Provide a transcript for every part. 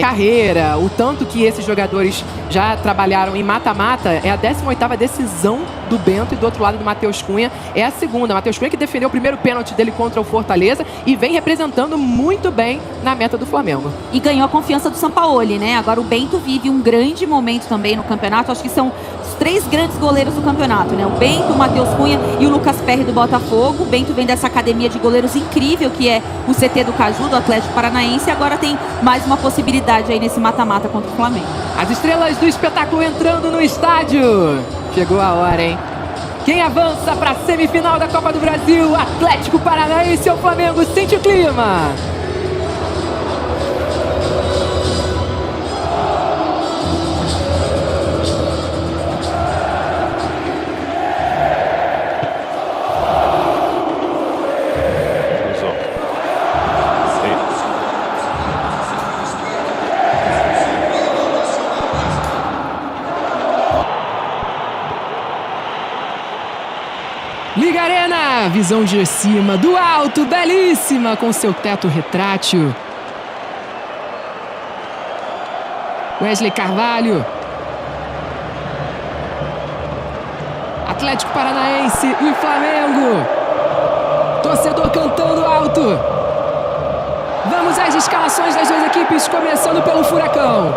carreira, o tanto que esses jogadores já trabalharam em mata-mata, é a 18ª decisão do Bento, e do outro lado do Matheus Cunha é a segunda. Matheus Cunha que defendeu o primeiro pênalti dele contra o Fortaleza e vem representando muito bem na meta do Flamengo. E ganhou a confiança do Sampaoli, né? Agora o Bento vive um grande momento também no campeonato. Acho que são os 3 grandes goleiros do campeonato, né? O Bento, o Matheus Cunha e o Lucas Perry do Botafogo. O Bento vem dessa academia de goleiros incrível que é o CT do Caju, do Atlético Paranaense, e agora tem mais uma possibilidade aí nesse mata-mata contra o Flamengo. As estrelas do espetáculo entrando no estádio. Chegou a hora, hein? Quem avança para a semifinal da Copa do Brasil? Atlético Paranaense ou Flamengo? Sente o clima. Liga Arena, visão de cima, do alto, belíssima, com seu teto retrátil. Wesley Carvalho. Atlético Paranaense e Flamengo. Torcedor cantando alto. Vamos às escalações das duas equipes, começando pelo Furacão.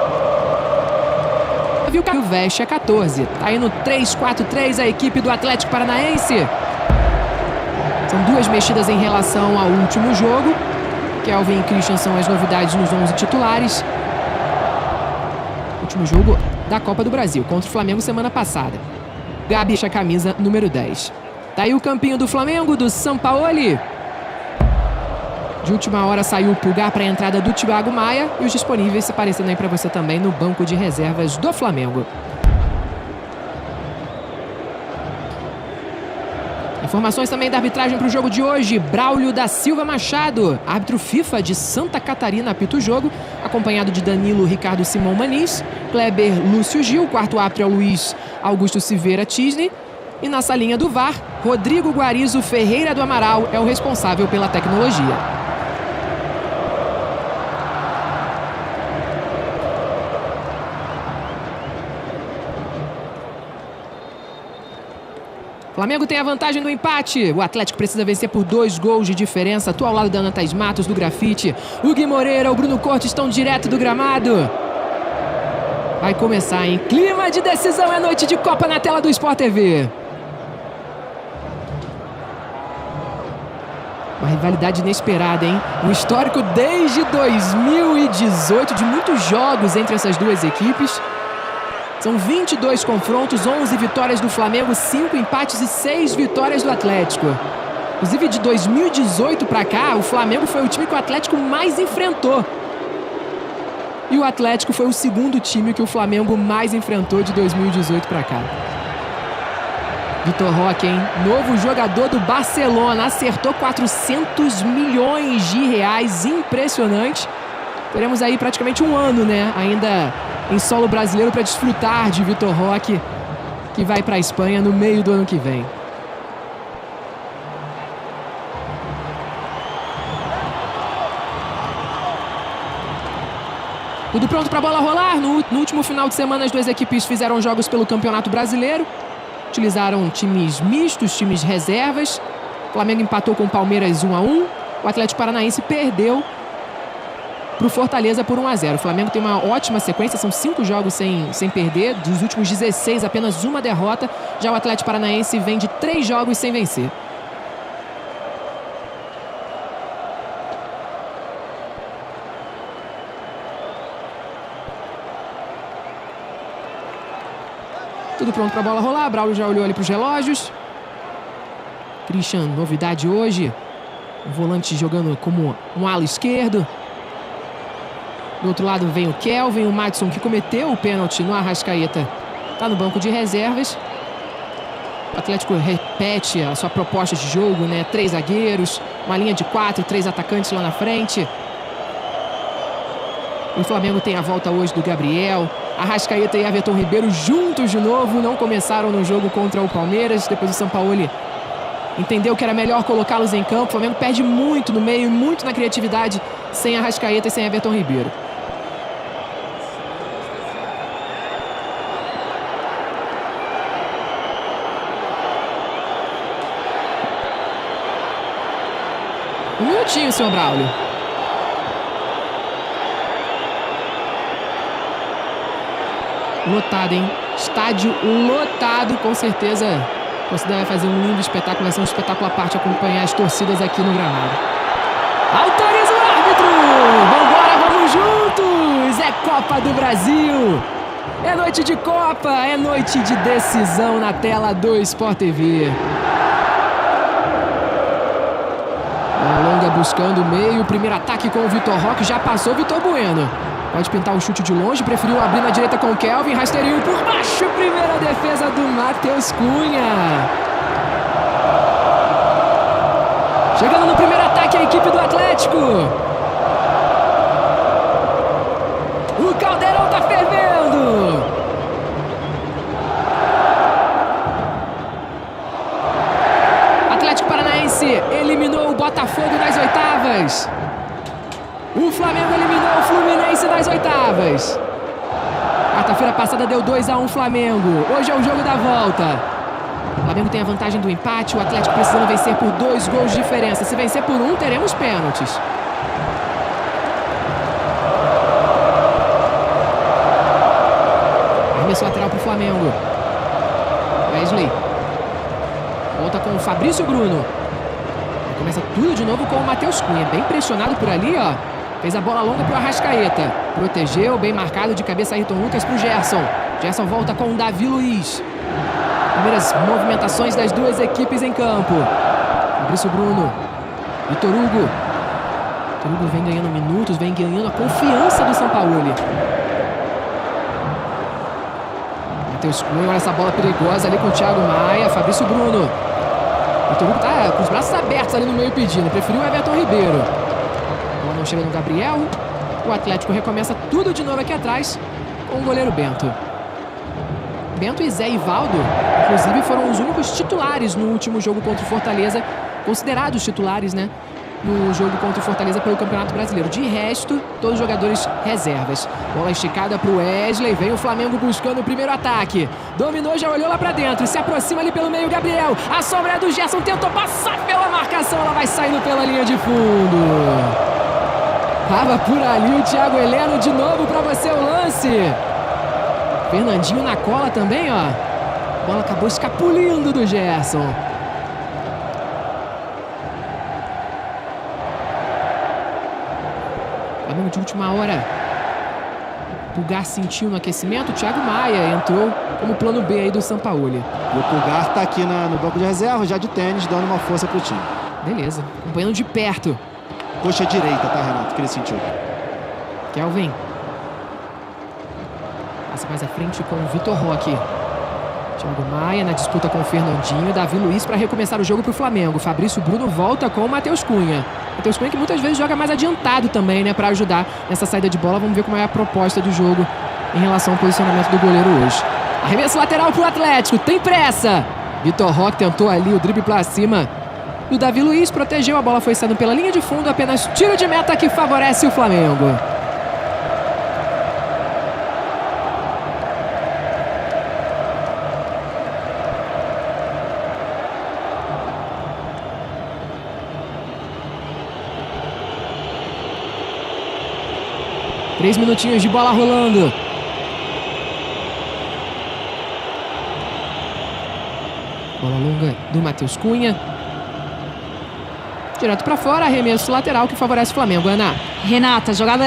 O veste a 14. Tá aí no 3-4-3 a equipe do Atlético Paranaense. São 2 mexidas em relação ao último jogo. Kelvin e Christian são as novidades nos 11 titulares. Último jogo da Copa do Brasil, contra o Flamengo semana passada. Gabi a camisa número 10. Tá aí o campinho do Flamengo, do Sampaoli. De última hora saiu o Pulgar para a entrada do Thiago Maia. E os disponíveis aparecendo aí para você também no banco de reservas do Flamengo. Informações também da arbitragem para o jogo de hoje. Braulio da Silva Machado, árbitro FIFA de Santa Catarina, apita o jogo, acompanhado de Danilo Ricardo Simão Maniz, Kleber Lúcio Gil, quarto árbitro é o Luiz Augusto Silveira Tisney. E na salinha do VAR, Rodrigo Guarizo Ferreira do Amaral é o responsável pela tecnologia. Flamengo tem a vantagem do empate. O Atlético precisa vencer por 2 gols de diferença. Atual ao lado da Ana Thaís Matos, do Grafite. O Gui Moreira, o Bruno Cortes estão direto do gramado. Vai começar, hein? Clima de decisão, é noite de Copa na tela do Sport TV. Uma rivalidade inesperada, hein? Um histórico desde 2018 de muitos jogos entre essas duas equipes. São 22 confrontos, 11 vitórias do Flamengo, 5 empates e 6 vitórias do Atlético. Inclusive, de 2018 para cá, o Flamengo foi o time que o Atlético mais enfrentou. E o Atlético foi o segundo time que o Flamengo mais enfrentou de 2018 para cá. Vitor Roque, hein? Novo jogador do Barcelona, acertou 400 milhões de reais, impressionante. Teremos aí praticamente um ano, né? Ainda em solo brasileiro para desfrutar de Vitor Roque, que vai para a Espanha no meio do ano que vem. Tudo pronto para a bola rolar? No último final de semana, as duas equipes fizeram jogos pelo Campeonato Brasileiro. Utilizaram times mistos, times reservas. O Flamengo empatou com o Palmeiras 1-1. O Atlético Paranaense perdeu para o Fortaleza por 1-0. O Flamengo tem uma ótima sequência, são 5 jogos sem perder. Dos últimos 16, apenas uma derrota. Já o Atlético Paranaense vem de 3 jogos sem vencer. Tudo pronto para a bola rolar. Braulio já olhou ali para os relógios. Christian, novidade hoje. O volante jogando como um ala esquerdo. Do outro lado vem o Kelvin, o Madison, que cometeu o pênalti no Arrascaeta, está no banco de reservas. O Atlético repete a sua proposta de jogo, né? 3 zagueiros, uma linha de 4, 3 atacantes lá na frente. O Flamengo tem a volta hoje do Gabriel. Arrascaeta e Everton Ribeiro juntos de novo, não começaram no jogo contra o Palmeiras. Depois o Sampaoli entendeu que era melhor colocá-los em campo. O Flamengo perde muito no meio, muito na criatividade, sem Arrascaeta e sem Everton Ribeiro. minutinho, senhor Braulio. Lotado, hein? Estádio lotado, com certeza. A torcida vai fazer um lindo espetáculo, vai ser um espetáculo à parte acompanhar as torcidas aqui no gramado. Autoriza o árbitro! Vambora, vamos juntos! É Copa do Brasil! É noite de Copa, é noite de decisão na tela do Sport TV. Longa buscando o meio, primeiro ataque com o Vitor Roque, já passou o Vitor Bueno. Pode pintar o chute de longe, preferiu abrir na direita com o Kelvin, rasteirinho por baixo, primeira defesa do Matheus Cunha. Chegando no primeiro ataque a equipe do Atlético. O caldeirão tá fervendo. Atlético Paranaense eliminou o Botafogo nas oitavas. O Flamengo eliminou o Fluminense nas oitavas. Quarta-feira passada deu 2-1 Flamengo. Hoje é o jogo da volta. O Flamengo tem a vantagem do empate. O Atlético precisando vencer por 2 gols de diferença. Se vencer por 1, teremos pênaltis. Arremesso lateral para o Flamengo. Wesley. Volta com o Fabrício Bruno. Começa tudo de novo com o Matheus Cunha. Bem pressionado por ali, ó. Fez a bola longa para o Arrascaeta. Protegeu, bem marcado de cabeça Ayrton Lucas para o Gerson. Gerson volta com o Davi Luiz. Primeiras movimentações das duas equipes em campo. Fabrício Bruno. Vitor Hugo. Vitor Hugo vem ganhando minutos, vem ganhando a confiança do Sampaoli. Matheus Cunha, olha essa bola perigosa ali com o Thiago Maia. Fabrício Bruno. Vitor Hugo tá com os braços abertos ali no meio pedindo. Preferiu o Everton Ribeiro. A bola não chega no Gabriel. O Atlético recomeça tudo de novo aqui atrás com o goleiro Bento. Bento e Zé Ivaldo, inclusive, foram os únicos titulares no último jogo contra o Fortaleza, considerados titulares, né? No jogo contra o Fortaleza pelo Campeonato Brasileiro. De resto, todos os jogadores reservas. Bola esticada para o Wesley. Vem o Flamengo buscando o primeiro ataque. Dominou, já olhou lá para dentro. Se aproxima ali pelo meio, Gabriel. A sobra é do Gerson. Tentou passar pela marcação. Ela vai saindo pela linha de fundo. Tava por ali o Thiago Heleno de novo para você o lance. Fernandinho na cola também, ó. A bola acabou escapulindo do Gerson. Flamengo de última hora. Pulgar sentiu no aquecimento. O Thiago Maia entrou como plano B aí do Sampaoli. E o Pulgar tá aqui no banco de reserva, já de tênis, dando uma força pro time. Beleza, acompanhando de perto. Coxa direita, tá, Renato? Que ele sentiu. Kelvin. Passa mais à frente com o Vitor Roque. Thiago Maia na disputa com o Fernandinho. Davi Luiz para recomeçar o jogo para o Flamengo. Fabrício Bruno volta com o Matheus Cunha. Matheus Cunha que muitas vezes joga mais adiantado também, né? Para ajudar nessa saída de bola. Vamos ver como é a proposta do jogo em relação ao posicionamento do goleiro hoje. Arremesso lateral para o Atlético. Tem pressa. Vitor Roque tentou ali o drible para cima. E o Davi Luiz protegeu. A bola foi saindo pela linha de fundo. Apenas tiro de meta que favorece o Flamengo. Três minutinhos de bola rolando. Bola longa do Matheus Cunha. Direto para fora, arremesso lateral que favorece o Flamengo. Ana. Renata, jogada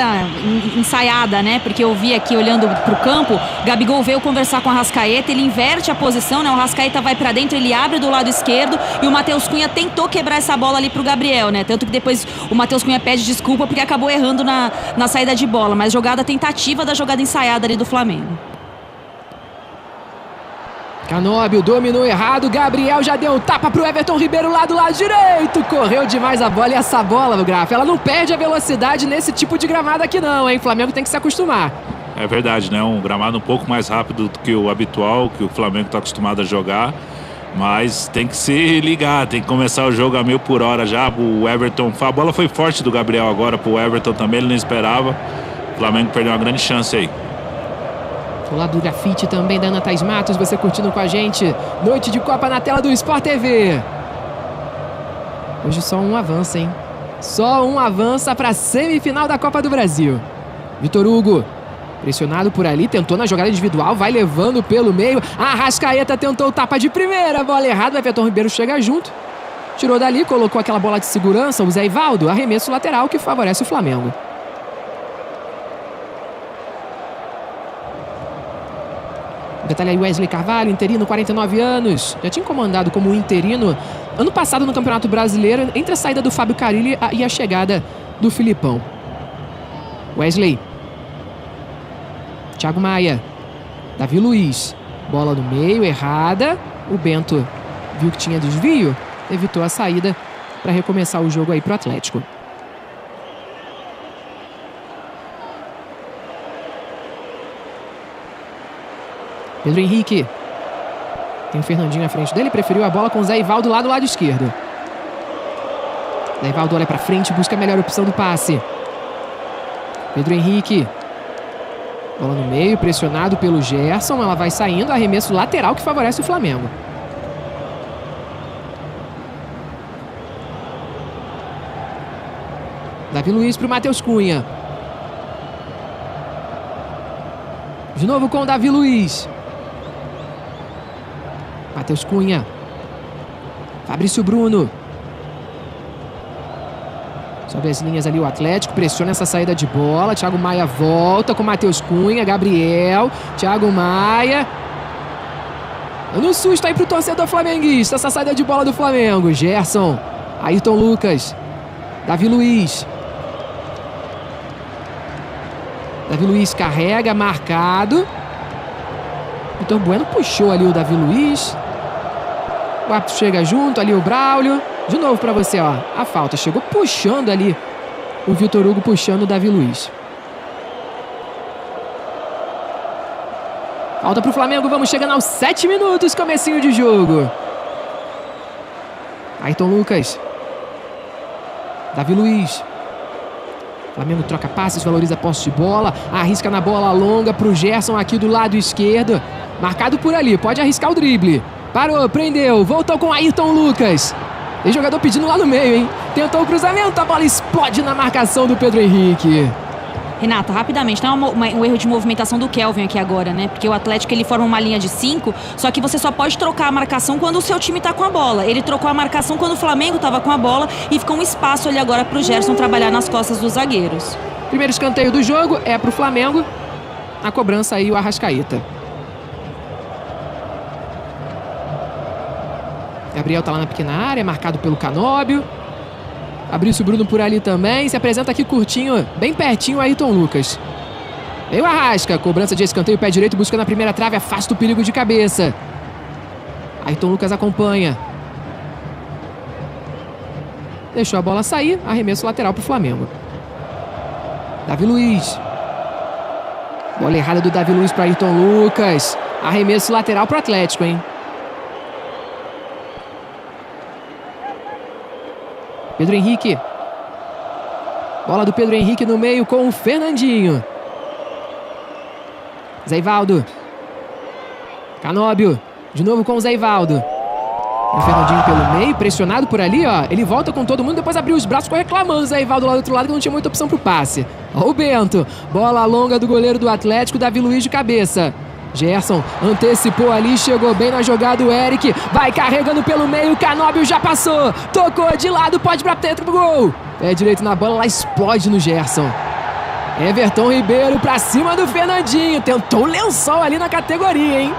ensaiada, né? Porque eu vi aqui olhando pro campo, Gabigol veio conversar com o Arrascaeta, ele inverte a posição, né? O Arrascaeta vai para dentro, ele abre do lado esquerdo e o Matheus Cunha tentou quebrar essa bola ali pro Gabriel, né? Tanto que depois o Matheus Cunha pede desculpa porque acabou errando na saída de bola, mas jogada tentativa da jogada ensaiada ali do Flamengo. Canóbio dominou errado, Gabriel já deu um tapa pro Everton Ribeiro lá do lado direito, correu demais a bola e essa bola, Graf, ela não perde a velocidade nesse tipo de gramado aqui não, hein? O Flamengo tem que se acostumar. É verdade, né? Um gramado um pouco mais rápido do que o habitual, que o Flamengo está acostumado a jogar, mas tem que se ligar, tem que começar o jogo a 1000 por hora já. O Everton, a bola foi forte do Gabriel agora, pro Everton também, ele não esperava. O Flamengo perdeu uma grande chance aí. Do lado do grafite também da Ana Thaís Matos, você curtindo com a gente. Noite de Copa na tela do Sport TV. Hoje só um avanço, hein? Só um avança para a semifinal da Copa do Brasil. Vitor Hugo, pressionado por ali, tentou na jogada individual, vai levando pelo meio. Arrascaeta tentou o tapa de primeira, bola errada, Everton Ribeiro chega junto. Tirou dali, colocou aquela bola de segurança, o Zé Ivaldo, arremesso lateral que favorece o Flamengo. Detalhe aí, Wesley Carvalho, interino, 49 anos. Já tinha comandado como interino ano passado no Campeonato Brasileiro, entre a saída do Fábio Carille e a chegada do Filipão. Wesley. Thiago Maia. Davi Luiz. Bola no meio, errada. O Bento viu que tinha desvio, evitou a saída para recomeçar o jogo aí pro Atlético. Pedro Henrique. Tem o Fernandinho na frente dele, preferiu a bola com o Zé Ivaldo lá do lado esquerdo. Zé Ivaldo olha para frente, busca a melhor opção do passe. Pedro Henrique. Bola no meio, pressionado pelo Gerson, ela vai saindo, arremesso lateral que favorece o Flamengo. Davi Luiz para o Matheus Cunha. De novo com o Davi Luiz. Matheus Cunha. Fabrício Bruno. Sobe as linhas ali o Atlético, pressiona essa saída de bola. Thiago Maia volta com Matheus Cunha, Gabriel, Thiago Maia. Dando um susto aí pro torcedor flamenguista, essa saída de bola do Flamengo. Gerson, Ayrton Lucas, Davi Luiz. Davi Luiz carrega, marcado. Vitor Bueno puxou ali o Davi Luiz. O árbitro chega junto, ali o Braulio. De novo para você, ó. A falta chegou puxando ali. O Vitor Hugo puxando o Davi Luiz. Falta pro Flamengo, vamos chegando aos 7 minutos, comecinho de jogo. Ayrton Lucas. Davi Luiz. Flamengo troca passes, valoriza a posse de bola. Arrisca na bola longa pro Gerson aqui do lado esquerdo. Marcado por ali, pode arriscar o drible. Parou, prendeu, voltou com Ayrton Lucas. Tem jogador pedindo lá no meio, hein? Tentou o cruzamento, a bola explode na marcação do Pedro Henrique. Renata, rapidamente, tem um erro de movimentação do Kelvin aqui agora, né? Porque o Atlético, ele forma uma linha de 5, só que você só pode trocar a marcação quando o seu time tá com a bola. Ele trocou a marcação quando o Flamengo tava com a bola e ficou um espaço ali agora pro Gerson trabalhar nas costas dos zagueiros. Primeiro escanteio do jogo é pro Flamengo. Na cobrança aí o Arrascaeta. Gabriel tá lá na pequena área, marcado pelo Canóbio. Fabrício Bruno por ali também. Se apresenta aqui curtinho, bem pertinho, Ayrton Lucas. Veio a Arrasca, cobrança de escanteio, pé direito, buscando a primeira trave, afasta o perigo de cabeça. Ayrton Lucas acompanha. Deixou a bola sair, arremesso lateral pro Flamengo. Davi Luiz. Bola errada do Davi Luiz para Ayrton Lucas. Arremesso lateral pro Atlético, hein? Pedro Henrique. Bola do Pedro Henrique no meio com o Fernandinho. Zé Ivaldo. Canóbio. De novo com o Zé Ivaldo. O Fernandinho pelo meio, pressionado por ali, ó. Ele volta com todo mundo, depois abriu os braços, ficou reclamando o Zé Ivaldo lá do outro lado, que não tinha muita opção pro passe. Ó o Bento. Bola longa do goleiro do Atlético, Davi Luiz de cabeça. Gerson antecipou ali, chegou bem na jogada o Eric, vai carregando pelo meio, Canóbio já passou, tocou de lado, pode pra dentro pro gol. Pé direito na bola, lá explode no Gerson. Everton Ribeiro pra cima do Fernandinho, tentou lençol ali na categoria, hein?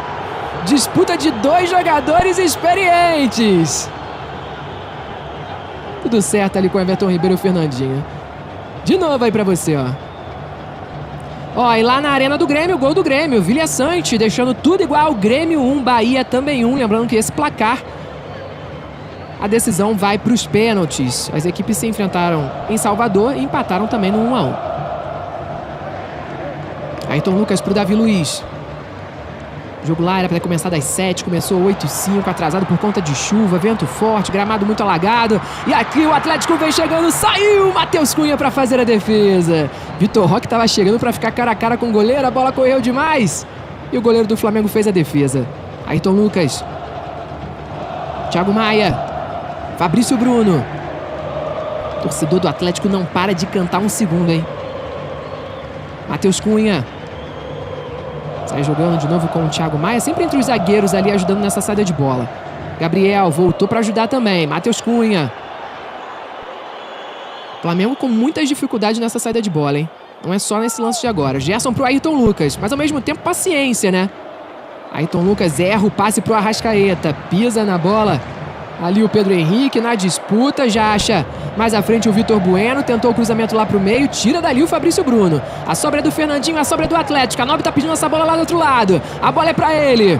Disputa de 2 jogadores experientes. Tudo certo ali com Everton Ribeiro e o Fernandinho. De novo aí pra você, ó. Ó, e lá na arena do Grêmio, gol do Grêmio, Vilha Sante, deixando tudo igual, Grêmio 1, Bahia também 1, lembrando que esse placar, a decisão vai para os pênaltis. As equipes se enfrentaram em Salvador e empataram também no 1-1. Ayrton Lucas pro Davi Luiz. O jogo lá era para começar das 7, começou 8h05, atrasado por conta de chuva, vento forte, gramado muito alagado. E aqui o Atlético vem chegando, saiu Matheus Cunha para fazer a defesa. Vitor Roque estava chegando para ficar cara a cara com o goleiro, a bola correu demais. E o goleiro do Flamengo fez a defesa. Ayrton Lucas. Thiago Maia. Fabrício Bruno. O torcedor do Atlético não para de cantar um segundo, hein? Matheus Cunha. Sai jogando de novo com o Thiago Maia, sempre entre os zagueiros ali ajudando nessa saída de bola. Gabriel voltou para ajudar também. Matheus Cunha. Flamengo com muitas dificuldades nessa saída de bola, hein? Não é só nesse lance de agora. Gerson pro Ayrton Lucas, mas ao mesmo tempo paciência, né? Ayrton Lucas erra o passe pro Arrascaeta. Pisa na bola. Ali o Pedro Henrique na disputa, já acha mais à frente o Vitor Bueno, tentou o cruzamento lá pro meio, tira dali o Fabrício Bruno. A sobra é do Fernandinho, a sobra é do Atlético. Canóbio tá pedindo essa bola lá do outro lado. A bola é pra ele.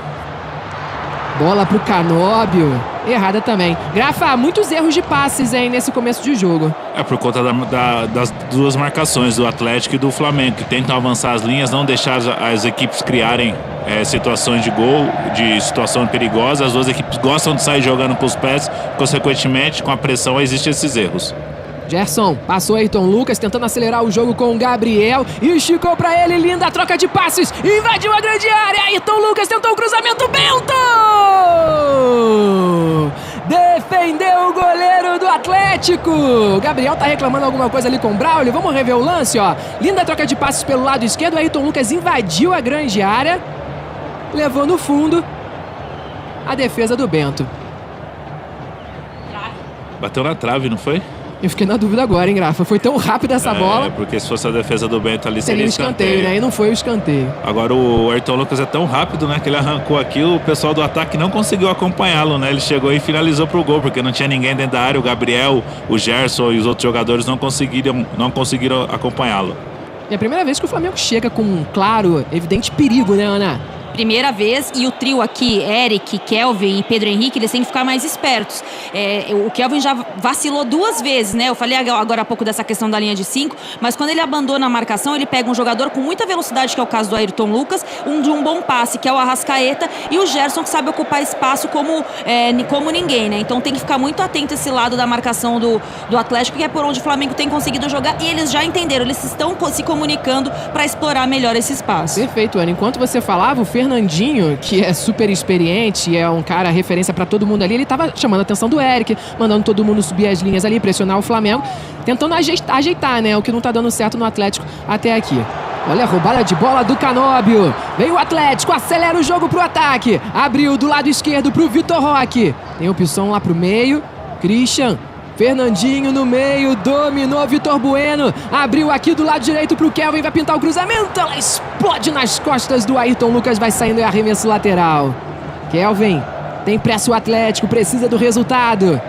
Bola pro Canóbio. Errada também. Grafa, muitos erros de passes, hein, nesse começo de jogo. É por conta das duas marcações, do Atlético e do Flamengo, que tentam avançar as linhas, não deixar as equipes criarem situações de gol, de situação perigosa. As duas equipes gostam de sair jogando com os pés, consequentemente, com a pressão, existem esses erros. Gerson passou Ayrton Lucas tentando acelerar o jogo com o Gabriel e esticou pra ele, linda troca de passes, invadiu a grande área, Ayrton Lucas tentou o cruzamento, Bento! Defendeu o goleiro do Atlético. O Gabriel tá reclamando alguma coisa ali com o Braulio, vamos rever o lance, ó. Linda troca de passes pelo lado esquerdo, Ayrton Lucas invadiu a grande área, levou no fundo a defesa do Bento. Bateu na trave, não foi? Eu fiquei na dúvida agora, hein, Grafa? Foi tão rápida essa bola. Porque se fosse a defesa do Bento ali, seria escanteio, né? E não foi o escanteio. Agora o Ayrton Lucas é tão rápido, né? Que ele arrancou aqui, o pessoal do ataque não conseguiu acompanhá-lo, né? Ele chegou e finalizou pro gol, porque não tinha ninguém dentro da área. O Gabriel, o Gerson e os outros jogadores não conseguiram acompanhá-lo. É a primeira vez que o Flamengo chega com um claro, evidente perigo, né, Ana? Primeira vez, e o trio aqui, Eric, Kelvin e Pedro Henrique, eles têm que ficar mais espertos. O Kelvin já vacilou 2 vezes, né? Eu falei agora há pouco dessa questão da linha de 5, mas quando ele abandona a marcação, ele pega um jogador com muita velocidade, que é o caso do Ayrton Lucas, de um bom passe, que é o Arrascaeta, e o Gerson, que sabe ocupar espaço como ninguém, né? Então tem que ficar muito atento a esse lado da marcação do Atlético, que é por onde o Flamengo tem conseguido jogar, e eles já entenderam, eles estão se comunicando para explorar melhor esse espaço. Perfeito, Ana. Enquanto você falava, o Fernandinho, que é super experiente, é um cara referência pra todo mundo ali, ele tava chamando a atenção do Eric, mandando todo mundo subir as linhas ali, pressionar o Flamengo, tentando ajeitar, né, o que não tá dando certo no Atlético até aqui. Olha a roubada de bola do Canóbio. Veio o Atlético, acelera o jogo pro ataque. Abriu do lado esquerdo pro Vitor Roque. Tem opção lá pro meio. Christian. Fernandinho no meio, dominou Vitor Bueno, abriu aqui do lado direito pro Kelvin, vai pintar o cruzamento, ela explode nas costas do Ayrton Lucas, vai saindo e arremesso lateral. Kelvin, tem pressa o Atlético, precisa do resultado.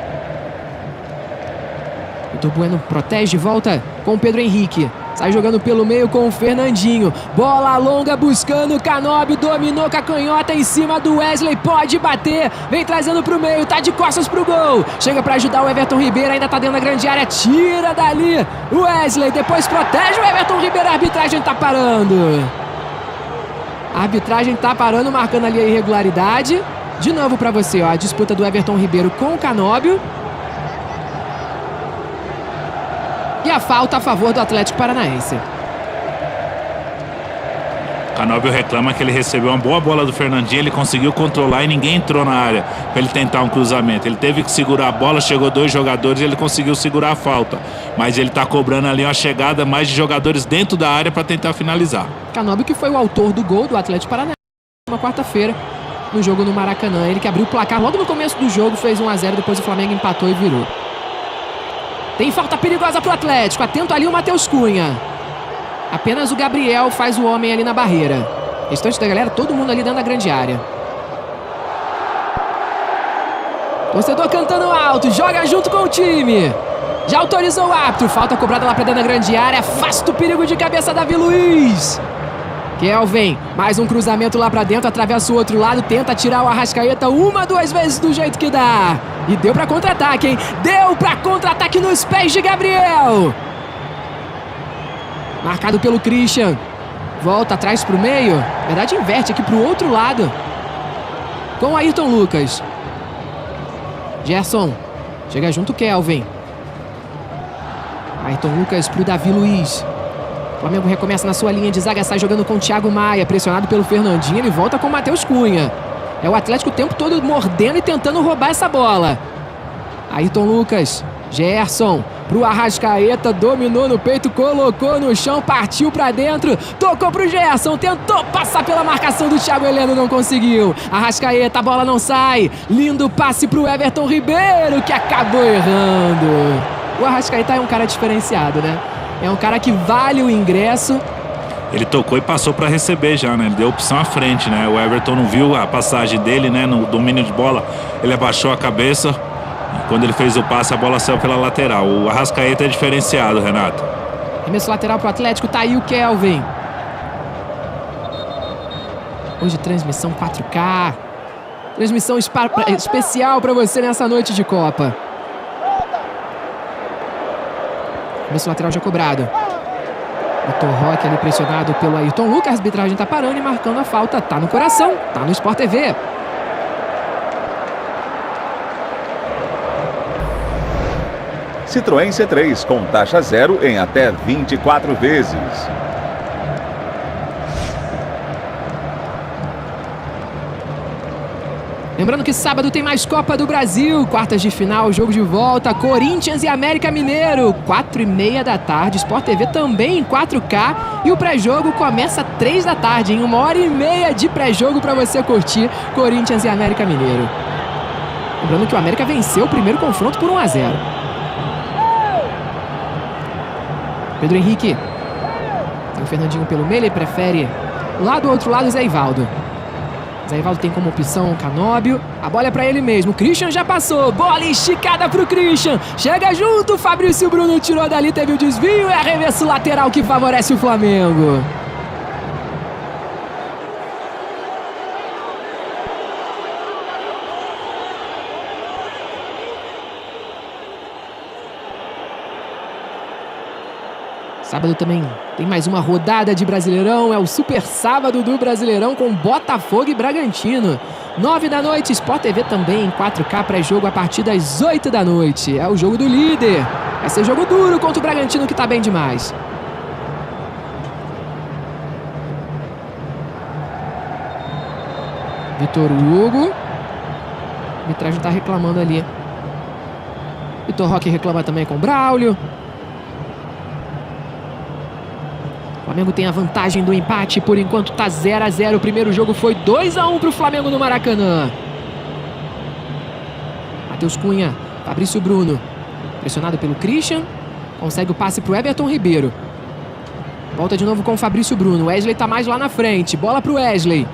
Vitor Bueno protege, volta com o Pedro Henrique. Sai jogando pelo meio com o Fernandinho. Bola longa buscando o Canóbio. Dominou com a canhota em cima do Wesley. Pode bater. Vem trazendo pro meio. Tá de costas pro gol. Chega pra ajudar o Everton Ribeiro. Ainda tá dentro da grande área. Tira dali o Wesley. Depois protege o Everton Ribeiro. A arbitragem tá parando. A arbitragem tá parando, marcando ali a irregularidade. De novo pra você, ó. A disputa do Everton Ribeiro com o Canóbio. E a falta a favor do Atlético Paranaense. O Canóbio reclama que ele recebeu uma boa bola do Fernandinho, ele conseguiu controlar e ninguém entrou na área para ele tentar um cruzamento. Ele teve que segurar a bola, chegou 2 jogadores e ele conseguiu segurar a falta. Mas ele está cobrando ali uma chegada mais de jogadores dentro da área para tentar finalizar. Canóbio, que foi o autor do gol do Atlético Paranaense na quarta-feira no jogo no Maracanã. Ele que abriu o placar logo no começo do jogo, fez 1-0, depois o Flamengo empatou e virou. Tem falta perigosa pro Atlético. Atento ali o Matheus Cunha. Apenas o Gabriel faz o homem ali na barreira. Restante da galera, todo mundo ali dentro da grande área. Torcedor cantando alto. Joga junto com o time. Já autorizou o árbitro. Falta cobrada lá pra dentro da grande área. Afasta o perigo de cabeça Davi Luiz. Kelvin, mais um cruzamento lá pra dentro, atravessa o outro lado, tenta tirar o Arrascaeta 1-2 vezes do jeito que dá. E deu pra contra-ataque, hein? Deu pra contra-ataque nos pés de Gabriel. Marcado pelo Christian. Volta atrás pro meio. Na verdade, inverte aqui pro outro lado. Com o Ayrton Lucas. Gerson. Chega junto o Kelvin. Ayrton Lucas pro Davi Luiz. O Flamengo recomeça na sua linha de zaga, sai jogando com o Thiago Maia, pressionado pelo Fernandinho, ele volta com o Matheus Cunha. É o Atlético o tempo todo mordendo e tentando roubar essa bola. Ayrton Lucas, Gerson, pro Arrascaeta, dominou no peito, colocou no chão, partiu pra dentro, tocou pro Gerson, tentou passar pela marcação do Thiago Heleno, não conseguiu. Arrascaeta, a bola não sai, lindo passe pro Everton Ribeiro, que acabou errando. O Arrascaeta é um cara diferenciado, né? É um cara que vale o ingresso. Ele tocou e passou para receber já, né? Ele deu opção à frente, né? O Everton não viu a passagem dele, né? No domínio de bola, ele abaixou a cabeça. Quando ele fez o passe, a bola saiu pela lateral. O Arrascaeta é diferenciado, Renato. Arremesso lateral pro Atlético, tá aí o Kelvin. Hoje transmissão 4K. Transmissão especial para você nessa noite de Copa. Arremesso lateral já cobrado. Vitor Roque ali pressionado pelo Ayrton Lucas. A arbitragem tá parando e marcando a falta. Tá no coração, tá no Sport TV. Citroën C3 com taxa zero em até 24 vezes. Lembrando que sábado tem mais Copa do Brasil. Quartas de final, jogo de volta. Corinthians e América Mineiro. 4h30 da tarde. Sport TV também em 4K. E o pré-jogo começa 3 da tarde. Em 1h30 de pré-jogo para você curtir Corinthians e América Mineiro. Lembrando que o América venceu o primeiro confronto por 1-0. Pedro Henrique. Tem o Fernandinho pelo meio. Ele prefere lá do outro lado o Zé Ivaldo. Zé Ivaldo tem como opção o Canóbio. A bola é pra ele mesmo. Christian já passou. Bola esticada pro Christian. Chega junto. Fabrício Bruno tirou dali. Teve o desvio. É arremesso lateral que favorece o Flamengo. Sábado também tem mais uma rodada de Brasileirão. É o Super Sábado do Brasileirão com Botafogo e Bragantino. 9 da noite, Sport TV também em 4K, pré-jogo a partir das 8 da noite. É o jogo do líder. Vai ser jogo duro contra o Bragantino, que tá bem demais. Vitor Hugo. A arbitragem tá reclamando ali. Vitor Roque reclama também com o Braulio. O Flamengo tem a vantagem do empate, por enquanto tá 0-0. O primeiro jogo foi 2-1 pro Flamengo no Maracanã. Matheus Cunha, Fabrício Bruno, pressionado pelo Christian, consegue o passe pro Everton Ribeiro. Volta de novo com o Fabrício Bruno. Wesley tá mais lá na frente, bola pro Wesley.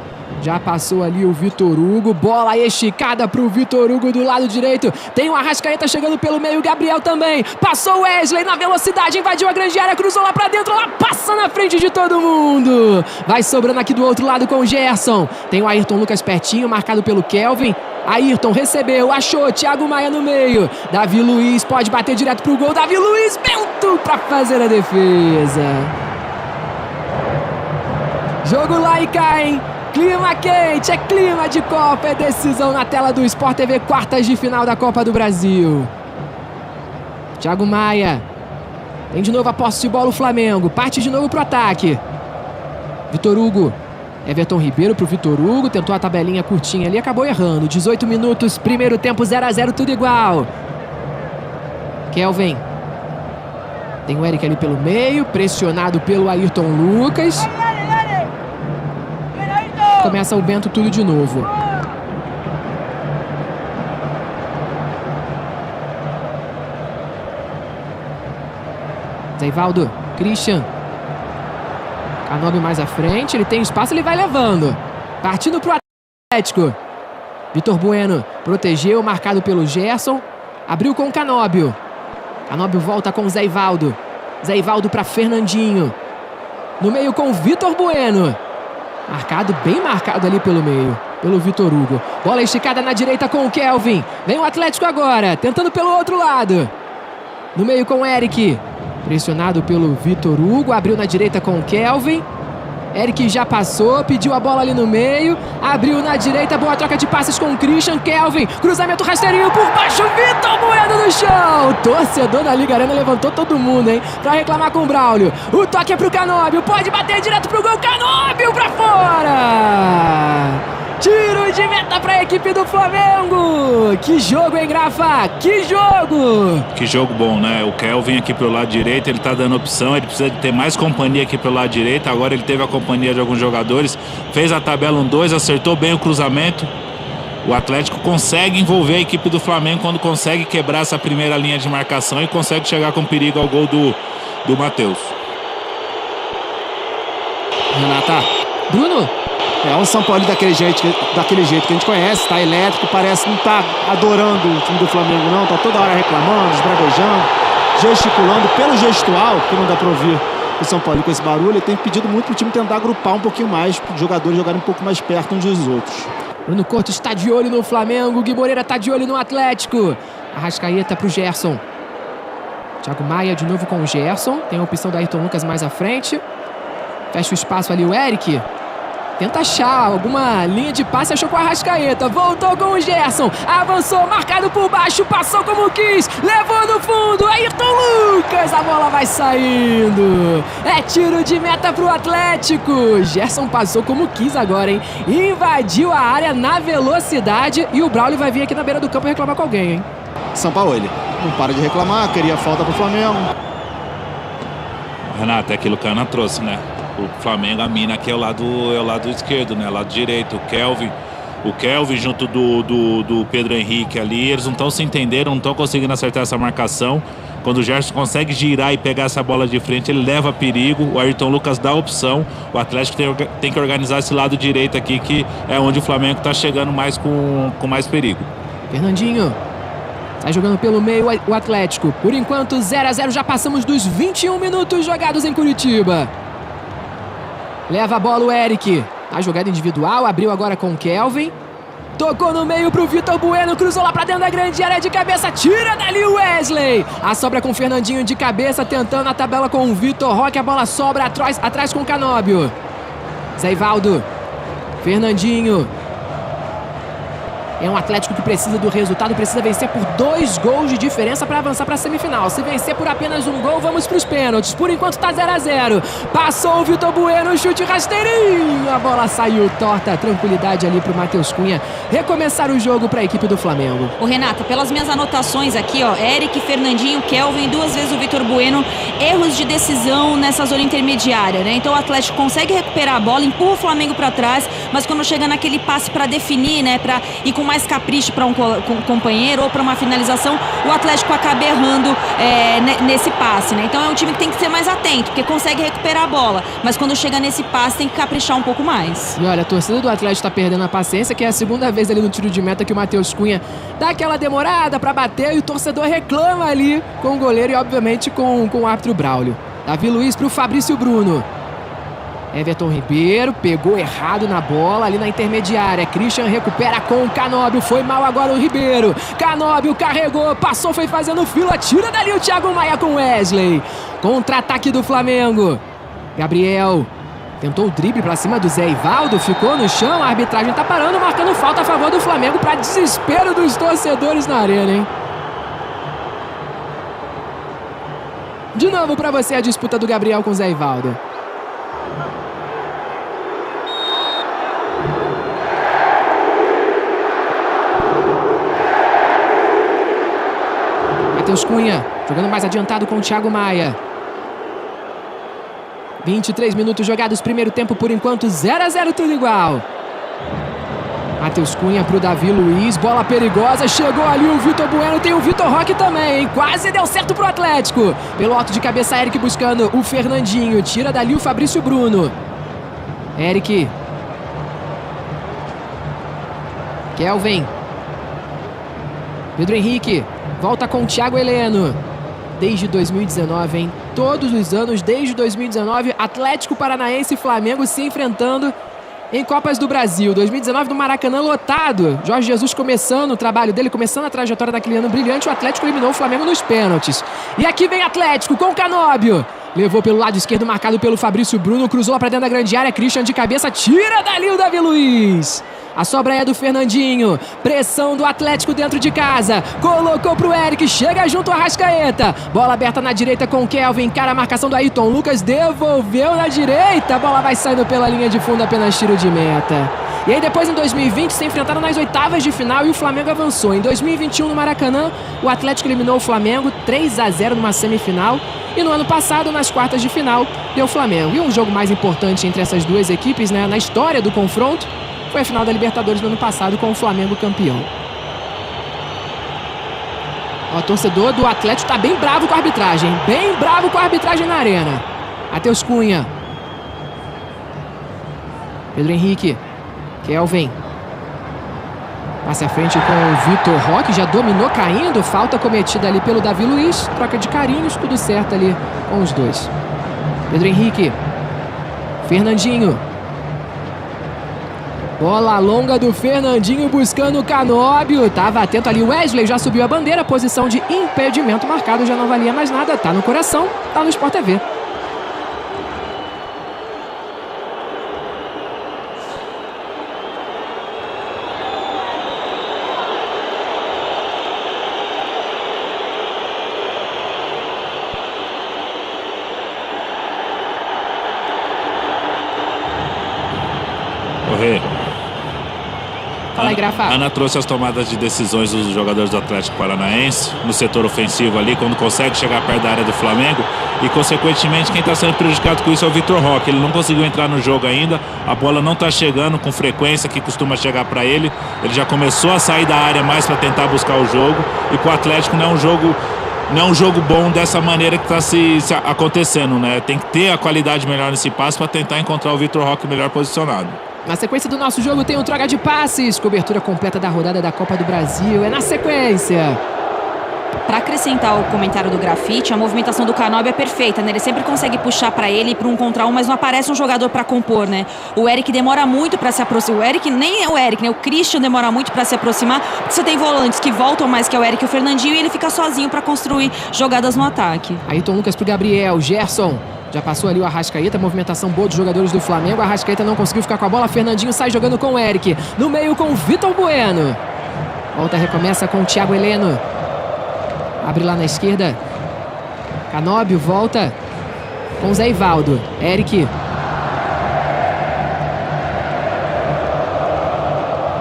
Já passou ali o Vitor Hugo, bola esticada pro Vitor Hugo do lado direito. Tem o Arrascaeta chegando pelo meio, Gabriel também. Passou o Wesley na velocidade, invadiu a grande área, cruzou lá pra dentro, lá passa na frente de todo mundo. Vai sobrando aqui do outro lado com o Gerson. Tem o Ayrton Lucas pertinho, marcado pelo Kelvin. Ayrton recebeu, achou, Thiago Maia no meio. Davi Luiz pode bater direto pro gol. Davi Luiz, Bento pra fazer a defesa. Jogo lá e cá, hein? Clima quente, é clima de Copa, é decisão na tela do Sport TV, quartas de final da Copa do Brasil. Thiago Maia. Tem de novo a posse de bola o Flamengo, parte de novo pro ataque. Vitor Hugo. Everton Ribeiro pro Vitor Hugo, tentou a tabelinha curtinha ali, acabou errando. 18 minutos, primeiro tempo 0-0, tudo igual. Kelvin. Tem o Eric ali pelo meio, pressionado pelo Ayrton Lucas. Começa o Bento tudo de novo. Zé Ivaldo, Christian. Canóbio mais à frente, ele tem espaço, ele vai levando. Partindo pro Atlético. Vitor Bueno protegeu, marcado pelo Gerson. Abriu com o Canóbio. Canóbio volta com o Zé Ivaldo. Zé Ivaldo para Fernandinho. No meio com o Vitor Bueno. Marcado, bem marcado ali pelo meio, pelo Vitor Hugo. Bola esticada na direita com o Kelvin. Vem o Atlético agora, tentando pelo outro lado. No meio com o Eric. Pressionado pelo Vitor Hugo, abriu na direita com o Kelvin. Eric já passou, pediu a bola ali no meio. Abriu na direita, boa troca de passes com o Christian. Kelvin, cruzamento rasteirinho por baixo, Vitor Bueno no chão. O torcedor da Liga Arena levantou todo mundo, hein, pra reclamar com o Braulio. O toque é pro Canóbio, pode bater direto pro gol. Canóbio pra fora. Tiro de meta volta para a equipe do Flamengo. Que jogo, hein, Grafa? Que jogo! Que jogo bom, né? O Kelvin aqui pelo lado direito, ele tá dando opção, ele precisa de ter mais companhia aqui pelo lado direito. Agora ele teve a companhia de alguns jogadores, fez a tabela 1-2, acertou bem o cruzamento. O Atlético consegue envolver a equipe do Flamengo quando consegue quebrar essa primeira linha de marcação e consegue chegar com perigo ao gol do Matheus. Renata. Bruno. É um São Paulo daquele jeito que a gente conhece, tá elétrico, parece que não tá adorando o time do Flamengo não, tá toda hora reclamando, esbravejando, gesticulando, pelo gestual, que não dá pra ouvir o São Paulo com esse barulho, ele tem pedido muito pro time tentar agrupar um pouquinho mais, para os jogadores jogarem um pouco mais perto uns dos outros. Bruno Couto está de olho no Flamengo, Gui Moreira está de olho no Atlético. Arrascaeta pro Gerson. Thiago Maia de novo com o Gerson, tem a opção do Ayrton Lucas mais à frente. Fecha o espaço ali o Eric. Tenta achar alguma linha de passe, achou com a Arrascaeta. Voltou com o Gerson. Avançou, marcado por baixo, passou como quis. Levou no fundo, Ayrton Lucas. A bola vai saindo. É tiro de meta pro Atlético. Gerson passou como quis agora, hein? Invadiu a área na velocidade. E o Braulio vai vir aqui na beira do campo reclamar com alguém, hein? São Paulo, ele não para de reclamar, queria falta pro Flamengo. Renato, é aquilo que a Ana trouxe, né? O Flamengo, a mina aqui é o lado esquerdo, né? Lado direito, o Kelvin junto do Pedro Henrique ali, eles não estão se entendendo, não estão conseguindo acertar essa marcação. Quando o Gerson consegue girar e pegar essa bola de frente, ele leva perigo, o Ayrton Lucas dá a opção, o Atlético tem que organizar esse lado direito aqui, que é onde o Flamengo está chegando mais com mais perigo. Fernandinho sai jogando pelo meio o Atlético. Por enquanto 0-0, já passamos dos 21 minutos jogados em Curitiba. Leva a bola o Eric. A jogada individual, abriu agora com o Kelvin. Tocou no meio pro Vitor Bueno, cruzou lá pra dentro da grande área de cabeça, tira dali o Wesley. A sobra com o Fernandinho de cabeça, tentando a tabela com o Vitor Roque, a bola sobra atrás com o Canóbio. Zé Ivaldo. Fernandinho. É um Atlético que precisa do resultado, precisa vencer por 2 gols de diferença para avançar para a semifinal. Se vencer por apenas 1 gol, vamos para os pênaltis. Por enquanto tá 0-0. Passou o Vitor Bueno, chute rasteirinho. A bola saiu torta. Tranquilidade ali pro Matheus Cunha recomeçar o jogo para a equipe do Flamengo. O Renata, pelas minhas anotações aqui, ó, Eric, Fernandinho, Kelvin, 2 vezes o Vitor Bueno, erros de decisão nessa zona intermediária, né? Então o Atlético consegue recuperar a bola, empurra o Flamengo para trás, mas quando chega naquele passe para definir, né, para ir com mais capricho para um companheiro ou para uma finalização, o Atlético acaba errando nesse passe, né? Então é um time que tem que ser mais atento, porque consegue recuperar a bola, mas quando chega nesse passe tem que caprichar um pouco mais. E olha, a torcida do Atlético está perdendo a paciência, que é a segunda vez ali no tiro de meta que o Matheus Cunha dá aquela demorada para bater e o torcedor reclama ali com o goleiro e obviamente com o árbitro Braulio. Davi Luiz para o Fabrício Bruno. Everton Ribeiro pegou errado na bola ali na intermediária. Christian recupera com o Canóbio. Foi mal agora o Ribeiro. Canóbio carregou, passou, foi fazendo fila. Tira dali o Thiago Maia com Wesley. Contra-ataque do Flamengo. Gabriel tentou o drible pra cima do Zé Ivaldo. Ficou no chão. A arbitragem tá parando, marcando falta a favor do Flamengo para desespero dos torcedores na arena, hein? De novo pra você a disputa do Gabriel com o Zé Ivaldo. Matheus Cunha, jogando mais adiantado com o Thiago Maia. 23 minutos jogados, primeiro tempo por enquanto, 0-0, tudo igual. Matheus Cunha pro Davi Luiz, bola perigosa, chegou ali o Vitor Bueno, tem o Vitor Roque também, hein? Quase deu certo pro Atlético. Pelo alto de cabeça, Eric buscando o Fernandinho, tira dali o Fabrício Bruno. Eric. Kelvin. Pedro Henrique. Volta com o Thiago Heleno. Desde 2019, hein? Todos os anos, desde 2019, Atlético Paranaense e Flamengo se enfrentando em Copas do Brasil. 2019 no Maracanã lotado. Jorge Jesus começando o trabalho dele, começando a trajetória daquele ano brilhante. O Atlético eliminou o Flamengo nos pênaltis. E aqui vem Atlético com o Canóbio. Levou pelo lado esquerdo, marcado pelo Fabrício Bruno. Cruzou lá pra dentro da grande área. Christian de cabeça, tira dali o Davi Luiz. A sobra é do Fernandinho. Pressão do Atlético dentro de casa. Colocou pro Eric. Chega junto ao Arrascaeta. Bola aberta na direita com o Kelvin. Encara a marcação do Ayrton Lucas. Devolveu na direita. A bola vai saindo pela linha de fundo. Apenas tiro de meta. E aí depois, em 2020, se enfrentaram nas oitavas de final e o Flamengo avançou. Em 2021, no Maracanã, o Atlético eliminou o Flamengo 3-0 numa semifinal. E no ano passado, nas quartas de final, deu o Flamengo. E um jogo mais importante entre essas duas equipes, né, na história do confronto, foi a final da Libertadores do ano passado com o Flamengo campeão. O torcedor do Atlético tá bem bravo com a arbitragem. Bem bravo com a arbitragem na arena. Matheus Cunha. Pedro Henrique. Kelvin. Passe à frente com o Vitor Roque. Já dominou caindo. Falta cometida ali pelo Davi Luiz. Troca de carinhos. Tudo certo ali com os dois. Pedro Henrique. Fernandinho. Bola longa do Fernandinho buscando o Canóbio. Tava atento ali o Wesley. Já subiu a bandeira. Posição de impedimento marcado. Já não valia mais nada. Tá no coração. Tá no Sport TV. Fala aí, Grafa. Ana trouxe as tomadas de decisões dos jogadores do Atlético Paranaense no setor ofensivo ali, quando consegue chegar perto da área do Flamengo, e consequentemente quem está sendo prejudicado com isso é o Vitor Roque. Ele não conseguiu entrar no jogo ainda, a bola não está chegando com frequência que costuma chegar para ele. Ele já começou a sair da área mais para tentar buscar o jogo, e para o Atlético não é um jogo bom dessa maneira que está se acontecendo, né? Tem que ter a qualidade melhor nesse passe para tentar encontrar o Vitor Roque melhor posicionado. Na sequência do nosso jogo tem um troca de passes. Cobertura completa da rodada da Copa do Brasil. É na sequência. Para acrescentar o comentário do Grafite, a movimentação do Canóbio é perfeita, né? Ele sempre consegue puxar para ele para um contra um, mas não aparece um jogador para compor, né? O Eric demora muito para se aproximar. O Eric, nem é o Eric, né? O Christian demora muito para se aproximar. Você tem volantes que voltam mais, que é o Eric e o Fernandinho, e ele fica sozinho para construir jogadas no ataque. Ayrton Lucas pro Gabriel. Gerson. Já passou ali o Arrascaeta, movimentação boa dos jogadores do Flamengo. O Arrascaeta não conseguiu ficar com a bola. Fernandinho sai jogando com o Eric. No meio com o Vitor Bueno. Volta, recomeça com o Thiago Heleno. Abre lá na esquerda. Canóbio volta com o Zé Ivaldo. Eric.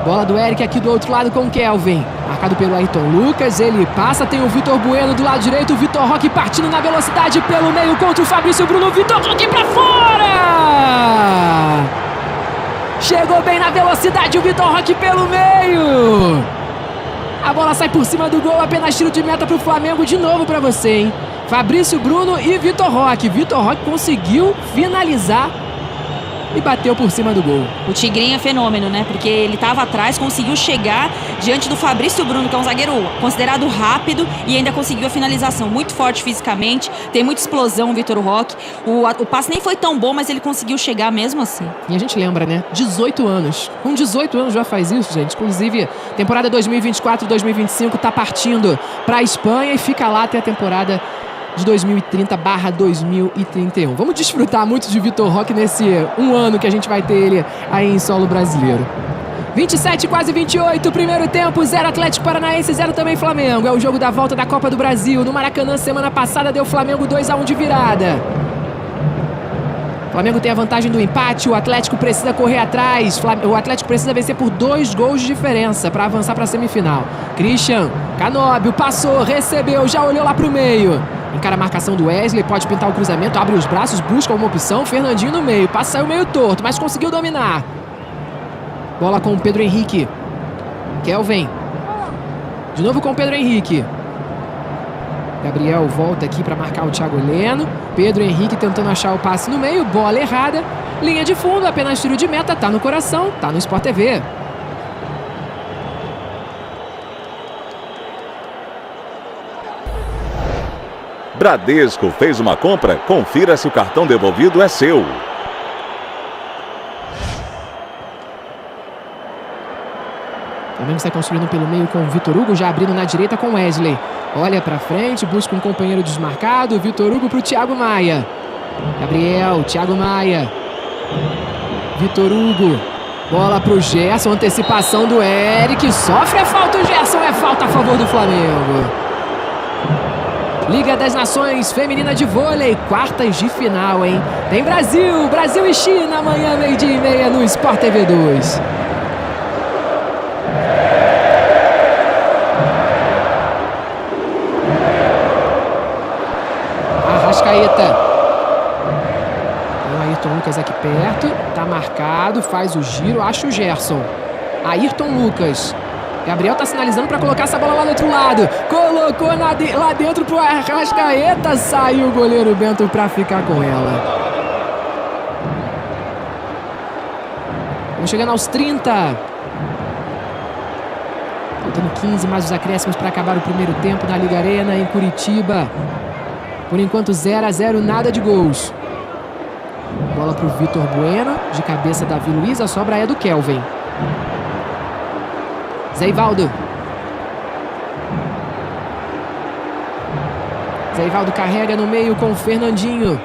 Bola do Eric aqui do outro lado com o Kelvin. Marcado pelo Ayrton Lucas. Ele passa, tem o Vitor Bueno do lado direito. O Vitor Roque partindo na velocidade pelo meio contra o Fabrício Bruno. Vitor Roque pra fora! Chegou bem na velocidade o Vitor Roque pelo meio. A bola sai por cima do gol. Apenas tiro de meta pro Flamengo. De novo pra você, hein? Fabrício Bruno e Vitor Roque. Vitor Roque conseguiu finalizar e bateu por cima do gol. O Tigrinho é fenômeno, né? Porque ele estava atrás, conseguiu chegar diante do Fabrício Bruno, que é um zagueiro considerado rápido, e ainda conseguiu a finalização. Muito forte fisicamente, tem muita explosão o Vitor Roque. O passe nem foi tão bom, mas ele conseguiu chegar mesmo assim. E a gente lembra, né? 18 anos. Com 18 anos já faz isso, gente. Inclusive, temporada 2024-2025 tá partindo para a Espanha e fica lá até a temporada de 2030/2031. Vamos desfrutar muito de Vitor Roque nesse um ano que a gente vai ter ele aí em solo brasileiro. 27, quase 28, primeiro tempo, 0 Atlético Paranaense, 0 também Flamengo. É o jogo da volta da Copa do Brasil. No Maracanã, semana passada, deu Flamengo 2-1 de virada. O Flamengo tem a vantagem do empate, o Atlético precisa correr atrás. O Atlético precisa vencer por 2 gols de diferença para avançar para a semifinal. Christian, Canóbio, passou, recebeu, já olhou lá pro meio. Encara a marcação do Wesley, pode pintar o cruzamento, abre os braços, busca uma opção. Fernandinho no meio, passa, saiu meio torto, mas conseguiu dominar. Bola com o Pedro Henrique. Kelvin. De novo com o Pedro Henrique. Gabriel volta aqui para marcar o Thiago Heleno. Pedro Henrique tentando achar o passe no meio, bola errada. Linha de fundo, apenas tiro de meta, tá no coração, tá no Sport TV. Bradesco fez uma compra? Confira se o cartão devolvido é seu. O Flamengo está construindo pelo meio com o Vitor Hugo, já abrindo na direita com o Wesley. Olha pra frente, busca um companheiro desmarcado. Vitor Hugo pro Thiago Maia. Gabriel, Thiago Maia. Vitor Hugo. Bola pro Gerson, antecipação do Eric. Sofre a falta o Gerson, é falta a favor do Flamengo. Liga das Nações Feminina de Vôlei, quartas de final, hein? Tem Brasil e China amanhã, 12h30 no Sport TV 2. Arrascaeta. Tem o Ayrton Lucas aqui perto, tá marcado, faz o giro, acha o Gerson. Ayrton Lucas. Gabriel tá sinalizando para colocar essa bola lá do outro lado. Colocou lá dentro pro Arrascaeta. Saiu o goleiro Bento para ficar com ela. Vamos chegando aos 30. Faltando 15 mais os acréscimos para acabar o primeiro tempo na Liga Arena em Curitiba. Por enquanto 0-0, nada de gols. Bola pro Vitor Bueno. De cabeça Davi Luiz. A sobra é do Kelvin. Zeivaldo. Zeivaldo carrega no meio com o Fernandinho.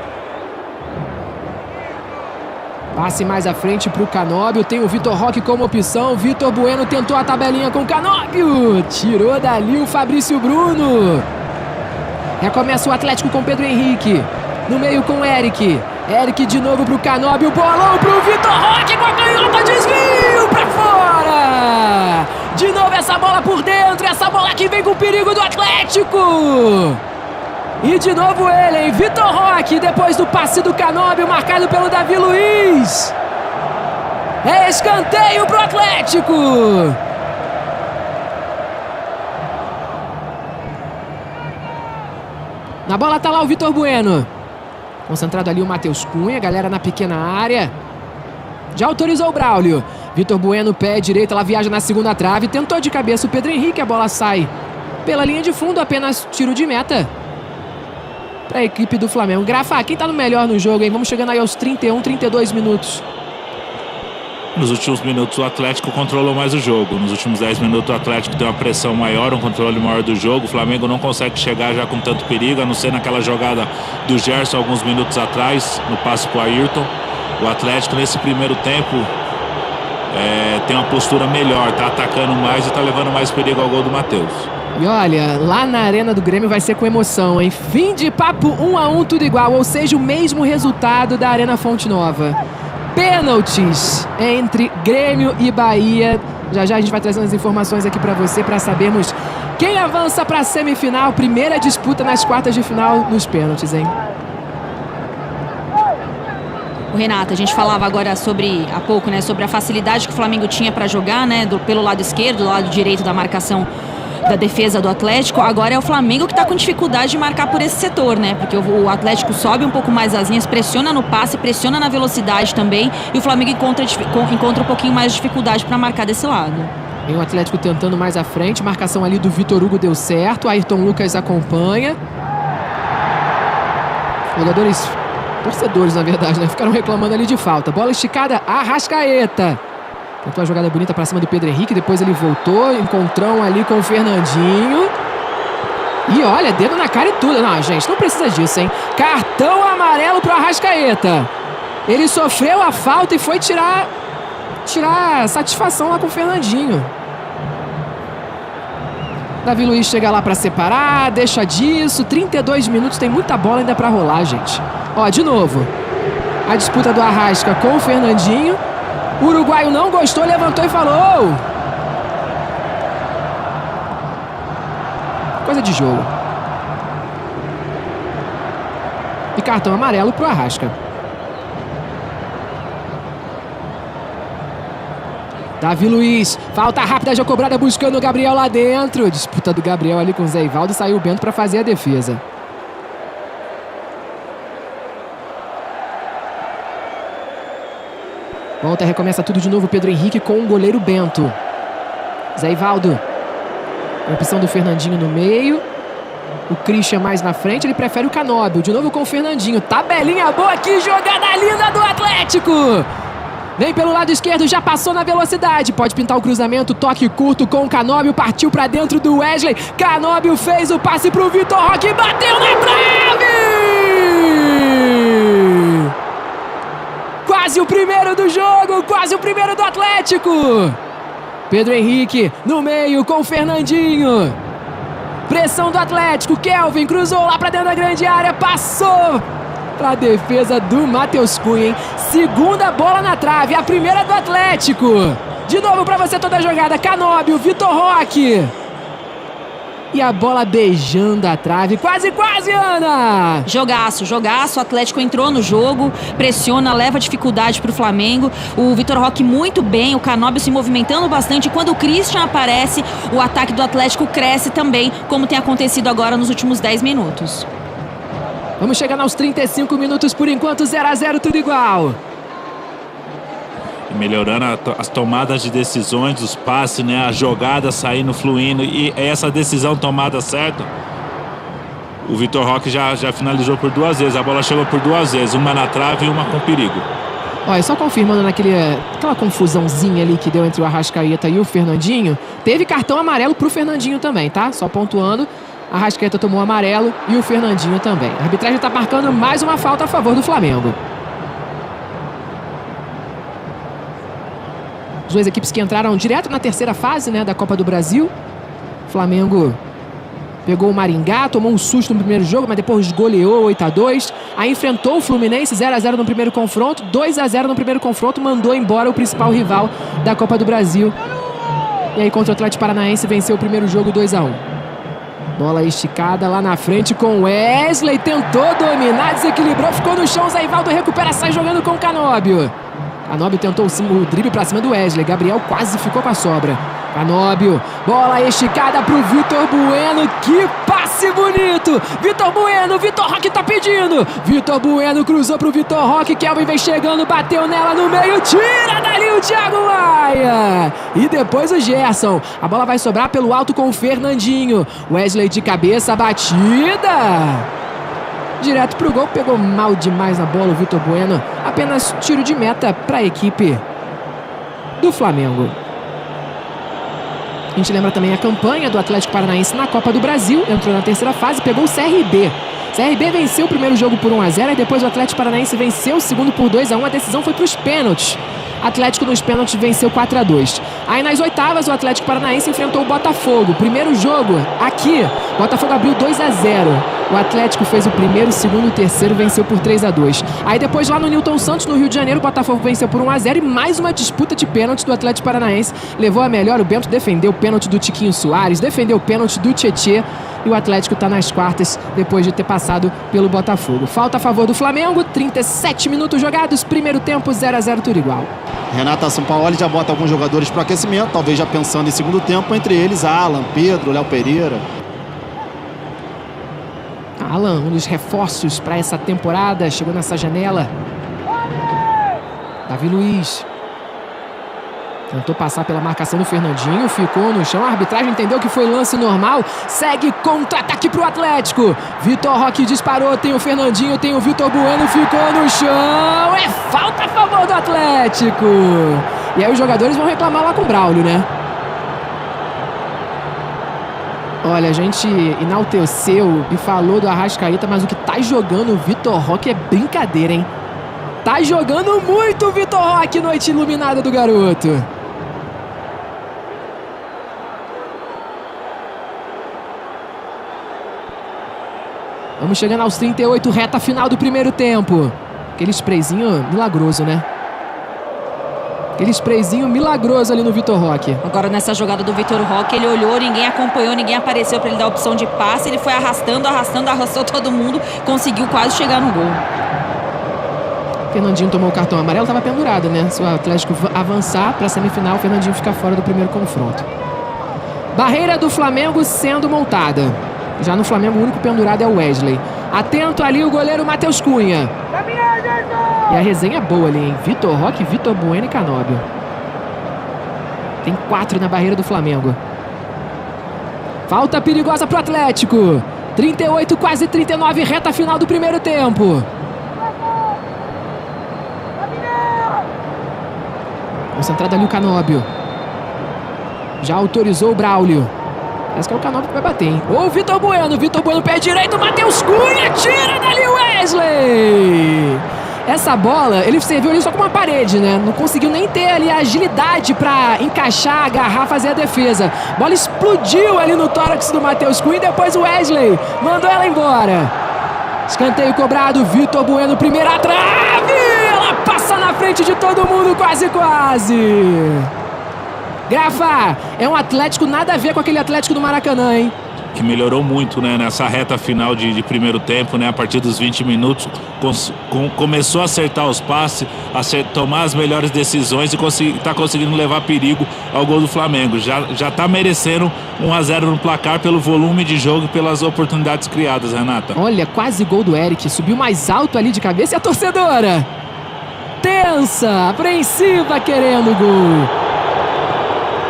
Passe mais à frente para o Canóbio. Tem o Vitor Roque como opção. Vitor Bueno tentou a tabelinha com o Canóbio. Tirou dali o Fabrício Bruno. Recomeça o Atlético com Pedro Henrique. No meio com o Eric. Eric de novo para o Canóbio. Bolão para o Vitor Roque com a canhota. Desvio para fora. De novo essa bola por dentro. Essa bola que vem com o perigo do Atlético. E de novo ele, hein? Vitor Roque, depois do passe do Canóbio, marcado pelo Davi Luiz. É escanteio pro Atlético. Na bola tá lá o Vitor Bueno. Concentrado ali o Matheus Cunha, galera na pequena área. Já autorizou o Braulio. Vitor Bueno, pé direito, ela viaja na segunda trave. Tentou de cabeça o Pedro Henrique, a bola sai pela linha de fundo, apenas tiro de meta para a equipe do Flamengo. Grafa, quem tá no melhor no jogo, hein? Vamos chegando aí aos 31, 32 minutos. Nos últimos minutos o Atlético controlou mais o jogo. Nos últimos 10 minutos o Atlético tem uma pressão maior, um controle maior do jogo. O Flamengo não consegue chegar já com tanto perigo, a não ser naquela jogada do Gerson alguns minutos atrás, no passe pro Ayrton. O Atlético nesse primeiro tempo tem uma postura melhor, tá atacando mais e tá levando mais perigo ao gol do Matheus. E olha, lá na Arena do Grêmio vai ser com emoção, hein? Fim de papo, 1-1, tudo igual, ou seja, o mesmo resultado da Arena Fonte Nova. Pênaltis entre Grêmio e Bahia. Já já a gente vai trazendo as informações aqui pra você, pra sabermos quem avança pra semifinal. Primeira disputa nas quartas de final nos pênaltis, hein? O Renato, a gente falava agora há pouco, né, sobre a facilidade que o Flamengo tinha para jogar, né, pelo lado esquerdo, do lado direito da marcação da defesa do Atlético. Agora é o Flamengo que está com dificuldade de marcar por esse setor, né, porque o Atlético sobe um pouco mais as linhas, pressiona no passe, pressiona na velocidade também, e o Flamengo encontra um pouquinho mais de dificuldade para marcar desse lado. Tem o Atlético tentando mais à frente, marcação ali do Vitor Hugo deu certo, Ayrton Lucas acompanha. Torcedores, na verdade, né? Ficaram reclamando ali de falta. Bola esticada, Arrascaeta. Tentou a jogada bonita pra cima do Pedro Henrique. Depois ele voltou, encontrão ali com o Fernandinho. E olha, dedo na cara e tudo. Não, gente, não precisa disso, hein? Cartão amarelo pro Arrascaeta. Ele sofreu a falta e foi tirar satisfação lá com o Fernandinho. Davi Luiz chega lá pra separar, deixa disso. 32 minutos, tem muita bola ainda pra rolar, gente. Ó, de novo, a disputa do Arrasca com o Fernandinho. O uruguaio não gostou, levantou e falou: coisa de jogo. E cartão amarelo pro Arrasca. Davi Luiz, falta rápida já cobrada, buscando o Gabriel lá dentro. Disputa do Gabriel ali com o Zeivaldo, saiu o Bento para fazer a defesa. Volta, recomeça tudo de novo, Pedro Henrique com o goleiro Bento. Zeivaldo, opção do Fernandinho no meio. O Christian mais na frente, ele prefere o Canóbio. De novo com o Fernandinho, tabelinha boa aqui, jogada linda do Atlético. Vem pelo lado esquerdo, já passou na velocidade. Pode pintar o cruzamento, toque curto com o Canóbio. Partiu pra dentro do Wesley. Canóbio fez o passe pro Vitor Roque. Bateu na trave! Quase o primeiro do jogo, quase o primeiro do Atlético. Pedro Henrique no meio com o Fernandinho. Pressão do Atlético. Kelvin cruzou lá pra dentro da grande área. Passou pra defesa do Matheus Cunha, hein? Segunda bola na trave. A primeira do Atlético. De novo pra você toda a jogada. Canóbio, Vitor Roque. E a bola beijando a trave. Quase, Ana! Jogaço. O Atlético entrou no jogo, pressiona, leva dificuldade pro Flamengo. O Vitor Roque muito bem, o Canóbio se movimentando bastante. E quando o Christian aparece, o ataque do Atlético cresce também, como tem acontecido agora nos últimos 10 minutos. Vamos chegar aos 35 minutos por enquanto, 0-0, tudo igual. Melhorando as tomadas de decisões, os passes, né? A jogada saindo, fluindo. E essa decisão tomada certa. O Vitor Roque já finalizou por 2 vezes. A bola chegou por 2 vezes. Uma na trave e uma com perigo. Olha, só confirmando aquela confusãozinha ali que deu entre o Arrascaeta e o Fernandinho. Teve cartão amarelo pro Fernandinho também, tá? Só pontuando. A Arrascaeta tomou amarelo e o Fernandinho também. A arbitragem tá marcando mais uma falta a favor do Flamengo. As duas equipes que entraram direto na terceira fase, né, da Copa do Brasil. O Flamengo pegou o Maringá, tomou um susto no primeiro jogo, mas depois goleou 8-2. Aí enfrentou o Fluminense 0-0 no primeiro confronto, 2-0 no primeiro confronto, mandou embora o principal rival da Copa do Brasil. E aí contra o Atlético Paranaense venceu o primeiro jogo 2-1. Bola esticada lá na frente com Wesley, tentou dominar, desequilibrou, ficou no chão, Zé Ivaldo recupera, sai jogando com o Canóbio. Canóbio tentou o drible pra cima do Wesley. Gabriel quase ficou com a sobra. Canóbio, bola esticada pro Vitor Bueno. Que passe bonito! Vitor Bueno, Vitor Roque tá pedindo. Vitor Bueno cruzou pro Vitor Roque. Kelvin vem chegando, bateu nela no meio. Tira dali o Thiago Maia. E depois o Gerson. A bola vai sobrar pelo alto com o Fernandinho. Wesley de cabeça, batida. Direto pro gol, pegou mal demais na bola o Vitor Bueno. Apenas tiro de meta para a equipe do Flamengo. A gente lembra também a campanha do Atlético Paranaense na Copa do Brasil. Entrou na terceira fase, pegou o CRB. CRB venceu o primeiro jogo por 1-0 e depois o Atlético Paranaense venceu o segundo por 2-1. A decisão foi para os pênaltis. Atlético nos pênaltis venceu 4-2. Aí nas oitavas o Atlético Paranaense enfrentou o Botafogo. Primeiro jogo aqui, o Botafogo abriu 2-0. O Atlético fez o primeiro, o segundo e o terceiro, venceu por 3-2. Aí depois lá no Newton Santos, no Rio de Janeiro, o Botafogo venceu por 1-0 e mais uma disputa de pênalti do Atlético Paranaense. Levou a melhor, o Bento defendeu o pênalti do Tiquinho Soares, defendeu o pênalti do Tietê. E o Atlético está nas quartas depois de ter passado pelo Botafogo. Falta a favor do Flamengo, 37 minutos jogados, primeiro tempo 0-0, tudo igual. Renata Sampaoli já bota alguns jogadores para o aquecimento, talvez já pensando em segundo tempo, entre eles Alan, Pedro, Léo Pereira. Alan, um dos reforços para essa temporada, chegou nessa janela. Davi Luiz tentou passar pela marcação do Fernandinho, ficou no chão, a arbitragem entendeu que foi lance normal, segue contra-ataque pro Atlético. Vitor Roque disparou, tem o Fernandinho, tem o Vitor Bueno, ficou no chão, é falta a favor do Atlético. E aí os jogadores vão reclamar lá com o Braulio, né? Olha, a gente enalteceu e falou do Arrascaeta, mas o que tá jogando o Vitor Roque é brincadeira, hein? Tá jogando muito o Vitor Roque, noite iluminada do garoto. Vamos chegando aos 38, reta final do primeiro tempo. Aquele sprayzinho milagroso, né? Aquele sprayzinho milagroso ali no Vitor Roque. Agora nessa jogada do Vitor Roque, ele olhou, ninguém acompanhou, ninguém apareceu para ele dar a opção de passe. Ele foi arrastou todo mundo, conseguiu quase chegar no gol. Fernandinho tomou o cartão amarelo, estava pendurado, né? Se o Atlético avançar para a semifinal, o Fernandinho fica fora do primeiro confronto. Barreira do Flamengo sendo montada. Já no Flamengo, o único pendurado é o Wesley. Atento ali o goleiro Matheus Cunha. E a resenha é boa ali, hein? Vitor Roque, Vitor Bueno e Canóbio. Tem 4 na barreira do Flamengo. Falta perigosa pro Atlético. 38, quase 39, reta final do primeiro tempo. Concentrado ali o Canóbio. Já autorizou o Braulio. Parece que é o Canóbio que vai bater, hein? Ô, Vitor Bueno, pé direito, Matheus Cunha, tira dali o Wesley! essa bola, ele serviu ali só como uma parede, né? Não conseguiu nem ter ali a agilidade pra encaixar, agarrar, fazer a defesa. A bola explodiu ali no tórax do Matheus Cunha e depois o Wesley mandou ela embora. Escanteio cobrado, Vitor Bueno, primeira trave! Ela passa na frente de todo mundo, quase, quase! Grafa, é um Atlético nada a ver com aquele Atlético do Maracanã, hein? Que melhorou muito, né, nessa reta final de primeiro tempo, né, a partir dos 20 minutos, começou a acertar os passes, tomar as melhores decisões e está conseguindo levar perigo ao gol do Flamengo. Já está merecendo 1-0 no placar pelo volume de jogo e pelas oportunidades criadas, Renata. Olha, quase gol do Eric, subiu mais alto ali de cabeça e a torcedora tensa, apreensiva, querendo gol.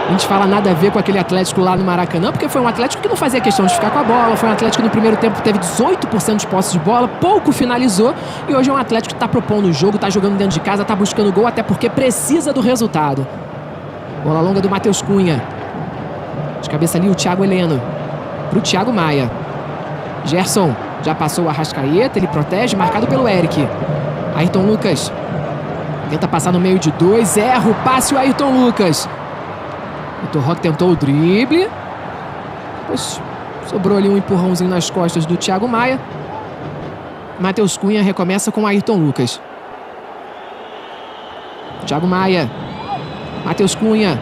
A gente fala nada a ver com aquele Atlético lá no Maracanã, porque foi um Atlético que não fazia questão de ficar com a bola, foi um Atlético que no primeiro tempo teve 18% de posse de bola, pouco finalizou, e hoje é um Atlético que está propondo o jogo, está jogando dentro de casa, está buscando gol, até porque precisa do resultado. Bola longa do Matheus Cunha. De cabeça ali o Thiago Heleno, pro Thiago Maia. Gerson já passou o Arrascaeta, ele protege, marcado pelo Eric. Ayrton Lucas tenta passar no meio de dois, erra o passe o Ayrton Lucas. Vitor Roque tentou o drible. Depois sobrou ali um empurrãozinho nas costas do Thiago Maia. Matheus Cunha recomeça com o Ayrton Lucas. Thiago Maia. Matheus Cunha.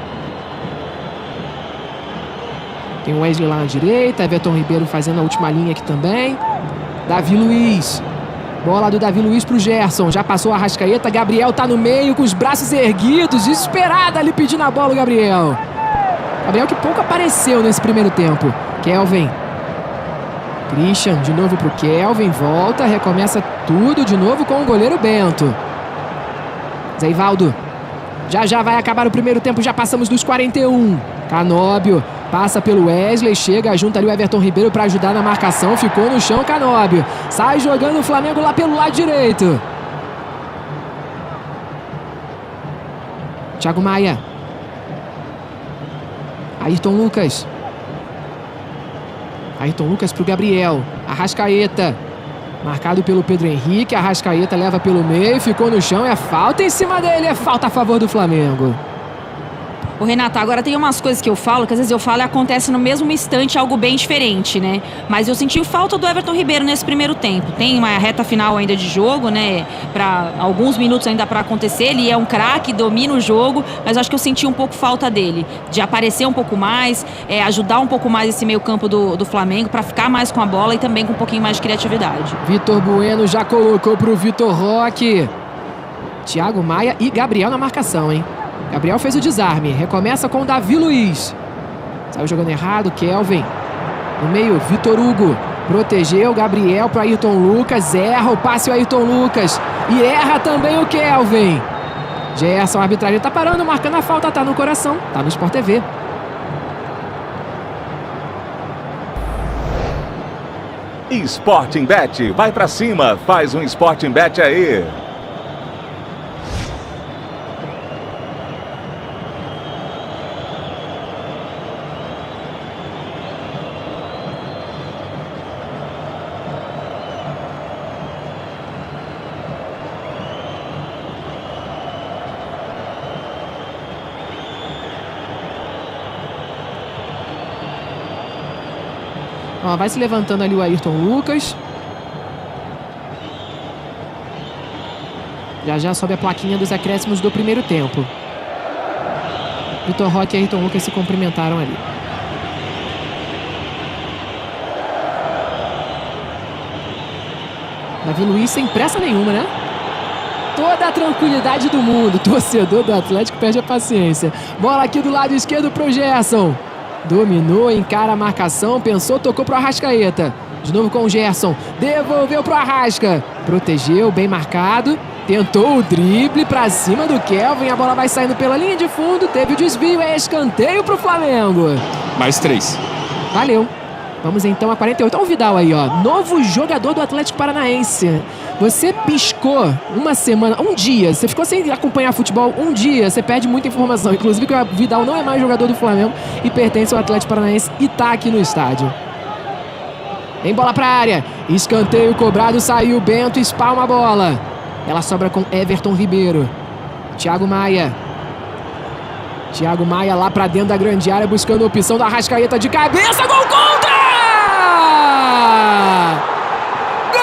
Tem o Wesley lá na direita. Everton Ribeiro fazendo a última linha aqui também. Davi Luiz. Bola do Davi Luiz pro Gerson. Já passou a Arrascaeta. Gabriel tá no meio com os braços erguidos. Desesperado ali pedindo a bola o Gabriel. Gabriel que pouco apareceu nesse primeiro tempo. Kelvin. Christian de novo pro Kelvin. Volta, recomeça tudo de novo com o goleiro Bento. Zé Ivaldo. Já vai acabar o primeiro tempo. Já passamos dos 41. Canóbio passa pelo Wesley. Chega, junta ali o Everton Ribeiro para ajudar na marcação. Ficou no chão Canóbio. Sai jogando o Flamengo lá pelo lado direito. Thiago Maia. Ayrton Lucas. Ayrton Lucas pro Gabriel. Arrascaeta. Marcado pelo Pedro Henrique. Arrascaeta leva pelo meio. Ficou no chão. É falta em cima dele. É falta a favor do Flamengo. Ô, Renata, agora tem umas coisas que eu falo, que às vezes eu falo e acontece no mesmo instante algo bem diferente, né? Mas eu senti falta do Everton Ribeiro nesse primeiro tempo. Tem uma reta final ainda de jogo, né? Para alguns minutos ainda para acontecer. Ele é um craque, domina o jogo, mas eu acho que eu senti um pouco falta dele. De aparecer um pouco mais, ajudar um pouco mais esse meio campo do Flamengo para ficar mais com a bola e também com um pouquinho mais de criatividade. Vitor Bueno já colocou pro Vitor Roque. Thiago Maia e Gabriel na marcação, hein? Gabriel fez o desarme. Recomeça com o Davi Luiz. Saiu jogando errado. Kelvin. No meio, Vitor Hugo. Protegeu. Gabriel para Ayrton Lucas. Erra o passe o Ayrton Lucas. E erra também o Kelvin. Gerson, a arbitragem tá parando, marcando a falta. Tá no coração. Tá no Sport TV. Sporting Bet. Vai pra cima. Faz um Sporting Bet aí. Ó, vai se levantando ali o Ayrton Lucas. Já sobe a plaquinha dos acréscimos do primeiro tempo. Vitor Roque e Ayrton Lucas se cumprimentaram ali. Davi Luiz sem pressa nenhuma, né? Toda a tranquilidade do mundo. Torcedor do Atlético perde a paciência. Bola aqui do lado esquerdo pro Gerson. Dominou, encara a marcação, pensou, tocou pro Arrascaeta. De novo com o Gerson. Devolveu pro Arrasca. Protegeu, bem marcado. Tentou o drible pra cima do Kelvin. A bola vai saindo pela linha de fundo. Teve o desvio, é escanteio pro Flamengo. Mais 3. Valeu. Vamos então a 48. Olha o Vidal aí, ó. Novo jogador do Atlético Paranaense. Você piscou uma semana, um dia. Você ficou sem acompanhar futebol um dia. Você perde muita informação. Inclusive que o Vidal não é mais jogador do Flamengo e pertence ao Atlético Paranaense e tá aqui no estádio. Tem bola pra área. Escanteio cobrado, saiu. Bento espalma a bola. Ela sobra com Everton Ribeiro. Thiago Maia. Thiago Maia lá pra dentro da grande área, buscando a opção da Arrascaeta de cabeça. Gol contra! Gol!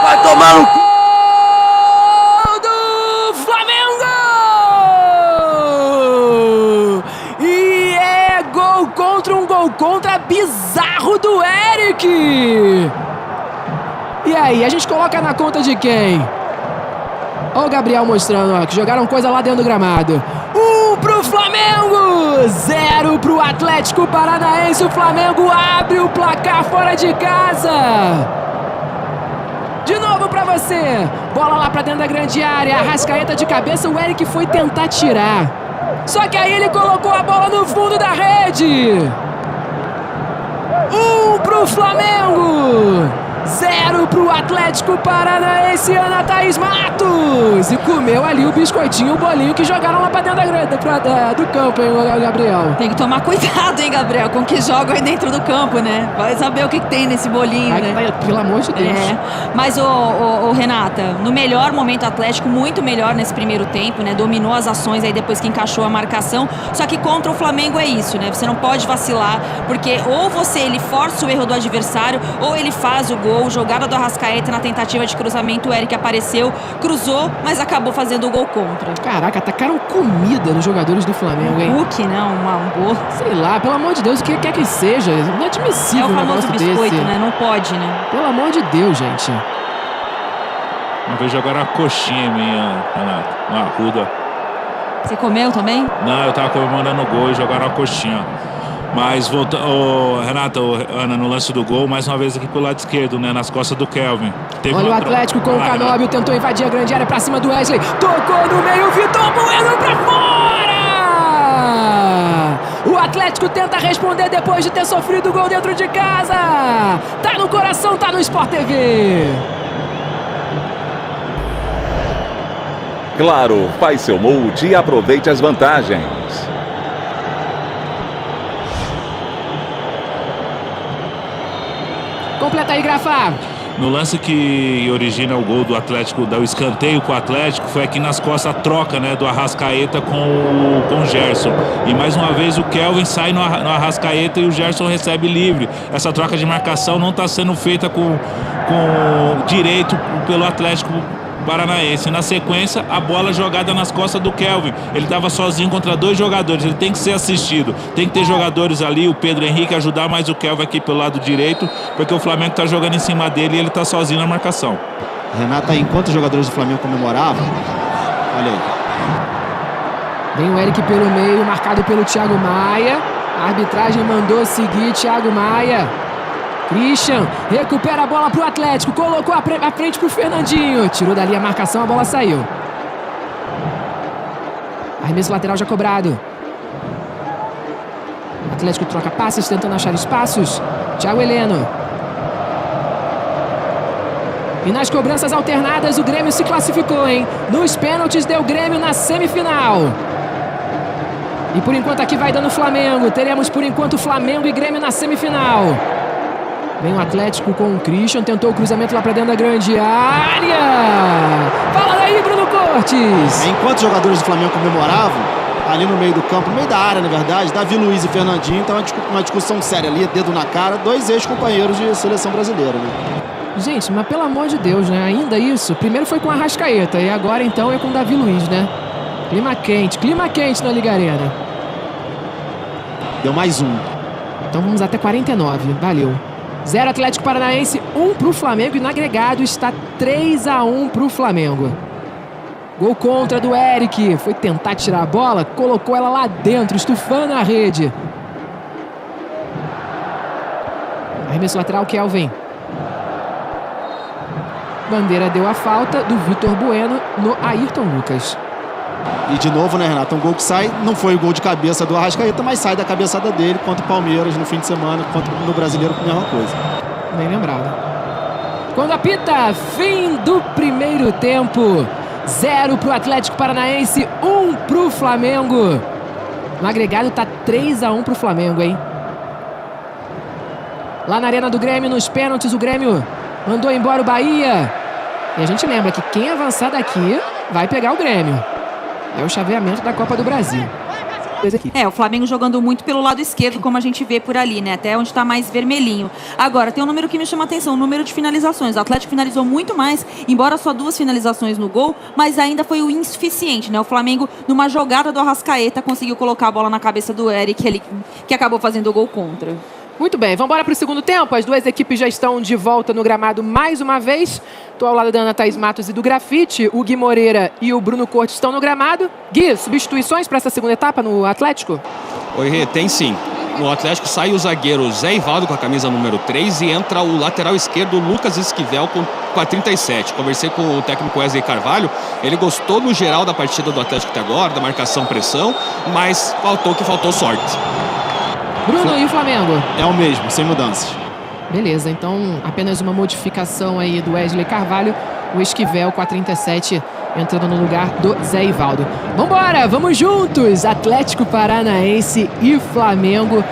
Vai tomar no cu! Do Flamengo! E é gol contra, um gol contra bizarro do Eric! E aí, a gente coloca na conta de quem? Olha o Gabriel mostrando, ó, que jogaram coisa lá dentro do gramado. 1 pro Flamengo, 0 pro Atlético Paranaense. O Flamengo abre o placar fora de casa. De novo pra você. Bola lá pra dentro da grande área. Arrascaeta de cabeça, o Eric foi tentar tirar. Só que aí ele colocou a bola no fundo da rede. 1 pro Flamengo. 0 pro Atlético Paranaense. Ana Thaís Matos. E comeu ali o biscoitinho, o bolinho que jogaram lá pra dentro do campo, hein, Gabriel? Tem que tomar cuidado, hein, Gabriel, com o que joga aí dentro do campo, né? Vai saber o que tem nesse bolinho, né? Pelo amor de Deus. Mas, ô, Renata, no melhor momento Atlético, muito melhor nesse primeiro tempo, né? Dominou as ações aí depois que encaixou a marcação. Só que contra o Flamengo é isso, né? Você não pode vacilar, porque ou ele força o erro do adversário, ou ele faz o gol. Jogada do Arrascaeta na tentativa de cruzamento, o Eric apareceu, cruzou, mas acabou fazendo o gol contra. Caraca, atacaram comida nos jogadores do Flamengo, hein? Hulk, né? Um gol. Sei lá, pelo amor de Deus, o que quer que seja? Não é admissível É o famoso biscoito, desse. né? Não pode, né? Pelo amor de Deus, gente. Uma vez jogaram uma coxinha minha, Renato, uma arruda. Você comeu também? Não, eu tava comemorando o gol e jogaram uma coxinha. Mas, Renata, Ana, no lance do gol, mais uma vez aqui pro lado esquerdo, né? Nas costas do Kelvin. Olha o Atlético com o Canóbio, tentou invadir a grande área pra cima do Wesley. Tocou no meio, Vitor Bueno pra fora! O Atlético tenta responder depois de ter sofrido o gol dentro de casa. Tá no coração, tá no Sport TV. Claro, faz seu multi e aproveite as vantagens. Completa aí, Grafa. No lance que origina o gol do Atlético, dá o escanteio com o Atlético, foi aqui nas costas a troca, né, do Arrascaeta com o Gerson. E mais uma vez o Kelvin sai no Arrascaeta e o Gerson recebe livre. Essa troca de marcação não está sendo feita com direito pelo Atlético Paranaense. Na sequência, a bola jogada nas costas do Kelvin. Ele estava sozinho contra 2 jogadores. Ele tem que ser assistido. Tem que ter jogadores ali, o Pedro Henrique, ajudar mais o Kelvin aqui pelo lado direito, porque o Flamengo está jogando em cima dele e ele está sozinho na marcação. Renata, enquanto os jogadores do Flamengo comemoravam, olha aí. Vem o Eric pelo meio, marcado pelo Thiago Maia. A arbitragem mandou seguir Thiago Maia. Christian recupera a bola pro Atlético, colocou a frente pro Fernandinho, tirou dali a marcação, a bola saiu. Arremesso lateral já cobrado. O Atlético troca passes, tentando achar espaços. Thiago Heleno. E nas cobranças alternadas o Grêmio se classificou, hein? Nos pênaltis deu Grêmio na semifinal. E por enquanto aqui vai dando Flamengo. Teremos por enquanto Flamengo e Grêmio na semifinal. Vem o Atlético com o Christian, tentou o cruzamento lá pra dentro da grande área. Fala daí, Bruno Cortes. Enquanto os jogadores do Flamengo comemoravam, ali no meio do campo, no meio da área, na verdade, Davi Luiz e Fernandinho, então uma discussão séria ali, dedo na cara, 2 ex-companheiros de seleção brasileira, né? Gente, mas pelo amor de Deus, né? Ainda isso. Primeiro foi com a Arrascaeta e agora então é com o Davi Luiz, né? Clima quente na Liga Arena. Deu mais um. Então vamos até 49, valeu. 0 Atlético Paranaense, 1 pro Flamengo e no agregado está 3-1 pro Flamengo. Gol contra do Eric, foi tentar tirar a bola, colocou ela lá dentro, estufando a rede. Arremesso lateral, Kelvin. Bandeira deu a falta do Vitor Bueno no Ayrton Lucas. E de novo, né, Renato? Um gol que sai, não foi o gol de cabeça do Arrascaeta, mas sai da cabeçada dele contra o Palmeiras no fim de semana, contra no Brasileiro, a mesma coisa. Nem lembrado. Quando apita, fim do primeiro tempo. 0 pro Atlético Paranaense, 1 pro Flamengo. No agregado tá 3-1 pro Flamengo, hein? Lá na Arena do Grêmio, nos pênaltis, o Grêmio Mandou embora o Bahia. E a gente lembra que quem avançar daqui vai pegar o Grêmio. É o chaveamento da Copa do Brasil. O Flamengo jogando muito pelo lado esquerdo, como a gente vê por ali, né? Até onde está mais vermelhinho. Agora, tem um número que me chama a atenção, o número de finalizações. O Atlético finalizou muito mais, embora só 2 finalizações no gol, mas ainda foi o insuficiente, né? O Flamengo, numa jogada do Arrascaeta, conseguiu colocar a bola na cabeça do Eric, que acabou fazendo o gol contra. Muito bem, vamos embora para o segundo tempo. As duas equipes já estão de volta no gramado mais uma vez. Estou ao lado da Ana Thaís Matos e do Grafite. O Gui Moreira e o Bruno Cortes estão no gramado. Gui, substituições para essa segunda etapa no Atlético? Oi, Rê, tem sim. No Atlético sai o zagueiro Zé Ivaldo com a camisa número 3 e entra o lateral esquerdo Lucas Esquivel com a 37. Conversei com o técnico Wesley Carvalho. Ele gostou no geral da partida do Atlético até agora, da marcação-pressão, mas faltou sorte. Bruno, e o Flamengo? É o mesmo, sem mudanças. Beleza, então apenas uma modificação aí do Wesley Carvalho. O Esquivel com a 37 entrando no lugar do Zé Ivaldo. Vambora, vamos juntos! Atlético Paranaense e Flamengo.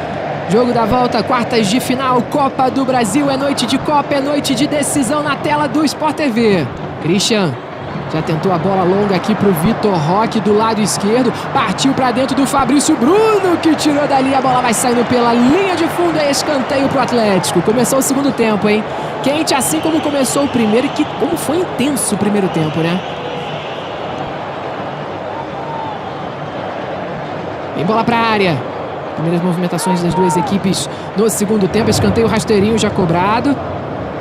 Jogo da volta, quartas de final, Copa do Brasil. É noite de Copa, é noite de decisão na tela do Sport TV. Christian já tentou a bola longa aqui pro Vitor Roque do lado esquerdo. Partiu pra dentro do Fabrício Bruno, que tirou dali. A bola vai saindo pela linha de fundo. É escanteio pro Atlético. Começou o segundo tempo, hein? Quente assim como começou o primeiro. E como foi intenso o primeiro tempo, né? Vem bola pra área. Primeiras movimentações das duas equipes no segundo tempo. Escanteio rasteirinho já cobrado.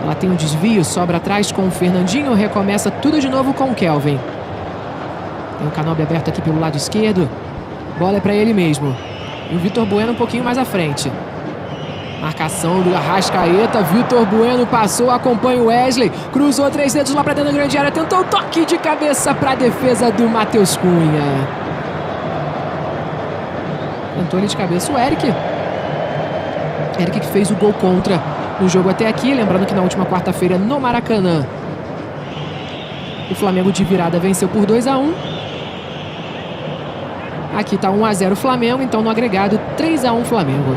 Ela tem um desvio, sobra atrás com o Fernandinho. Recomeça tudo de novo com o Kelvin. Tem o Canóbio aberto aqui pelo lado esquerdo. Bola é para ele mesmo. E o Vitor Bueno um pouquinho mais à frente. Marcação do Arrascaeta. Vitor Bueno passou, acompanha o Wesley. Cruzou 3 dedos lá para dentro da grande área. Tentou o toque de cabeça para a defesa do Matheus Cunha. Tentou ele de cabeça o Eric. Eric que fez o gol contra no jogo até aqui. Lembrando que na última quarta-feira no Maracanã, o Flamengo de virada venceu por 2-1. Aqui está 1-0 Flamengo, então no agregado 3-1 Flamengo.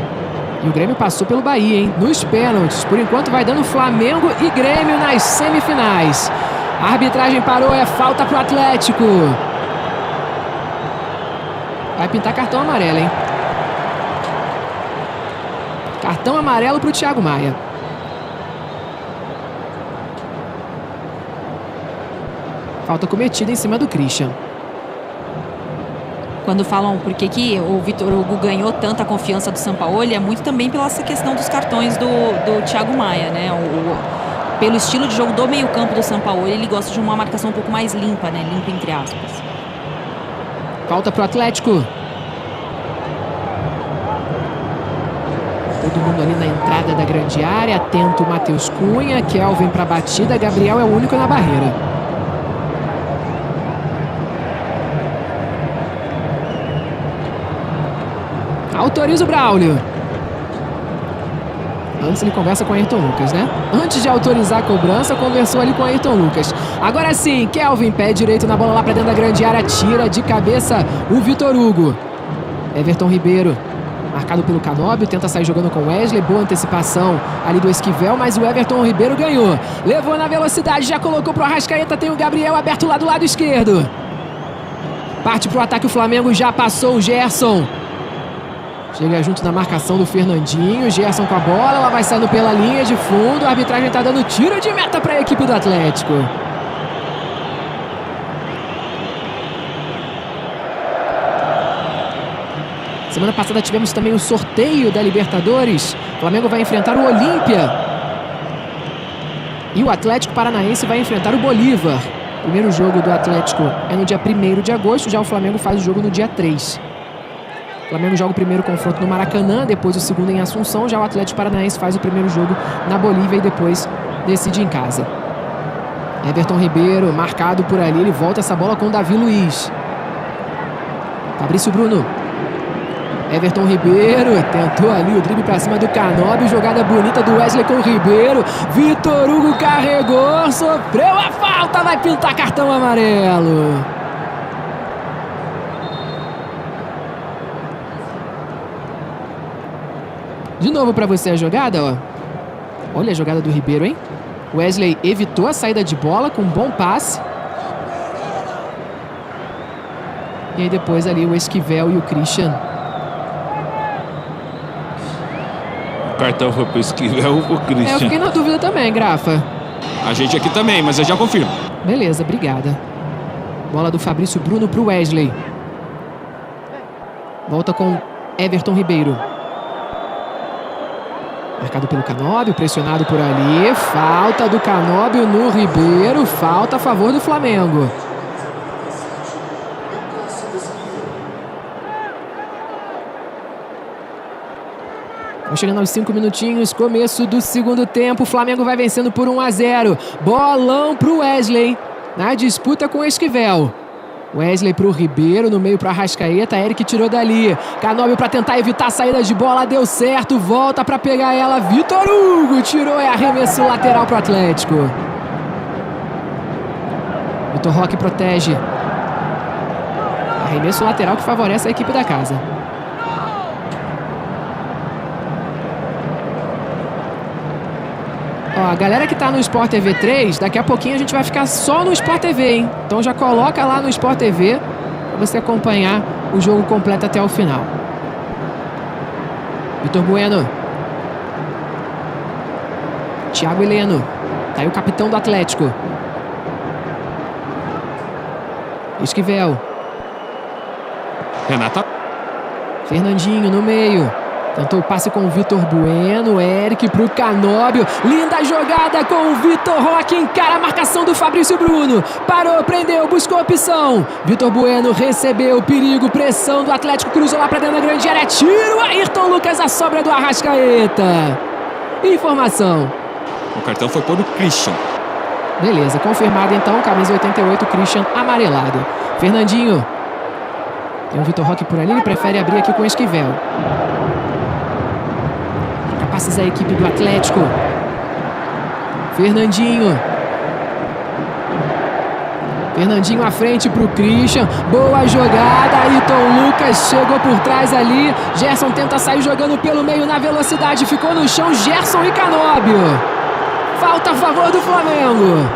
E o Grêmio passou pelo Bahia, hein? Nos pênaltis. Por enquanto vai dando Flamengo e Grêmio nas semifinais. A arbitragem parou, é falta pro Atlético. Vai pintar cartão amarelo, hein? Cartão amarelo pro Thiago Maia. Falta cometida em cima do Christian. Quando falam por que o Vitor Hugo ganhou tanta confiança do Sampaoli, é muito também pela essa questão dos cartões do Thiago Maia, né? Pelo estilo de jogo do meio-campo do Sampaoli, ele gosta de uma marcação um pouco mais limpa, né? Limpa entre aspas. Falta pro Atlético. Todo mundo ali na entrada da grande área. Atento o Matheus Cunha. Kelvin pra batida. Gabriel é o único na barreira. Autoriza o Braulio. Antes ele conversa com o Ayrton Lucas, né? Antes de autorizar a cobrança, conversou ali com o Ayrton Lucas. Agora sim, Kelvin, pé direito na bola lá pra dentro da grande área. Tira de cabeça o Vitor Hugo. Everton Ribeiro, marcado pelo Canóbio, tenta sair jogando com Wesley. Boa antecipação ali do Esquivel, mas o Everton Ribeiro ganhou. Levou na velocidade, já colocou pro Arrascaeta. Tem o Gabriel aberto lá do lado esquerdo. Parte pro ataque o Flamengo, já passou o Gerson. Chega junto na marcação do Fernandinho. Gerson com a bola, ela vai saindo pela linha de fundo. A arbitragem está dando tiro de meta para a equipe do Atlético. Semana passada tivemos também o sorteio da Libertadores. O Flamengo vai enfrentar o Olímpia. E o Atlético Paranaense vai enfrentar o Bolívar. O primeiro jogo do Atlético é no dia 1º de agosto. Já o Flamengo faz o jogo no dia 3. O Flamengo joga o primeiro confronto no Maracanã, depois o segundo em Assunção. Já o Atlético Paranaense faz o primeiro jogo na Bolívia e depois decide em casa. Everton Ribeiro, marcado por ali, ele volta essa bola com o Davi Luiz. Fabrício Bruno. Everton Ribeiro, tentou ali o drible pra cima do Canóbio. Jogada bonita do Wesley com o Ribeiro. Vitor Hugo carregou, sofreu a falta, vai pintar cartão amarelo. De novo pra você a jogada, ó. Olha a jogada do Ribeiro, hein? Wesley evitou a saída de bola com um bom passe. E aí depois ali o Esquivel e o Christian. O cartão foi pro Esquivel ou pro Eu Christian? fiquei na dúvida também, Grafa. A gente aqui também, mas eu já confirmo. Beleza, obrigada. Bola do Fabrício Bruno pro Wesley. Volta com Everton Ribeiro. Marcado pelo Canóbio, pressionado por ali. Falta do Canóbio no Ribeiro. Falta a favor do Flamengo. Vamos chegando aos 5 minutinhos, começo do segundo tempo. O Flamengo vai vencendo por 1-0. Bolão pro Wesley. Na disputa com o Esquivel. Wesley pro Ribeiro, no meio pro Arrascaeta. Eric tirou dali. Canóbio para tentar evitar a saída de bola. Deu certo. Volta para pegar ela. Vitor Hugo tirou. É arremesso lateral pro Atlético. Vitor Roque protege. Arremesso lateral que favorece a equipe da casa. Ó, a galera que tá no Sport TV 3, daqui a pouquinho a gente vai ficar só no Sport TV, hein? Então já coloca lá no Sport TV pra você acompanhar o jogo completo até o final. Vitor Bueno. Thiago Heleno. Tá aí o capitão do Atlético. Esquivel. Renata. Fernandinho no meio. Tentou o passe com o Vitor Bueno. Eric pro Canóbio. Linda jogada com o Vitor Roque. Encara a marcação do Fabrício Bruno. Parou, prendeu, buscou opção. Vitor Bueno recebeu. Perigo, pressão do Atlético. Cruzou lá pra dentro da grande área. Tiro. Ayrton Lucas, a sobra do Arrascaeta. Informação. O cartão foi por o Christian. Beleza, confirmado então. Camisa 88, Christian amarelado. Fernandinho. Tem o Vitor Roque por ali. Ele prefere abrir aqui com o Esquivel. Passes a equipe do Atlético. Fernandinho. Fernandinho à frente pro Christian. Boa jogada. Ayrton Lucas chegou por trás ali. Gerson tenta sair jogando pelo meio na velocidade. Ficou no chão Gerson e Canóbio. Falta a favor do Flamengo.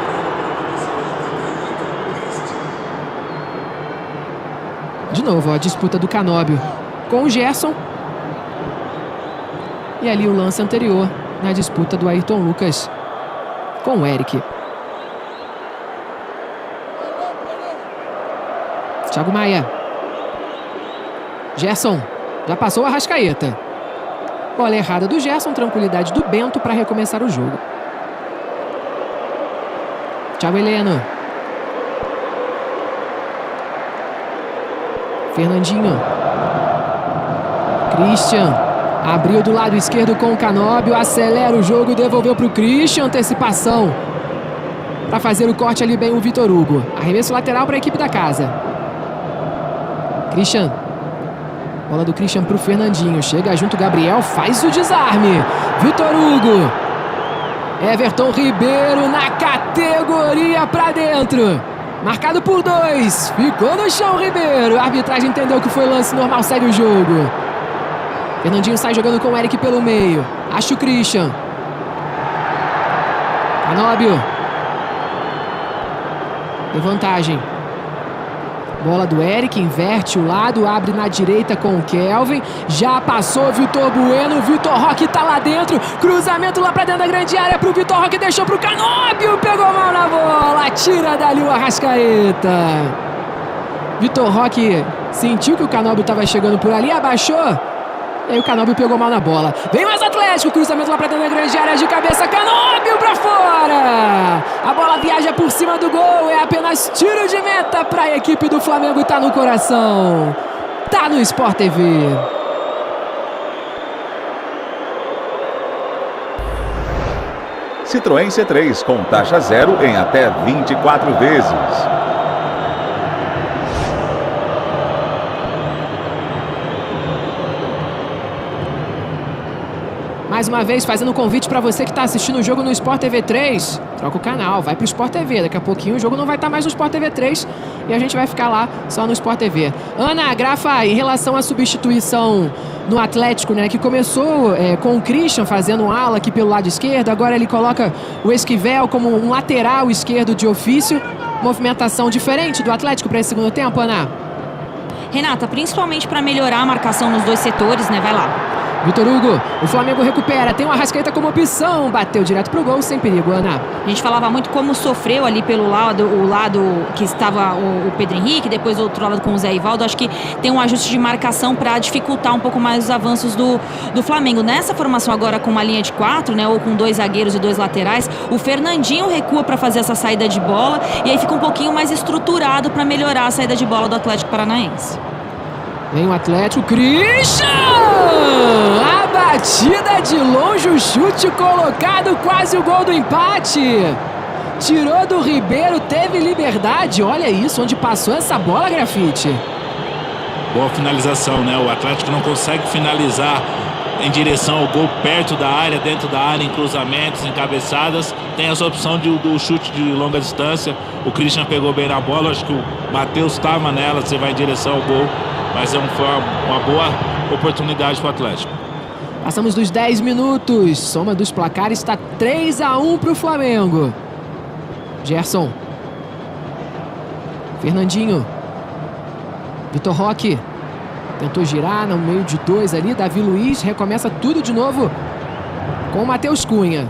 De novo, ó, a disputa do Canóbio com o Gerson. E ali o lance anterior na disputa do Ayrton Lucas com o Eric. Thiago Maia. Gerson. Já passou o Arrascaeta. Bola errada do Gerson. Tranquilidade do Bento para recomeçar o jogo. Thiago Heleno. Fernandinho. Christian. Abriu do lado esquerdo com o Canóbio. Acelera o jogo. Devolveu para o Christian. Antecipação. Para fazer o corte ali bem o Vitor Hugo. Arremesso lateral para a equipe da casa. Christian. Bola do Christian para o Fernandinho. Chega junto o Gabriel. Faz o desarme. Vitor Hugo. Everton Ribeiro na categoria para dentro. Marcado por 2. Ficou no chão Ribeiro. A arbitragem entendeu que foi lance normal. Segue o jogo. Fernandinho sai jogando com o Eric pelo meio. Acha o Christian. Canóbio. Tem vantagem. Bola do Eric, inverte o lado, abre na direita com o Kelvin. Já passou Vitor Bueno, Vitor Roque tá lá dentro. Cruzamento lá pra dentro da grande área pro Vitor Roque, deixou pro Canóbio. Pegou mal na bola, tira dali o Arrascaeta. Vitor Roque sentiu que o Canóbio tava chegando por ali, abaixou. E aí o Canóbio pegou mal na bola. Vem mais Atlético, cruzamento lá pra dentro da grande área de cabeça. Canóbio pra fora. A bola viaja por cima do gol. É apenas tiro de meta pra equipe do Flamengo. Tá no coração. Tá no Sport TV. Citroën C3 com taxa zero em até 24 vezes. Mais uma vez, fazendo um convite para você que está assistindo o jogo no Sport TV 3. Troca o canal, vai pro Sport TV. Daqui a pouquinho o jogo não vai estar mais no Sport TV 3. e a gente vai ficar lá só no Sport TV. Ana, Grafa, em relação à substituição no Atlético, né, que começou com o Christian fazendo um ala aqui pelo lado esquerdo, agora ele coloca o Esquivel como um lateral esquerdo de ofício. Movimentação diferente do Atlético para esse segundo tempo, Ana? Renata, principalmente para melhorar a marcação nos dois setores, né? Vai lá. Vitor Hugo, o Flamengo recupera, tem o Arrascaeta como opção, bateu direto pro gol, sem perigo, Ana. A gente falava muito como sofreu ali pelo lado, o lado que estava o Pedro Henrique, depois o outro lado com o Zé Ivaldo. Acho que tem um ajuste de marcação para dificultar um pouco mais os avanços do Flamengo. Nessa formação agora com uma linha de 4, né, ou com 2 zagueiros e 2 laterais, o Fernandinho recua para fazer essa saída de bola e aí fica um pouquinho mais estruturado para melhorar a saída de bola do Atlético Paranaense. Vem o Atlético, Christian! A batida de longe, o chute colocado, quase o gol do empate. Tirou do Ribeiro, teve liberdade. Olha isso, onde passou essa bola, Grafite. Boa finalização, né? O Atlético não consegue finalizar em direção ao gol perto da área, dentro da área, em cruzamentos, em cabeçadas. Tem essa opção do chute de longa distância. O Christian pegou bem na bola, acho que o Matheus estava nela, você vai em direção ao gol. Mas foi uma boa oportunidade para o Atlético. Passamos dos 10 minutos. Soma dos placares está 3-1 para o Flamengo. Gerson. Fernandinho. Vitor Roque. Tentou girar no meio de 2 ali. Davi Luiz recomeça tudo de novo com o Matheus Cunha.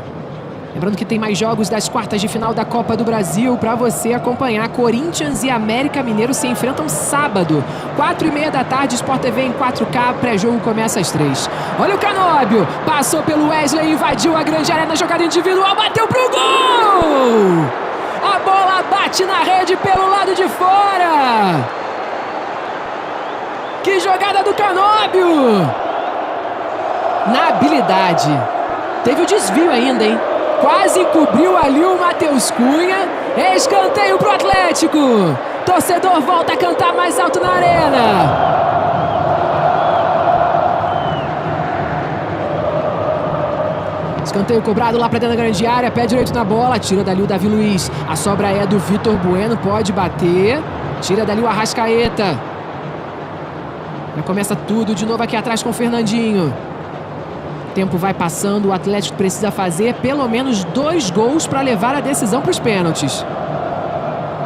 Lembrando que tem mais jogos das quartas de final da Copa do Brasil para você acompanhar. Corinthians e América Mineiro se enfrentam sábado, 4h30 da tarde, Sport TV em 4K. Pré-jogo começa às 3. Olha o Canóbio, passou pelo Wesley, invadiu a grande área na jogada individual, bateu pro gol! A bola bate na rede pelo lado de fora. Que jogada do Canóbio! Na habilidade. Teve o desvio ainda, hein? Quase cobriu ali o Matheus Cunha. Escanteio pro Atlético. Torcedor volta a cantar mais alto na arena. Escanteio cobrado lá pra dentro da grande área. Pé direito na bola. Tira dali o Davi Luiz. A sobra é do Vitor Bueno. Pode bater. Tira dali o Arrascaeta. Já começa tudo de novo aqui atrás com o Fernandinho. O tempo vai passando, o Atlético precisa fazer pelo menos 2 gols para levar a decisão para os pênaltis.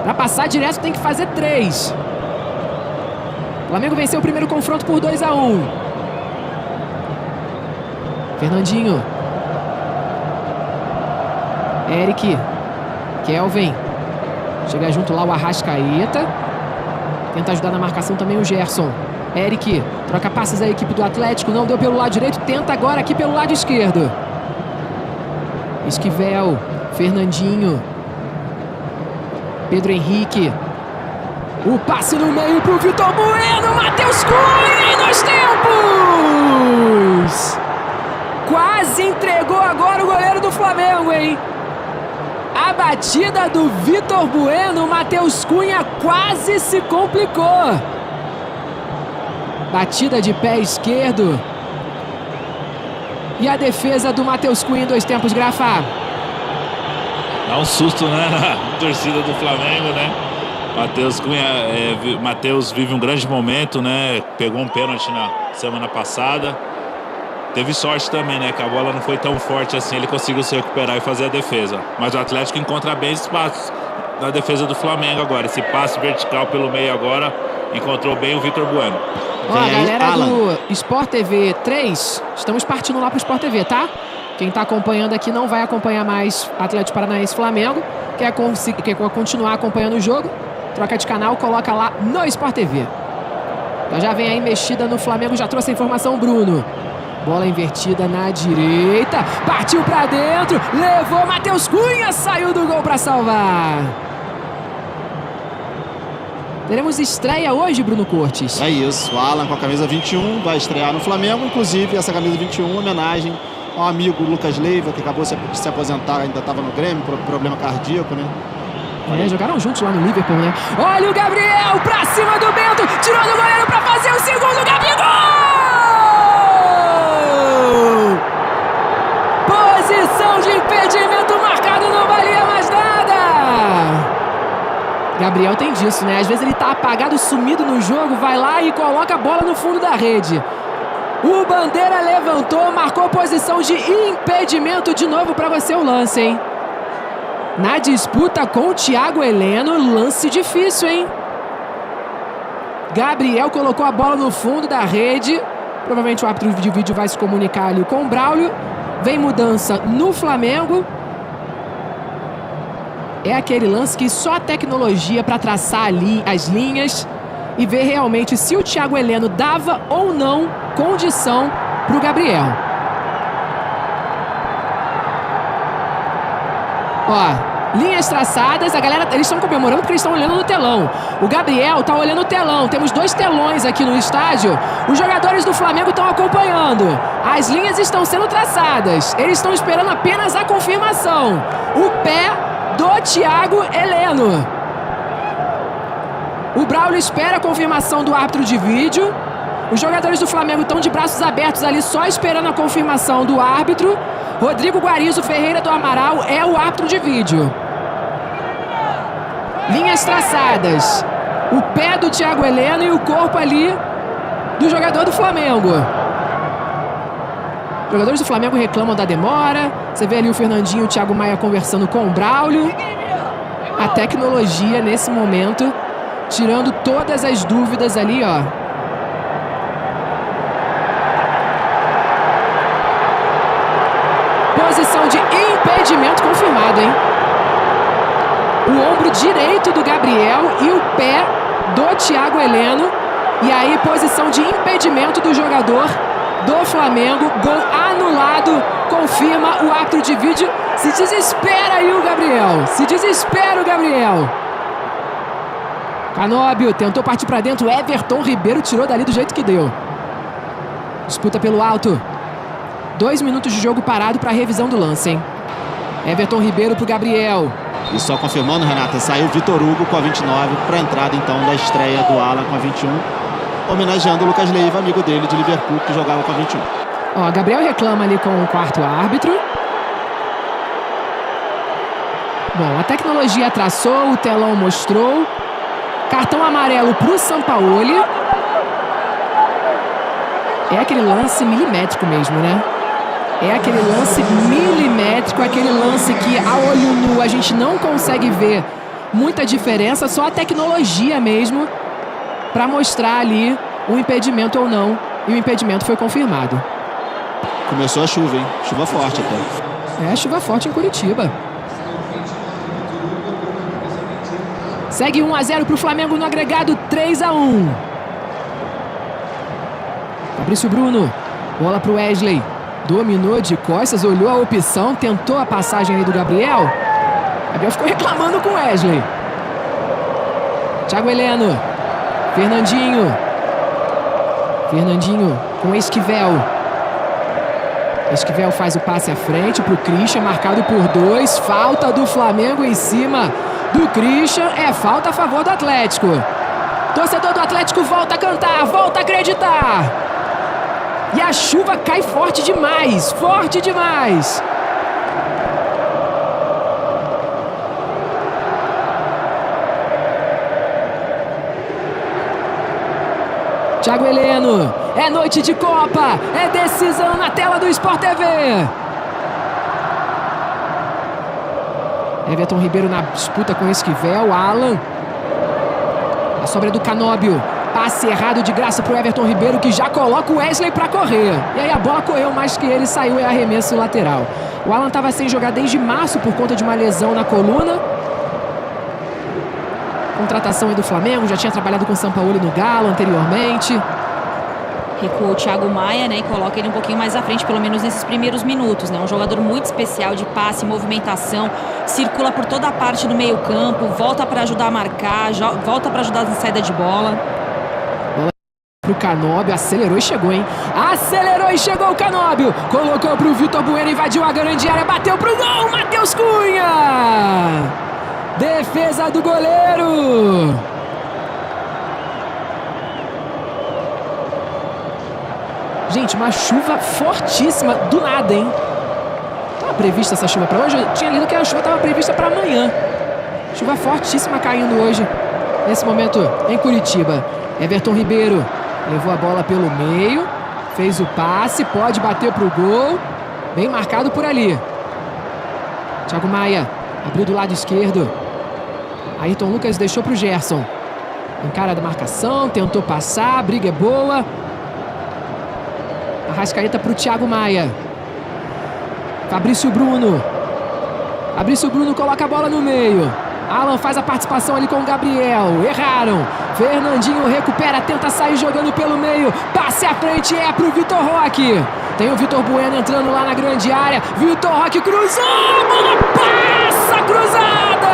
Para passar direto tem que fazer 3. O Flamengo venceu o primeiro confronto por 2-1. Fernandinho. Eric. Kelvin. Chega junto lá o Arrascaeta. Tenta ajudar na marcação também o Gerson. Eric, troca passes a equipe do Atlético, não deu pelo lado direito, tenta agora aqui pelo lado esquerdo. Esquivel, Fernandinho, Pedro Henrique. O passe no meio pro Vitor Bueno, Matheus Cunha nos tempos! Quase entregou agora o goleiro do Flamengo, hein? A batida do Vitor Bueno, Matheus Cunha quase se complicou. Batida de pé esquerdo. E a defesa do Matheus Cunha em 2 tempos, Grafa. Dá um susto, né, na torcida do Flamengo, né? Matheus Cunha, Matheus vive um grande momento, né? Pegou um pênalti na semana passada. Teve sorte também, né? Que a bola não foi tão forte assim. Ele conseguiu se recuperar e fazer a defesa. Mas o Atlético encontra bem espaços na defesa do Flamengo agora. Esse passe vertical pelo meio agora encontrou bem o Vitor Bueno. Ó, a galera do Sport TV 3, estamos partindo lá pro Sport TV, tá? Quem tá acompanhando aqui não vai acompanhar mais Atlético Paranaense Flamengo. Quer continuar acompanhando o jogo? Troca de canal, coloca lá no Sport TV. Já vem aí mexida no Flamengo, já trouxe a informação, Bruno. Bola invertida na direita, partiu pra dentro, levou Matheus Cunha, saiu do gol pra salvar. Teremos estreia hoje, Bruno Cortes. É isso, o Alan com a camisa 21 vai estrear no Flamengo. Inclusive, essa camisa 21 homenagem ao amigo Lucas Leiva, que acabou de se aposentar, ainda estava no Grêmio, problema cardíaco, né? Jogaram juntos lá no Liverpool, né? Olha o Gabriel pra cima do Bento, tirou do goleiro pra fazer o segundo, Gabigol! Posição de impedimento marcado, não valia mais nada! Gabriel tem disso, né? Às vezes ele tá apagado, sumido no jogo, vai lá e coloca a bola no fundo da rede. O Bandeira levantou, marcou posição de impedimento de novo para você o lance, hein? Na disputa com o Thiago Heleno, lance difícil, hein? Gabriel colocou a bola no fundo da rede. Provavelmente o árbitro de vídeo vai se comunicar ali com o Braulio. Vem mudança no Flamengo. É aquele lance que só a tecnologia para traçar ali as linhas e ver realmente se o Thiago Heleno dava ou não condição para o Gabriel. Ó, linhas traçadas, a galera, eles estão comemorando porque eles estão olhando no telão. O Gabriel tá olhando o telão, temos 2 telões aqui no estádio. Os jogadores do Flamengo estão acompanhando. As linhas estão sendo traçadas. Eles estão esperando apenas a confirmação. O pé do Thiago Heleno. O Braulio espera a confirmação do árbitro de vídeo. Os jogadores do Flamengo estão de braços abertos ali, só esperando a confirmação do árbitro. Rodrigo Guarizo Ferreira do Amaral é o árbitro de vídeo. Linhas traçadas. O pé do Thiago Heleno e o corpo ali do jogador do Flamengo. Os jogadores do Flamengo reclamam da demora. Você vê ali o Fernandinho e o Thiago Maia conversando com o Braulio. A tecnologia nesse momento tirando todas as dúvidas ali, ó. Posição de impedimento confirmado, hein? O ombro direito do Gabriel e o pé do Thiago Heleno. E aí, posição de impedimento do jogador do Flamengo. Gol anulado. Confirma o árbitro de vídeo. Se desespera aí o Gabriel. Se desespera o Gabriel. Canóbio tentou partir para dentro. Everton Ribeiro tirou dali do jeito que deu. Disputa pelo alto. 2 minutos de jogo parado para revisão do lance, hein? Everton Ribeiro pro Gabriel. E só confirmando, Renata, saiu Vitor Hugo com a 29 para a entrada então da estreia do Alan com a 21, homenageando o Lucas Leiva, amigo dele de Liverpool, que jogava com a 21. Ó, Gabriel reclama ali com o quarto árbitro. Bom, a tecnologia traçou, o telão mostrou. Cartão amarelo pro Sampaoli. É aquele lance milimétrico mesmo, né? É aquele lance milimétrico, aquele lance que a olho nu a gente não consegue ver muita diferença, só a tecnologia mesmo para mostrar ali o impedimento ou não. E o impedimento foi confirmado. Começou a chuva, hein? Chuva forte até. É, chuva forte em Curitiba. Segue 1-0 pro Flamengo no agregado, 3-1. Fabrício Bruno, bola pro Wesley. Dominou de costas, olhou a opção, tentou a passagem aí do Gabriel. Gabriel ficou reclamando com o Wesley. Thiago Heleno. Fernandinho. Fernandinho com Esquivel. Esquivel faz o passe à frente pro Christian, marcado por 2. Falta do Flamengo em cima do Christian. É falta a favor do Atlético. Torcedor do Atlético volta a cantar, volta a acreditar. E a chuva cai forte demais, forte demais. Thiago Heleno, é noite de Copa, é decisão na tela do Sport TV. Everton Ribeiro na disputa com Esquivel, Alan. A sobra do Canóbio. Passe errado de graça pro Everton Ribeiro, que já coloca o Wesley para correr. E aí a bola correu mais que ele, saiu e arremesso lateral. O Alan estava sem jogar desde março por conta de uma lesão na coluna. Contratação aí do Flamengo, já tinha trabalhado com o Sampaoli no Galo anteriormente. Recua o Thiago Maia, né, e coloca ele um pouquinho mais à frente, pelo menos nesses primeiros minutos, né? Um jogador muito especial de passe, movimentação, circula por toda a parte do meio-campo, volta para ajudar a marcar, volta para ajudar na saída de bola. Pro Canóbio, acelerou e chegou, hein? Acelerou e chegou o Canóbio. Colocou pro Vitor Bueno, invadiu a grande área, bateu pro gol, Matheus Cunha! Defesa do goleiro! Gente, uma chuva fortíssima do nada, hein? Estava prevista essa chuva para hoje? Eu tinha lido que a chuva estava prevista para amanhã. Chuva fortíssima caindo hoje, nesse momento em Curitiba. Everton Ribeiro levou a bola pelo meio, fez o passe, pode bater pro gol. Bem marcado por ali. Thiago Maia abriu do lado esquerdo. Ayrton Lucas deixou pro Gerson. Encara da marcação, tentou passar, a briga é boa. Arrascaeta pro Thiago Maia. Fabrício Bruno. Fabrício Bruno coloca a bola no meio. Alan faz a participação ali com o Gabriel. Erraram. Fernandinho recupera, tenta sair jogando pelo meio. Passe à frente, é pro Vitor Roque. Tem o Vitor Bueno entrando lá na grande área. Vitor Roque cruzou. A bola passa cruzada.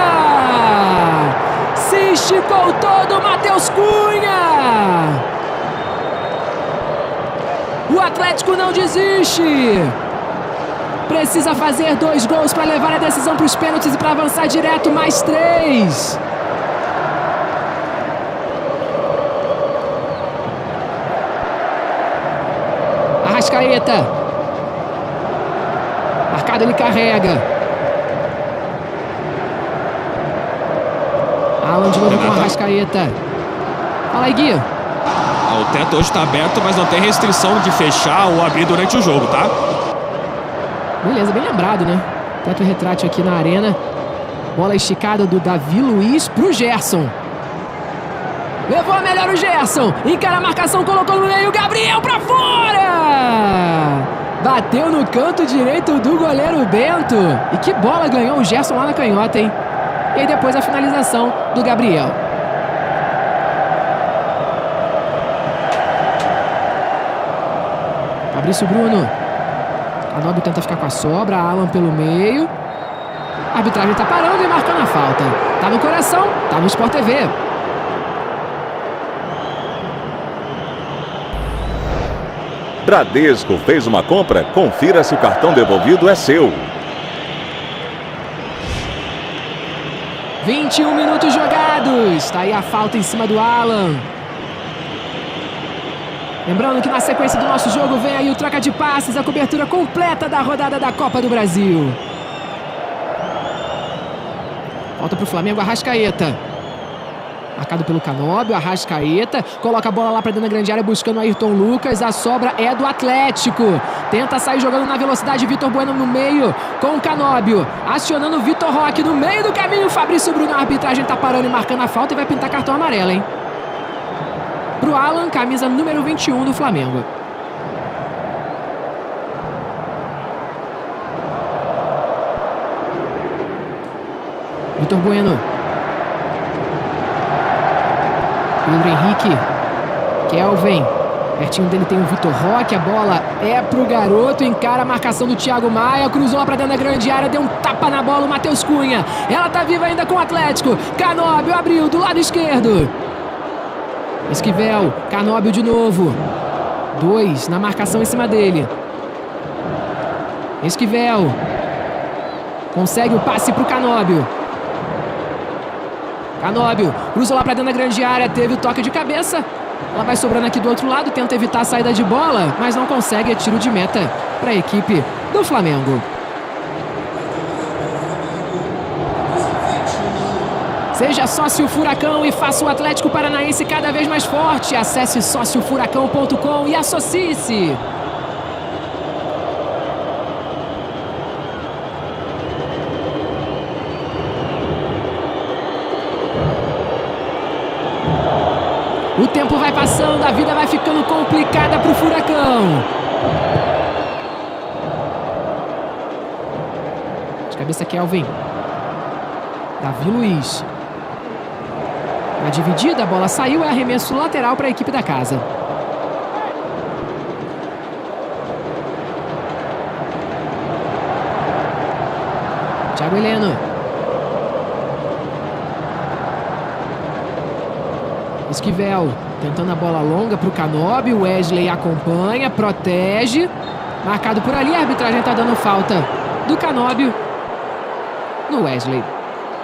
Se esticou todo, Matheus Cunha. O Atlético não desiste. Precisa fazer 2 gols para levar a decisão para os pênaltis e para avançar direto, mais 3. Arrascaeta. Marcado, ele carrega. Alan de novo com a Arrascaeta. Fala aí, Gui. O teto hoje está aberto, mas não tem restrição de fechar ou abrir durante o jogo, tá? Beleza, bem lembrado, né? Teto retrátil aqui na arena. Bola esticada do Davi Luiz pro Gerson. Levou a melhor o Gerson. Encara a marcação, colocou no meio. Gabriel pra fora! Bateu no canto direito do goleiro Bento. E que bola ganhou o Gerson lá na canhota, hein? E aí depois a finalização do Gabriel. Fabrício Bruno. Canóbio tenta ficar com a sobra. Alan pelo meio. A arbitragem tá parando e marcando a falta. Tá no coração, tá no Sport TV. Bradesco fez uma compra? Confira se o cartão devolvido é seu. 21 minutos jogados. Tá aí a falta em cima do Alan. Lembrando que na sequência do nosso jogo vem aí o troca de passes, a cobertura completa da rodada da Copa do Brasil. Volta pro Flamengo, Arrascaeta. Marcado pelo Canóbio, Arrascaeta. Coloca a bola lá pra dentro da grande área, buscando o Ayrton Lucas. A sobra é do Atlético. Tenta sair jogando na velocidade, Vitor Bueno no meio com o Canóbio. Acionando o Vitor Roque no meio do caminho. Fabrício Bruno, a arbitragem tá parando e marcando a falta e vai pintar cartão amarelo, hein? Pro Alan, camisa número 21 do Flamengo. Vitor Bueno. Pedro Henrique. Kelvin. Pertinho dele tem o Vitor Roque. A bola é pro garoto. Encara a marcação do Thiago Maia. Cruzou lá pra dentro da grande área. Deu um tapa na bola o Matheus Cunha. Ela tá viva ainda com o Atlético. Canóbio abriu do lado esquerdo. Esquivel, Canóbio de novo. 2 na marcação em cima dele. Esquivel. Consegue o passe pro Canóbio. Canóbio, cruzou lá pra dentro da grande área. Teve o toque de cabeça. Ela vai sobrando aqui do outro lado. Tenta evitar a saída de bola, mas não consegue. É tiro de meta para a equipe do Flamengo. Seja sócio Furacão e faça o Atlético Paranaense cada vez mais forte. Acesse sociofuracão.com e associe-se. O tempo vai passando, a vida vai ficando complicada para o Furacão. De cabeça, Kelvin. Davi Luiz. Na dividida, a bola saiu, é arremesso lateral para a equipe da casa. Thiago Heleno. Esquivel, tentando a bola longa para o Canóbio. Wesley acompanha, protege. Marcado por ali, a arbitragem está dando falta do Canóbio no Wesley.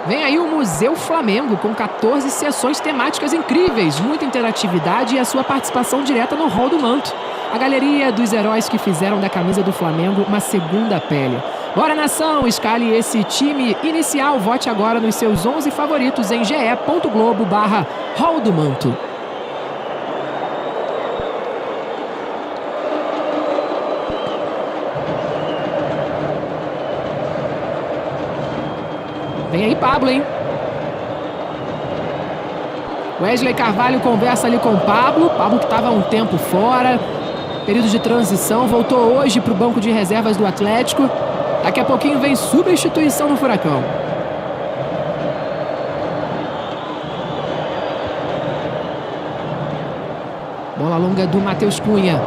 Vem aí o Museu Flamengo, com 14 sessões temáticas incríveis, muita interatividade e a sua participação direta no hall do manto. A galeria dos heróis que fizeram da camisa do Flamengo uma segunda pele. Bora, nação! Escale esse time inicial. Vote agora nos seus 11 favoritos em ge.globo/Hall do Manto. Vem aí Pablo, hein? Wesley Carvalho conversa ali com Pablo. Pablo que estava há um tempo fora. Período de transição. Voltou hoje para o banco de reservas do Atlético. Daqui a pouquinho vem substituição no Furacão. Bola longa do Matheus Cunha.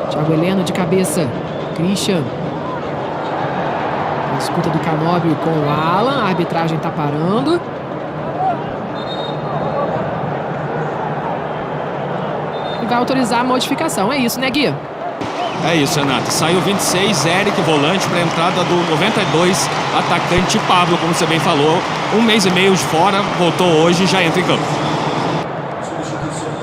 Thiago Heleno de cabeça. Christian. A disputa do Canóbio com o Alan. A arbitragem está parando. E vai autorizar a modificação. É isso, né, Gui? É isso, Renato. Saiu 26, Eric, volante, para a entrada do 92, atacante Pablo, como você bem falou. 1 mês e meio de fora, voltou hoje e já entra em campo.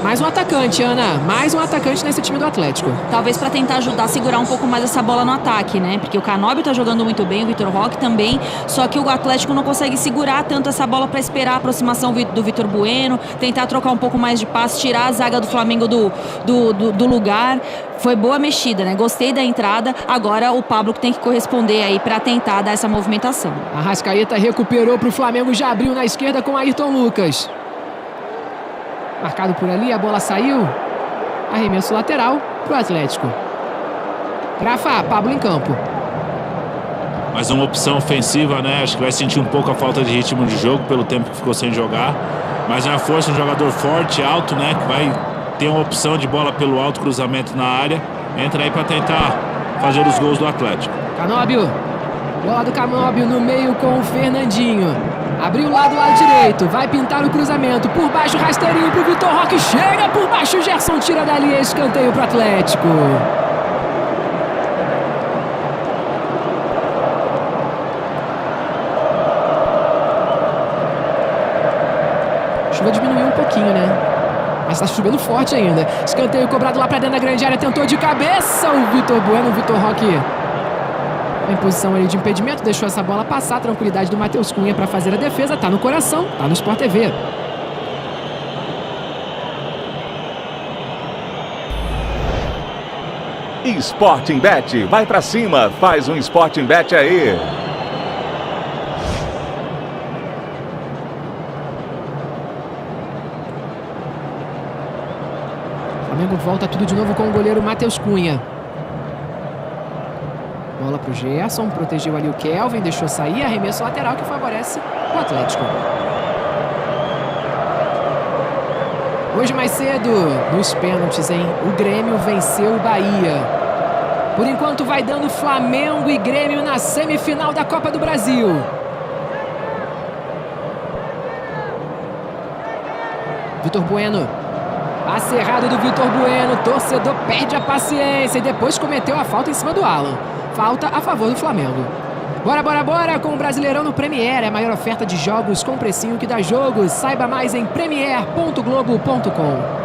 Mais um atacante, Ana. Mais um atacante nesse time do Atlético. Talvez para tentar ajudar a segurar um pouco mais essa bola no ataque, né? Porque o Canóbio tá jogando muito bem, o Vitor Roque também. Só que o Atlético não consegue segurar tanto essa bola para esperar a aproximação do Vitor Bueno, tentar trocar um pouco mais de passe, tirar a zaga do Flamengo do lugar. Foi boa mexida, né? Gostei da entrada. Agora o Pablo que tem que corresponder aí para tentar dar essa movimentação. Arrascaeta recuperou pro Flamengo, já abriu na esquerda com Ayrton Lucas. Marcado por ali, a bola saiu. Arremesso lateral pro Atlético. Rafa, Pablo em campo. Mais uma opção ofensiva, né? Acho que vai sentir um pouco a falta de ritmo de jogo pelo tempo que ficou sem jogar. Mas é uma força, um jogador forte, alto, né? Que vai ter uma opção de bola pelo alto, cruzamento na área. Entra aí para tentar fazer os gols do Atlético. Canóbio. Bola do Canóbio no meio com o Fernandinho. Abriu o lado direito, vai pintar o cruzamento. Por baixo, rasteirinho pro Vitor Roque. Chega por baixo, o Gerson tira dali, escanteio pro Atlético. A chuva diminuiu um pouquinho, né? Mas tá chovendo forte ainda. Escanteio cobrado lá pra dentro da grande área. Tentou de cabeça o Vitor Bueno. O Vitor Roque em posição ali de impedimento, deixou essa bola passar. Tranquilidade do Matheus Cunha para fazer a defesa. Tá no coração, tá no Sport TV. Sporting Bet, vai pra cima, faz um Sporting Bet aí. O Flamengo volta tudo de novo com o goleiro Matheus Cunha. Bola pro Gerson, protegeu ali o Kelvin, deixou sair, arremesso lateral que favorece o Atlético. Hoje mais cedo, nos pênaltis, hein? O Grêmio venceu o Bahia. Por enquanto vai dando Flamengo e Grêmio na semifinal da Copa do Brasil. Vitor Bueno. Passe errado do Vitor Bueno. Torcedor perde a paciência e depois cometeu a falta em cima do Alan. Falta a favor do Flamengo. Bora, bora, bora com o Brasileirão no Premier. É a maior oferta de jogos com precinho que dá jogos. Saiba mais em premier.globo.com.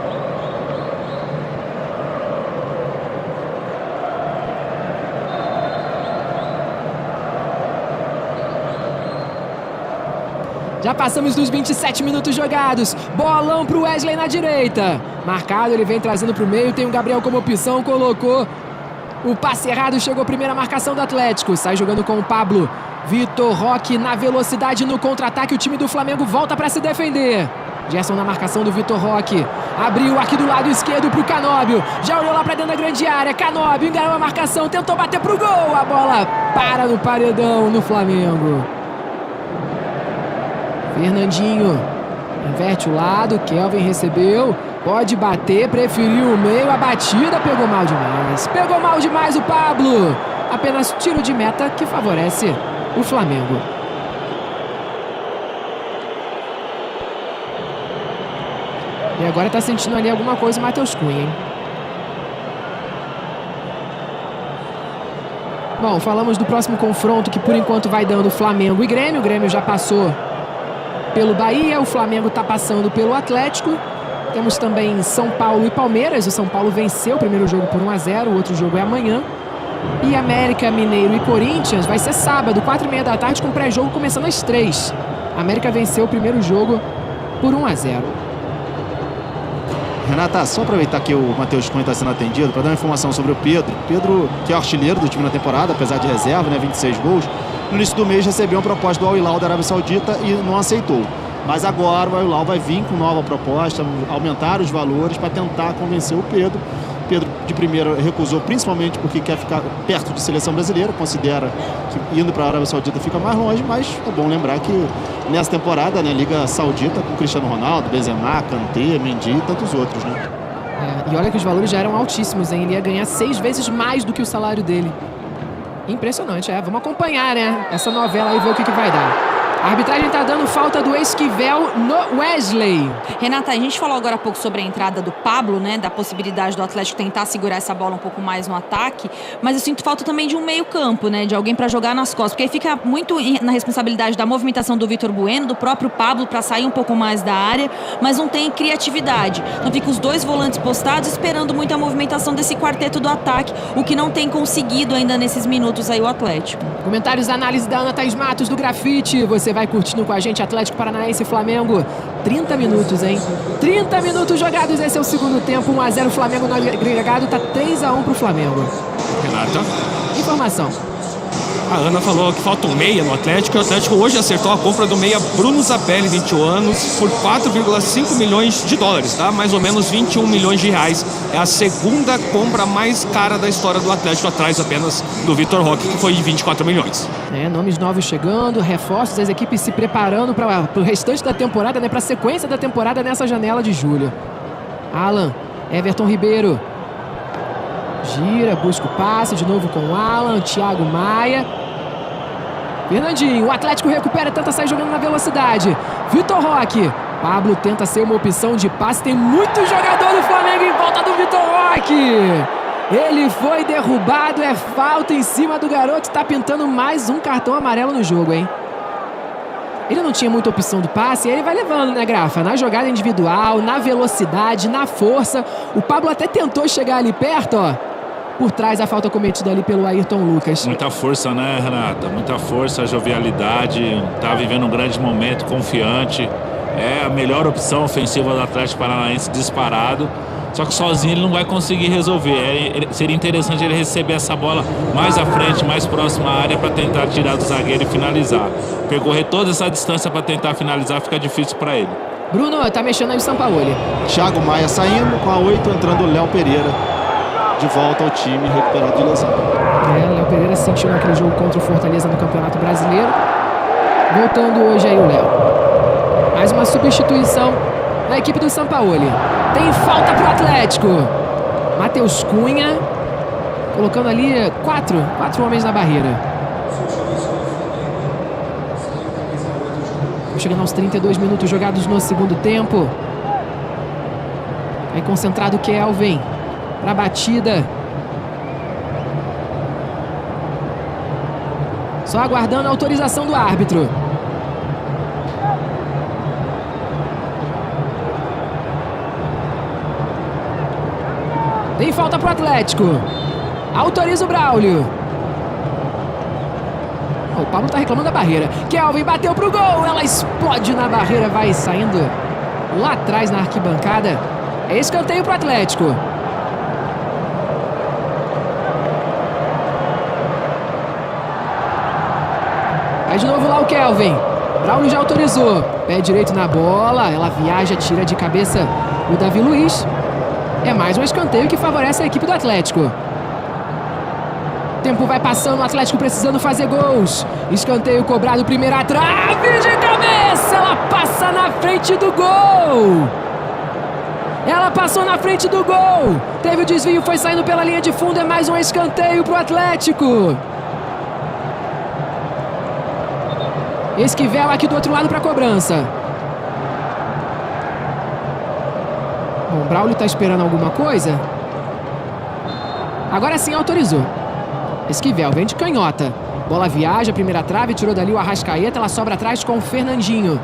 Já passamos dos 27 minutos jogados. Bolão pro Wesley na direita. Marcado, ele vem trazendo pro meio. Tem o Gabriel como opção, colocou o passe errado, chegou a primeira marcação do Atlético. Sai jogando com o Pablo. Vitor Roque na velocidade no contra-ataque. O time do Flamengo volta para se defender. Gerson na marcação do Vitor Roque. Abriu aqui do lado esquerdo pro Canóbio. Já olhou lá para dentro da grande área. Canóbio enganou a marcação, tentou bater pro gol. A bola para no paredão no Flamengo. Fernandinho inverte o lado. Kelvin recebeu. Pode bater, preferiu o meio, a batida pegou mal demais. Pegou mal demais o Pablo. Apenas tiro de meta que favorece o Flamengo. E agora tá sentindo ali alguma coisa o Matheus Cunha, hein? Bom, falamos do próximo confronto que por enquanto vai dando Flamengo e Grêmio. O Grêmio já passou pelo Bahia, o Flamengo tá passando pelo Atlético. Temos também São Paulo e Palmeiras. O São Paulo venceu o primeiro jogo por 1-0, o outro jogo é amanhã. E América, Mineiro e Corinthians vai ser sábado, 4h30 da tarde, com pré-jogo começando às 3. A América venceu o primeiro jogo por 1-0. Renata, só aproveitar que o Matheus Cunha está sendo atendido para dar uma informação sobre o Pedro. Pedro, que é artilheiro do time na temporada, apesar de reserva, né, 26 gols. No início do mês recebeu uma proposta do Al Hilal da Arábia Saudita e não aceitou. Mas agora o Al Hilal vai vir com nova proposta, aumentar os valores para tentar convencer o Pedro. Pedro, de primeira, recusou principalmente porque quer ficar perto de seleção brasileira, considera que indo para a Arábia Saudita fica mais longe, mas é bom lembrar que nessa temporada, né, Liga Saudita com Cristiano Ronaldo, Benzema, Kanté, Mendy e tantos outros, né? E olha que os valores já eram altíssimos, hein? Ele ia ganhar 6 vezes mais do que o salário dele. Impressionante, vamos acompanhar, né? Essa novela aí, ver o que vai dar. A arbitragem tá dando falta do Esquivel no Wesley. Renata, a gente falou agora há pouco sobre a entrada do Pablo, né? Da possibilidade do Atlético tentar segurar essa bola um pouco mais no ataque. Mas eu sinto falta também de um meio campo, né? De alguém para jogar nas costas. Porque aí fica muito na responsabilidade da movimentação do Vitor Bueno, do próprio Pablo, para sair um pouco mais da área. Mas não tem criatividade. Então fica os dois volantes postados esperando muito a movimentação desse quarteto do ataque. O que não tem conseguido ainda nesses minutos aí o Atlético. Comentários, análise da Ana Thaís Matos do Grafite. Você vai curtindo com a gente Atlético Paranaense e Flamengo. 30 minutos, hein? 30 minutos jogados, esse é o segundo tempo. 1-0 Flamengo no agregado, tá 3-1 pro Flamengo. Renata. Informação. A Ana falou que falta um meia no Atlético. E o Atlético hoje acertou a compra do meia Bruno Zapelli, 21 anos, por 4,5 milhões de dólares, tá? Mais ou menos 21 milhões de reais. É a segunda compra mais cara da história do Atlético, atrás apenas do Vitor Roque, que foi de 24 milhões. Nomes novos chegando, reforços, as equipes se preparando para o restante da temporada, né? Para a sequência da temporada nessa janela de julho. Alan, Everton Ribeiro. Gira, busca o passe, de novo com o Alan, Thiago Maia. Fernandinho, o Atlético recupera, tenta sair jogando na velocidade. Vitor Roque. Pablo tenta ser uma opção de passe, tem muito jogador do Flamengo em volta do Vitor Roque. Ele foi derrubado, é falta em cima do garoto, tá pintando mais um cartão amarelo no jogo, hein? Ele não tinha muita opção do passe, e ele vai levando, né, Grafa? Na jogada individual, na velocidade, na força. O Pablo até tentou chegar ali perto, ó. Por trás a falta cometida ali pelo Ayrton Lucas. Muita força, né, Renata? Muita força, jovialidade. Tá vivendo um grande momento, confiante. É a melhor opção ofensiva do Atlético Paranaense, disparado. Só que sozinho ele não vai conseguir resolver. Seria interessante ele receber essa bola mais à frente, mais próxima à área, para tentar tirar do zagueiro e finalizar. Percorrer toda essa distância para tentar finalizar fica difícil para ele. Bruno, tá mexendo aí o Sampaoli. Thiago Maia saindo, com a 8 entrando o Léo Pereira. De volta ao time, recuperado de lesão. Léo Pereira sentiu naquele jogo contra o Fortaleza no Campeonato Brasileiro. Voltando hoje aí o Léo. Mais uma substituição na equipe do Sampaoli. Tem falta pro Atlético. Matheus Cunha colocando ali quatro homens na barreira. Chegando aos 32 minutos jogados no segundo tempo. Aí concentrado o Kelvin para a batida. Só aguardando a autorização do árbitro. Tem falta pro Atlético. Autoriza o Braulio. O Pablo tá reclamando da barreira. Kelvin bateu pro gol. Ela explode na barreira. Vai saindo lá atrás na arquibancada. É escanteio pro Atlético. Vai de novo lá o Kelvin. Braulio já autorizou. Pé direito na bola. Ela viaja, tira de cabeça o Davi Luiz. É mais um escanteio que favorece a equipe do Atlético. O tempo vai passando, o Atlético precisando fazer gols. Escanteio cobrado, primeira trave de cabeça. Ela passa na frente do gol. Ela passou na frente do gol. Teve o desvio, foi saindo pela linha de fundo. É mais um escanteio pro Atlético. Esquivel aqui do outro lado para a cobrança. Bom, o Braulio está esperando alguma coisa. Agora sim autorizou. Esquivel vem de canhota. Bola viaja, primeira trave, tirou dali o Arrascaeta. Ela sobra atrás com o Fernandinho.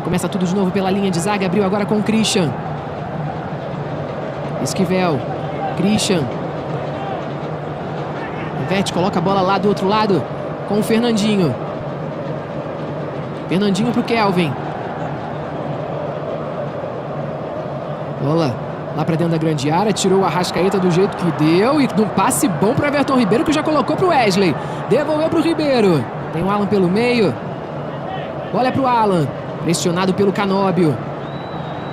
Começa tudo de novo pela linha de zaga. Abriu agora com o Christian. Esquivel. Christian. Inverte, coloca a bola lá do outro lado com o Fernandinho. Fernandinho pro Kelvin. Bola lá pra dentro da grande área. Tirou o Arrascaeta do jeito que deu. E num passe bom pro Everton Ribeiro, que já colocou pro Wesley. Devolveu pro Ribeiro. Tem o Alan pelo meio. Bola é pro Alan. Pressionado pelo Canóbio.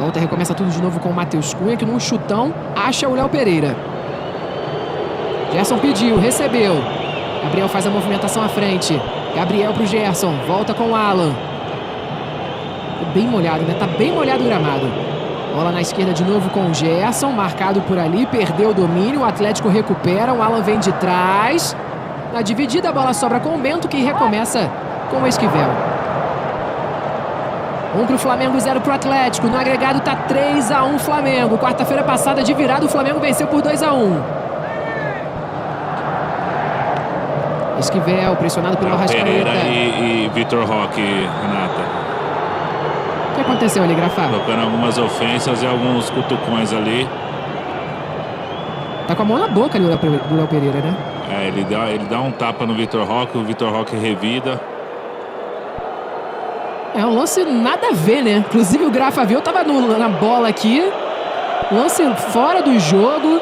Volta e recomeça tudo de novo com o Matheus Cunha, que num chutão acha o Léo Pereira. Gerson pediu, recebeu. Gabriel faz a movimentação à frente. Gabriel pro Gerson. Volta com o Alan. Tá bem molhado, né? Tá bem molhado o gramado. Bola na esquerda de novo com o Gerson. Marcado por ali. Perdeu o domínio. O Atlético recupera. O Alan vem de trás. Na dividida, a bola sobra com o Bento, que recomeça com o Esquivel. 1 pro Flamengo, 0 pro Atlético. No agregado tá 3-1 Flamengo. Quarta-feira passada de virada, o Flamengo venceu por 2-1. Esquivel, pressionado pelo Arrascaeta. Pereira e Vitor Roque, Renata. O que aconteceu ali, Grafá? Colocando algumas ofensas e alguns cutucões ali. Tá com a mão na boca ali do Léo Pereira, né? É, ele dá um tapa no Vitor Roque, o Vitor Roque revida. É um lance nada a ver, né? Inclusive o Grafa viu, eu tava na bola aqui. Lance fora do jogo.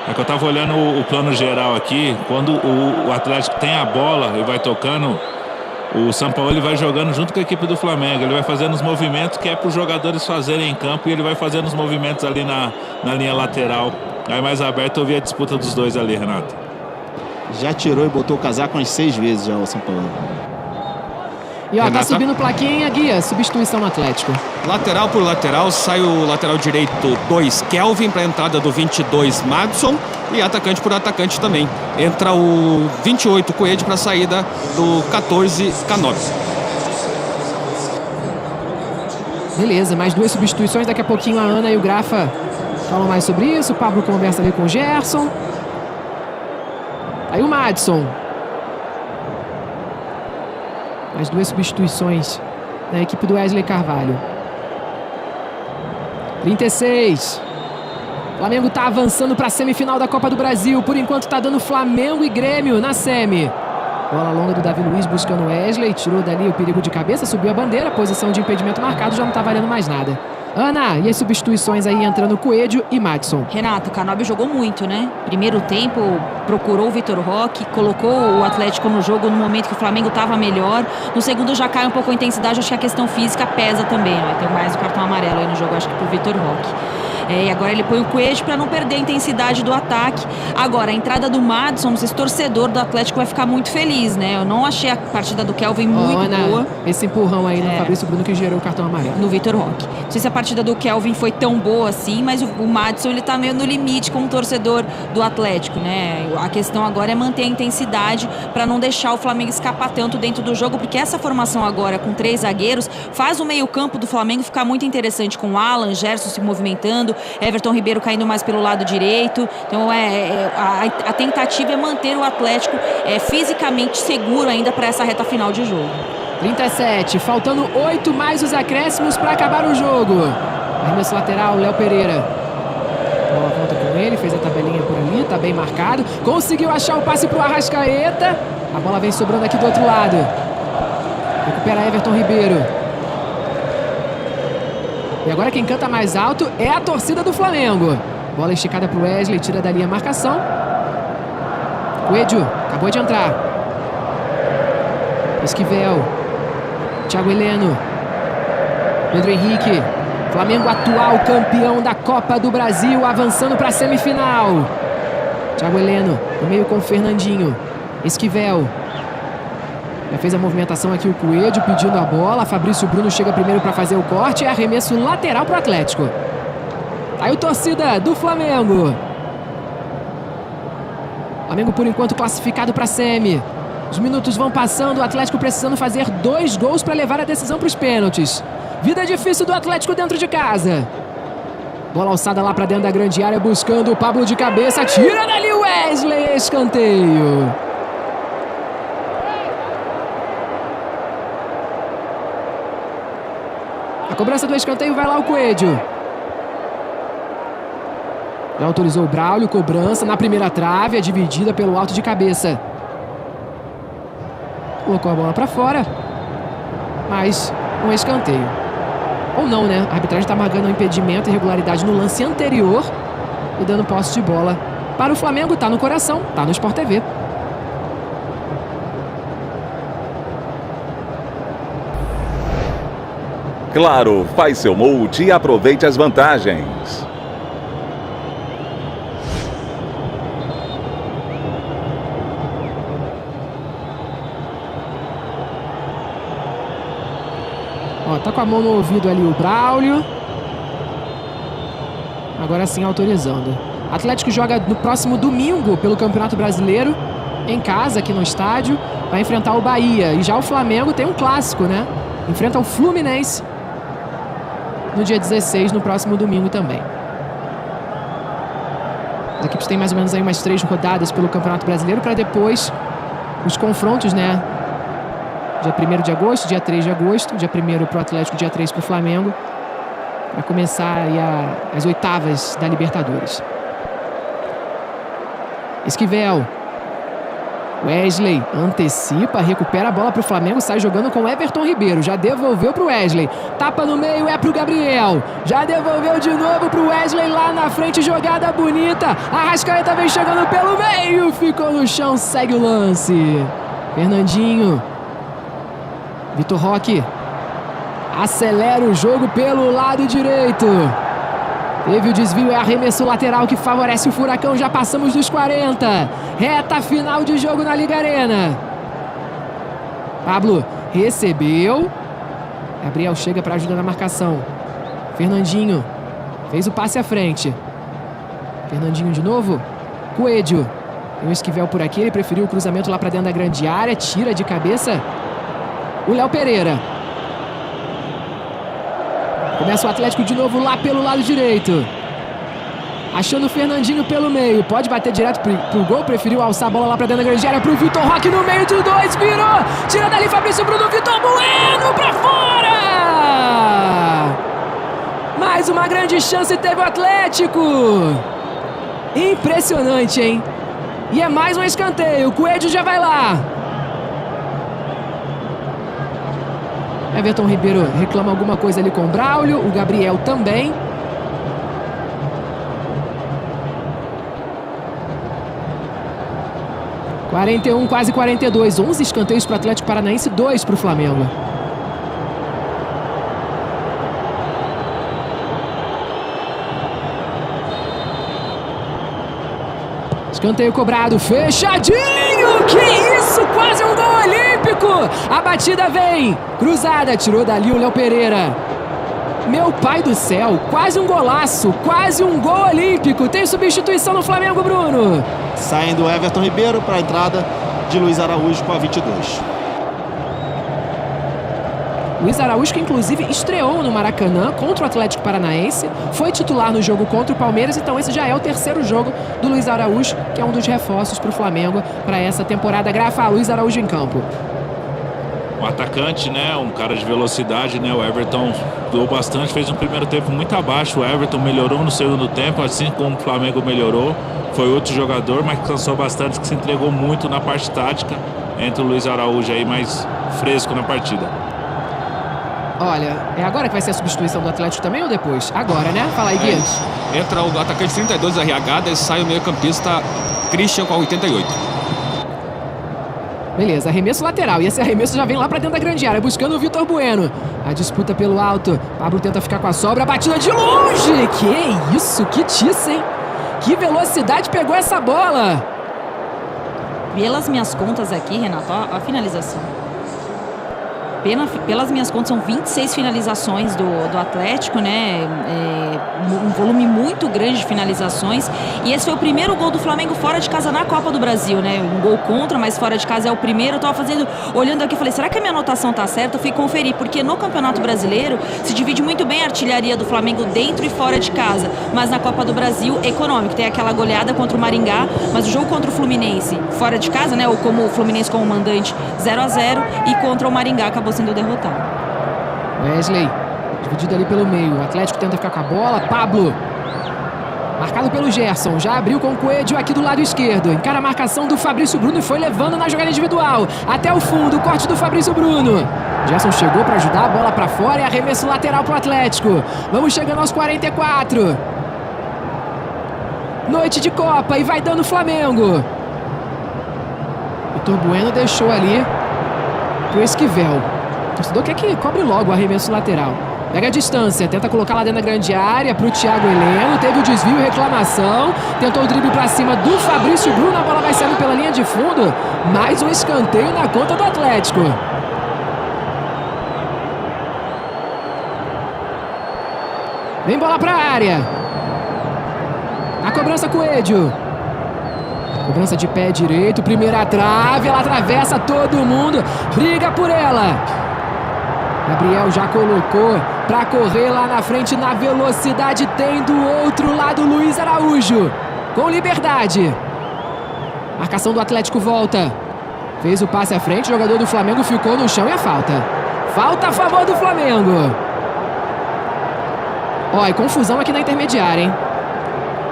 É que eu tava olhando o plano geral aqui. Quando o Atlético tem a bola e vai tocando, o Sampaoli vai jogando junto com a equipe do Flamengo. Ele vai fazendo os movimentos que é para os jogadores fazerem em campo, e ele vai fazendo os movimentos ali na linha lateral. Aí mais aberto eu vi a disputa dos dois ali, Renato. Já tirou e botou o casaco umas 6 vezes já o São Paulo. E ó, Renata. tá subindo plaquinha, Guia, substituição no Atlético. Lateral por lateral, sai o lateral direito 2, Kelvin, para a entrada do 22, Madison, e atacante por atacante também. Entra o 28, Coelho, para a saída do 14, Canóbio. Beleza, mais 2 substituições. Daqui a pouquinho a Ana e o Grafa falam mais sobre isso. O Pablo conversa ali com o Gerson. Aí o Madison. Mais 2 substituições na equipe do Wesley Carvalho. 36. O Flamengo tá avançando para a semifinal da Copa do Brasil. Por enquanto tá dando Flamengo e Grêmio na semi. Bola longa do Davi Luiz buscando o Wesley. Tirou dali o perigo de cabeça, subiu a bandeira. Posição de impedimento marcado, já não tá valendo mais nada. Ana, e as substituições aí entrando Coelho e Madison. Renato, o Canóbio jogou muito, né? Primeiro tempo, procurou o Vitor Roque, colocou o Atlético no jogo no momento que o Flamengo estava melhor. No segundo já cai um pouco a intensidade, acho que a questão física pesa também, né? Tem mais o cartão amarelo aí no jogo, acho que pro Vitor Roque. E agora ele põe o Coelho para não perder a intensidade do ataque. Agora, a entrada do Madison, não sei se o torcedor do Atlético vai ficar muito feliz, né? Eu não achei a partida do Kelvin muito Ana, boa. esse empurrão aí no Fabrício Bruno que gerou o cartão amarelo. No Vitor Roque. Não sei se a partida do Kelvin foi tão boa assim, mas o Madison, ele tá meio no limite como torcedor do Atlético, né? A questão agora é manter a intensidade para não deixar o Flamengo escapar tanto dentro do jogo, porque essa formação agora com 3 zagueiros faz o meio-campo do Flamengo ficar muito interessante, com Alan, Gerson se movimentando, Everton Ribeiro caindo mais pelo lado direito. Então a tentativa é manter o Atlético fisicamente seguro ainda para essa reta final de jogo. 37, faltando 8 mais os acréscimos para acabar o jogo. Arremesso lateral, Léo Pereira. Bola volta com ele, fez a tabelinha por ali, tá bem marcado. Conseguiu achar o passe pro Arrascaeta. A bola vem sobrando aqui do outro lado. Recupera Everton Ribeiro. E agora quem canta mais alto é a torcida do Flamengo. Bola esticada pro Wesley, tira dali a marcação. Coelho, acabou de entrar. Esquivel. Thiago Heleno. Pedro Henrique. Flamengo atual campeão da Copa do Brasil, avançando para a semifinal. Thiago Heleno, no meio com o Fernandinho. Esquivel. Já fez a movimentação aqui o Coelho, pedindo a bola. Fabrício Bruno chega primeiro para fazer o corte. É arremesso lateral para o Atlético. Aí o torcida do Flamengo. Flamengo, por enquanto, classificado para a semi. Os minutos vão passando, o Atlético precisando fazer 2 gols para levar a decisão para os pênaltis. Vida difícil do Atlético dentro de casa. Bola alçada lá para dentro da grande área, buscando o Pablo de cabeça. Tira dali o Wesley, escanteio. A cobrança do escanteio vai lá o Coelho. Já autorizou o Braulio, cobrança na primeira trave, é dividida pelo alto de cabeça. Colocou a bola para fora. Mas um escanteio. Ou não, né? A arbitragem está marcando um impedimento e irregularidade no lance anterior e dando posse de bola para o Flamengo. Tá no coração, tá no Sport TV. Claro, faz seu multi e aproveite as vantagens. Ó, tá com a mão no ouvido ali o Braulio. Agora sim autorizando. Atlético joga no próximo domingo pelo Campeonato Brasileiro, em casa, aqui no estádio. Vai enfrentar o Bahia. E já o Flamengo tem um clássico, né? Enfrenta o Fluminense no dia 16, no próximo domingo também. As equipes têm mais ou menos aí umas 3 rodadas pelo Campeonato Brasileiro para depois os confrontos, né? Dia 1º de agosto, dia 3 de agosto. Dia 1º para o Atlético, dia 3 para o Flamengo. Para começar aí as oitavas da Libertadores. Esquivel. Wesley antecipa, recupera a bola para o Flamengo, sai jogando com Everton Ribeiro. Já devolveu para o Wesley. Tapa no meio, é para o Gabriel. Já devolveu de novo para o Wesley lá na frente. Jogada bonita. Arrascaeta vem chegando pelo meio. Ficou no chão, segue o lance. Fernandinho. Vitor Roque. Acelera o jogo pelo lado direito. Teve o desvio, é arremesso lateral que favorece o Furacão. Já passamos dos 40. Reta final de jogo na Liga Arena. Pablo recebeu. Gabriel chega para ajudar na marcação. Fernandinho fez o passe à frente. Fernandinho de novo. Coelho. Tem o Esquivel por aqui. Ele preferiu o cruzamento lá para dentro da grande área. Tira de cabeça o Léo Pereira. Começa o Atlético de novo lá pelo lado direito. Achando o Fernandinho pelo meio. Pode bater direto pro gol. Preferiu alçar a bola lá pra dentro da grande área pro Vitor Roque no meio de 2. Virou. Tira dali Fabrício Bruno. Vitor Bueno pra fora. Mais uma grande chance teve o Atlético. Impressionante, hein? E é mais um escanteio. O Coelho já vai lá. Everton Ribeiro reclama alguma coisa ali com o Braulio. O Gabriel também. (41, quase 42). 11 escanteios para o Atlético Paranaense, 2 para o Flamengo. Escanteio cobrado, fechadinho! Que isso? Quase um gol olímpico! A batida vem, cruzada, tirou dali o Léo Pereira. Meu pai do céu, quase um golaço, quase um gol olímpico. Tem substituição no Flamengo, Bruno. Saindo Everton Ribeiro para a entrada de Luiz Araújo com a 22. Luiz Araújo, que inclusive estreou no Maracanã contra o Atlético Paranaense, foi titular no jogo contra o Palmeiras, então esse já é o 3º jogo do Luiz Araújo, que é um dos reforços para o Flamengo para essa temporada. Grafa, Luiz Araújo em campo. Um atacante, né? Um cara de velocidade, né? O Everton doou bastante, fez um primeiro tempo muito abaixo. O Everton melhorou no segundo tempo, assim como o Flamengo melhorou. Foi outro jogador, mas cansou bastante, que se entregou muito na parte tática. Entra o Luiz Araújo aí mais fresco na partida. Olha, é agora que vai ser a substituição do Atlético também ou depois? Agora, né? Fala aí, Gui. Entra o atacante 32, Arriagada, e sai o meio-campista Christian com a 88. Beleza, arremesso lateral. E esse arremesso já vem lá pra dentro da grande área, buscando o Vitor Bueno. A disputa pelo alto. Pablo tenta ficar com a sobra, a batida de longe. Que isso, que tiça, hein? Que velocidade pegou essa bola. Pelas minhas contas aqui, Renato, a finalização. Pelas minhas contas, são 26 finalizações do Atlético, né? Um volume muito grande de finalizações. E esse foi o primeiro gol do Flamengo fora de casa na Copa do Brasil, né? Um gol contra, mas fora de casa é o primeiro. Eu tava olhando aqui, falei, será que a minha anotação tá certa? Eu fui conferir, porque no Campeonato Brasileiro se divide muito bem a artilharia do Flamengo dentro e fora de casa. Mas na Copa do Brasil, econômico. Tem aquela goleada contra o Maringá, mas o jogo contra o Fluminense, fora de casa, né? Ou como o Fluminense como mandante, 0-0. E contra o Maringá acabou sendo derrotado. Wesley, dividido ali pelo meio. O Atlético tenta ficar com a bola. Pablo. Marcado pelo Gerson, já abriu com o Coelho aqui do lado esquerdo. Encara a marcação do Fabrício Bruno e foi levando na jogada individual. Até o fundo, o corte do Fabrício Bruno. Gerson chegou para ajudar, a bola para fora e arremesso lateral para o Atlético. Vamos chegando aos 44. Noite de Copa e vai dando o Flamengo. Vitor Bueno deixou ali pro Esquivel. O torcedor quer que cobre logo o arremesso lateral. Pega a distância, tenta colocar lá dentro da grande área pro Thiago Heleno. Teve o desvio e reclamação. Tentou o drible pra cima do Fabrício Bruno. A bola vai saindo pela linha de fundo. Mais um escanteio na conta do Atlético. Vem bola pra área. A cobrança Coelho. Cobrança de pé direito. Primeira trave. Ela atravessa todo mundo. Briga por ela. Gabriel já colocou para correr lá na frente na velocidade. Tem do outro lado Luiz Araújo. Com liberdade. Marcação do Atlético volta. Fez o passe à frente. O jogador do Flamengo ficou no chão e a falta. Falta a favor do Flamengo. Ó, e confusão aqui na intermediária, hein?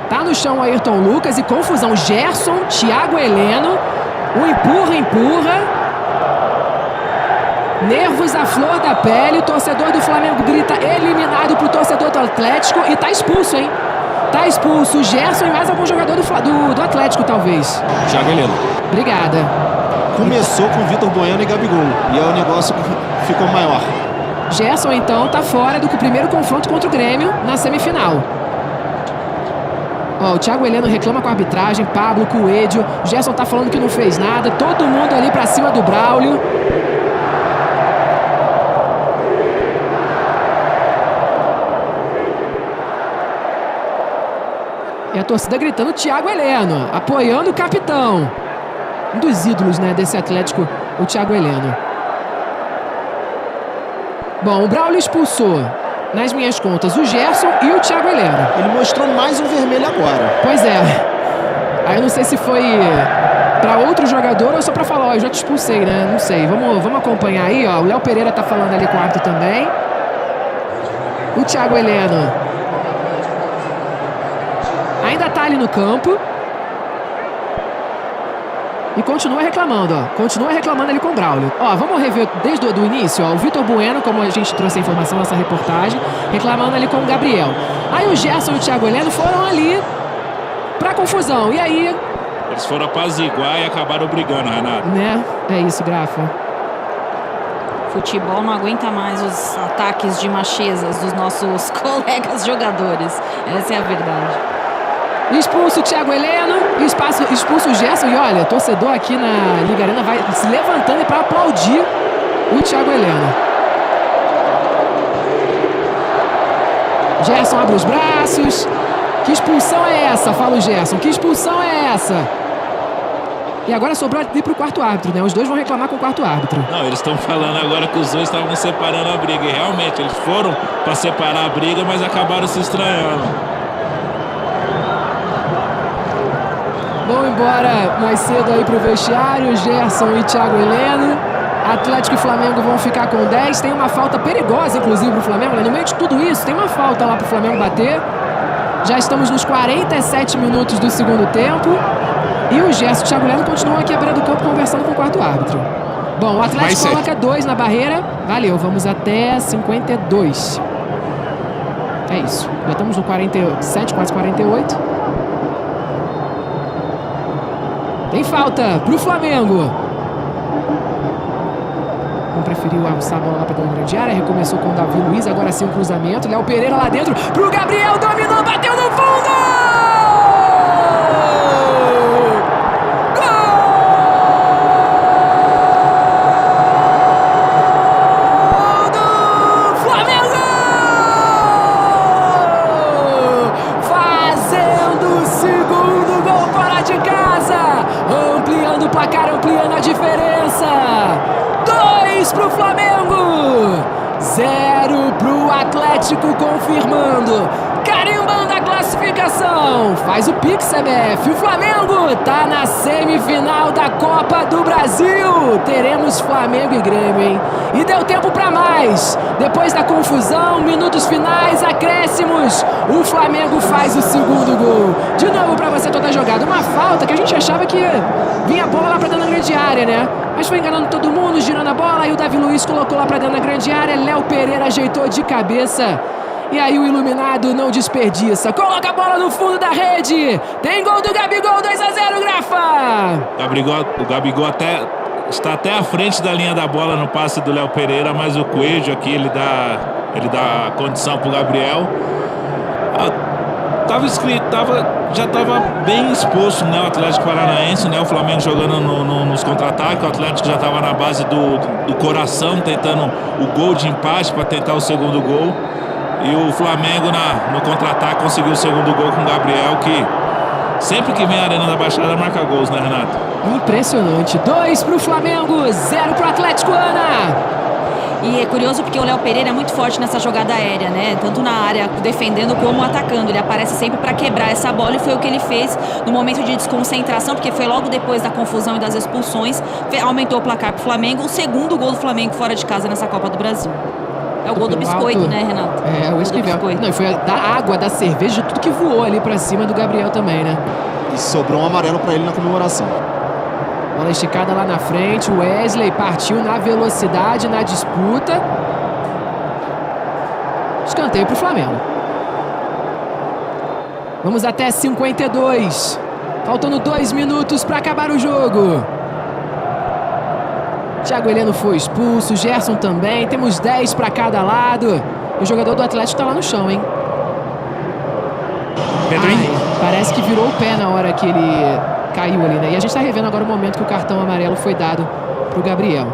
Tá no chão o Ayrton Lucas e confusão. Gerson, Thiago Heleno. O empurra. Nervos à flor da pele. O torcedor do Flamengo grita eliminado pro torcedor do Atlético. E tá expulso, hein? Tá expulso o Gerson e mais algum jogador do Atlético, talvez. Thiago Heleno. Obrigada. Começou com Vitor Bueno e Gabigol. E aí o negócio ficou maior. Gerson, então, tá fora do primeiro confronto contra o Grêmio na semifinal. Ó, o Thiago Heleno reclama com a arbitragem. Pablo, Coelho. O Gerson tá falando que não fez nada. Todo mundo ali pra cima do Braulio. E a torcida gritando Thiago Heleno, apoiando o capitão. Um dos ídolos, né, desse Atlético, o Thiago Heleno. Bom, o Braulio expulsou, nas minhas contas, o Gerson e o Thiago Heleno. Ele mostrou mais um vermelho agora. Pois é. Aí eu não sei se foi para outro jogador ou só para falar, ó, eu já te expulsei, né? Não sei. Vamos acompanhar aí, ó. O Léo Pereira tá falando ali com o árbitro também. O Thiago Heleno ainda tá ali no campo. E continua reclamando, ó. Continua reclamando ali com o Braulio. Ó, vamos rever desde o início, ó. O Vitor Bueno, como a gente trouxe a informação nessa reportagem, reclamando ali com o Gabriel. Aí o Gerson e o Thiago Heleno foram ali pra confusão. E aí... Eles foram apaziguar e acabaram brigando, Renato. Né? É isso, Grafa. Futebol não aguenta mais os ataques de machezas dos nossos colegas jogadores. Essa é a verdade. Expulso o Thiago Heleno, expulso o Gerson. E olha, torcedor aqui na Liga Arena vai se levantando para aplaudir o Thiago Heleno. Gerson abre os braços. Que expulsão é essa? Fala o Gerson. Que expulsão é essa? E agora sobrou ali pro quarto árbitro, né? Os dois vão reclamar com o quarto árbitro. Não, eles estão falando agora que os dois estavam separando a briga. E realmente, eles foram para separar a briga, mas acabaram se estranhando. Vão embora mais cedo aí pro vestiário, Gerson e Thiago Heleno. Atlético e Flamengo vão ficar com 10. Tem uma falta perigosa, inclusive, pro Flamengo, né? No meio de tudo isso, tem uma falta lá pro Flamengo bater. Já estamos nos 47 minutos do segundo tempo. E o Gerson e o Thiago Heleno continuam aqui à beira do campo conversando com o quarto árbitro. Bom, o Atlético coloca 2 na barreira. Valeu, vamos até 52. É isso. Já estamos no 47, quase 48. Tem falta pro Flamengo. Não preferiu alçar a bola lá pra dentro da grande área. Recomeçou com o Davi Luiz. Agora sim o cruzamento. Léo Pereira lá dentro pro Gabriel. Dominou, bateu no fundo! Ampliando a diferença. 2 pro Flamengo, 0 pro Atlético, confirmando carimbando a classificação. Faz o Pix, CBF. O Flamengo tá na semifinal da Copa do Brasil. Teremos Flamengo e Grêmio, hein? E deu tempo pra mais. Depois da confusão, minutos finais, acréscimos, o Flamengo faz o segundo gol. De novo pra você toda a jogada. Uma falta que a gente achava que vinha a bola lá pra dentro da grande área, né? Mas foi enganando todo mundo, girando a bola. E o Davi Luiz colocou lá pra dentro da grande área. Léo Pereira ajeitou de cabeça. E aí o iluminado não desperdiça. Coloca a bola no fundo da rede. Tem gol do Gabigol, 2-0, Grafa. O Gabigol está até à frente da linha da bola no passe do Léo Pereira, mas o Coelho aqui ele dá condição pro Gabriel. Já estava bem exposto, né, o Atlético Paranaense, né, o Flamengo jogando nos contra-ataques, o Atlético já estava na base do coração, tentando o gol de empate para tentar o segundo gol. E o Flamengo no contra-ataque conseguiu o segundo gol com o Gabriel, que sempre que vem a Arena da Baixada marca gols, né, Renato? Impressionante. 2 pro Flamengo, 0 pro Atlético, Ana. E é curioso porque o Léo Pereira é muito forte nessa jogada aérea, né? Tanto na área defendendo como atacando. Ele aparece sempre para quebrar essa bola e foi o que ele fez no momento de desconcentração, porque foi logo depois da confusão e das expulsões. Aumentou o placar pro Flamengo. O segundo gol do Flamengo fora de casa nessa Copa do Brasil. É o gol do biscoito, alto, né, Renato? É, o Esquivel. Não, e foi da água, da cerveja, de tudo que voou ali pra cima do Gabriel também, né? E sobrou um amarelo pra ele na comemoração. Bola esticada lá na frente. O Wesley partiu na velocidade, na disputa. Escanteio pro Flamengo. Vamos até 52. Faltando 2 minutos pra acabar o jogo. Thiago Heleno foi expulso, Gerson também. Temos 10 para cada lado. O jogador do Atlético tá lá no chão, hein? Parece que virou o pé na hora que ele caiu ali, né? E a gente tá revendo agora o momento que o cartão amarelo foi dado pro Gabriel.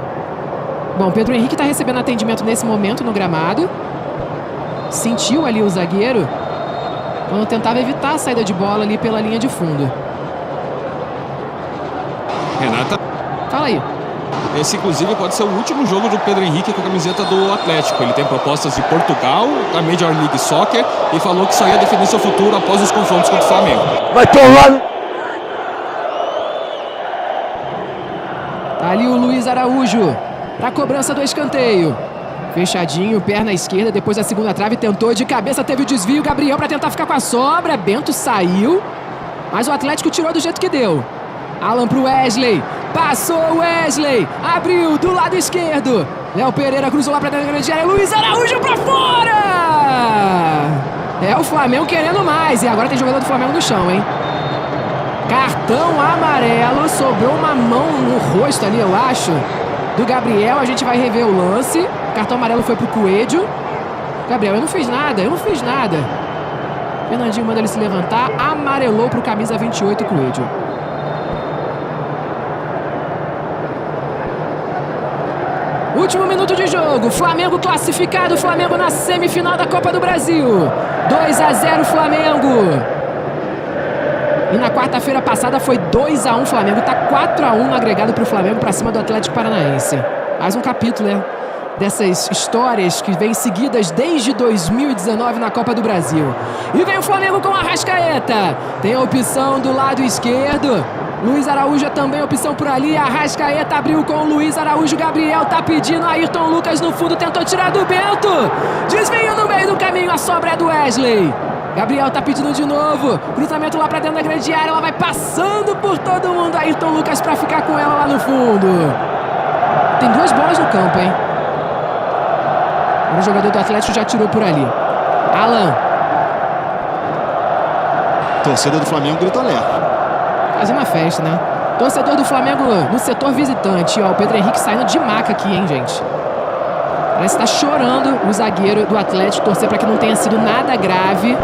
Bom, Pedro Henrique tá recebendo atendimento nesse momento no gramado. Sentiu ali o zagueiro quando tentava evitar a saída de bola ali pela linha de fundo. Renata. Fala aí. Esse, inclusive, pode ser o último jogo do Pedro Henrique com a camiseta do Atlético. Ele tem propostas de Portugal, da Major League Soccer, e falou que só ia definir seu futuro após os confrontos contra o Flamengo. Vai tomar. Tá ali o Luiz Araújo pra cobrança do escanteio. Fechadinho, perna esquerda, depois a segunda trave, tentou de cabeça, teve o desvio, Gabriel pra tentar ficar com a sobra, Bento saiu, mas o Atlético tirou do jeito que deu. Alan pro Wesley, passou o Wesley, abriu do lado esquerdo, Léo Pereira cruzou lá pra dentro da grande área, Luiz Araújo pra fora! É o Flamengo querendo mais, e agora tem jogador do Flamengo no chão, hein? Cartão amarelo, sobrou uma mão no rosto ali, eu acho, do Gabriel. A gente vai rever o lance. Cartão amarelo foi pro Coelho. Gabriel, eu não fiz nada. Fernandinho manda ele se levantar, amarelou pro camisa 28, Coelho. Último minuto de jogo, Flamengo classificado, Flamengo na semifinal da Copa do Brasil. 2-0 Flamengo. E na quarta-feira passada foi 2-1 Flamengo. Tá 4-1 no agregado pro Flamengo pra cima do Atlético Paranaense. Mais um capítulo, né? Dessas histórias que vêm seguidas desde 2019 na Copa do Brasil. E vem o Flamengo com a Arrascaeta. Tem a opção do lado esquerdo. Luiz Araújo é também opção por ali. Arrascaeta abriu com o Luiz Araújo. Gabriel tá pedindo. Ayrton Lucas no fundo tentou tirar do Bento. Desvio no meio do caminho. A sobra é do Wesley. Gabriel tá pedindo de novo. Cruzamento lá pra dentro da grande área. Ela vai passando por todo mundo. Ayrton Lucas pra ficar com ela lá no fundo. Tem 2 bolas no campo, hein? O jogador do Atlético já tirou por ali. Alan. Torcedor do Flamengo grita alerta. Fazendo uma festa, né? Torcedor do Flamengo no setor visitante. Ó, o Pedro Henrique saindo de maca aqui, hein, gente? Parece que tá chorando o zagueiro do Atlético. Torcer para que não tenha sido nada grave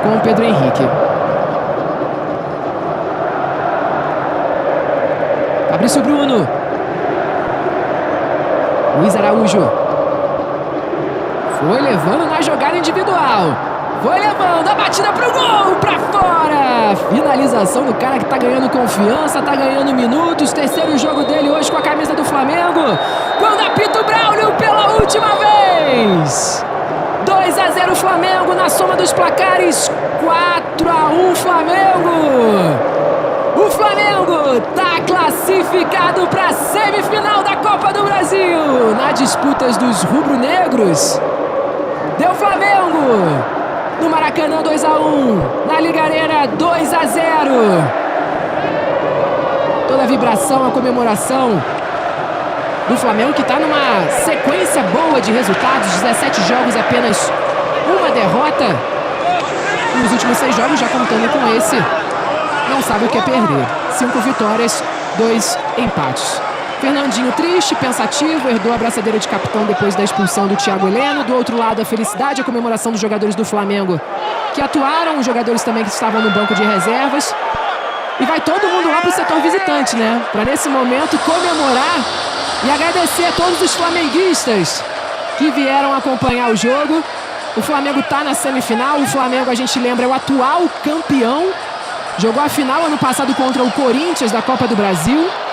com o Pedro Henrique. Fabrício Bruno. Luiz Araújo. Foi levando na jogada individual. Foi levando a batida pro gol, pra fora. Finalização do cara que tá ganhando confiança, tá ganhando minutos. Terceiro jogo dele hoje com a camisa do Flamengo. Quando apita o Braulio pela última vez. 2-0 Flamengo na soma dos placares. 4-1 Flamengo. O Flamengo tá classificado para a semifinal da Copa do Brasil. Na disputas dos rubro-negros, deu Flamengo. No Maracanã 2-1. Na Liga Arena 2-0. Toda a vibração, a comemoração do Flamengo, que está numa sequência boa de resultados. 17 jogos, apenas uma derrota. Nos últimos 6 jogos, já contando com esse, não sabe o que é perder. 5 vitórias, 2 empates. Fernandinho triste, pensativo, herdou a abraçadeira de capitão depois da expulsão do Thiago Heleno. Do outro lado, a felicidade, a comemoração dos jogadores do Flamengo que atuaram, os jogadores também que estavam no banco de reservas. E vai todo mundo lá pro setor visitante, né? Para nesse momento comemorar e agradecer a todos os flamenguistas que vieram acompanhar o jogo. O Flamengo tá na semifinal. O Flamengo, a gente lembra, é o atual campeão. Jogou a final ano passado contra o Corinthians da Copa do Brasil.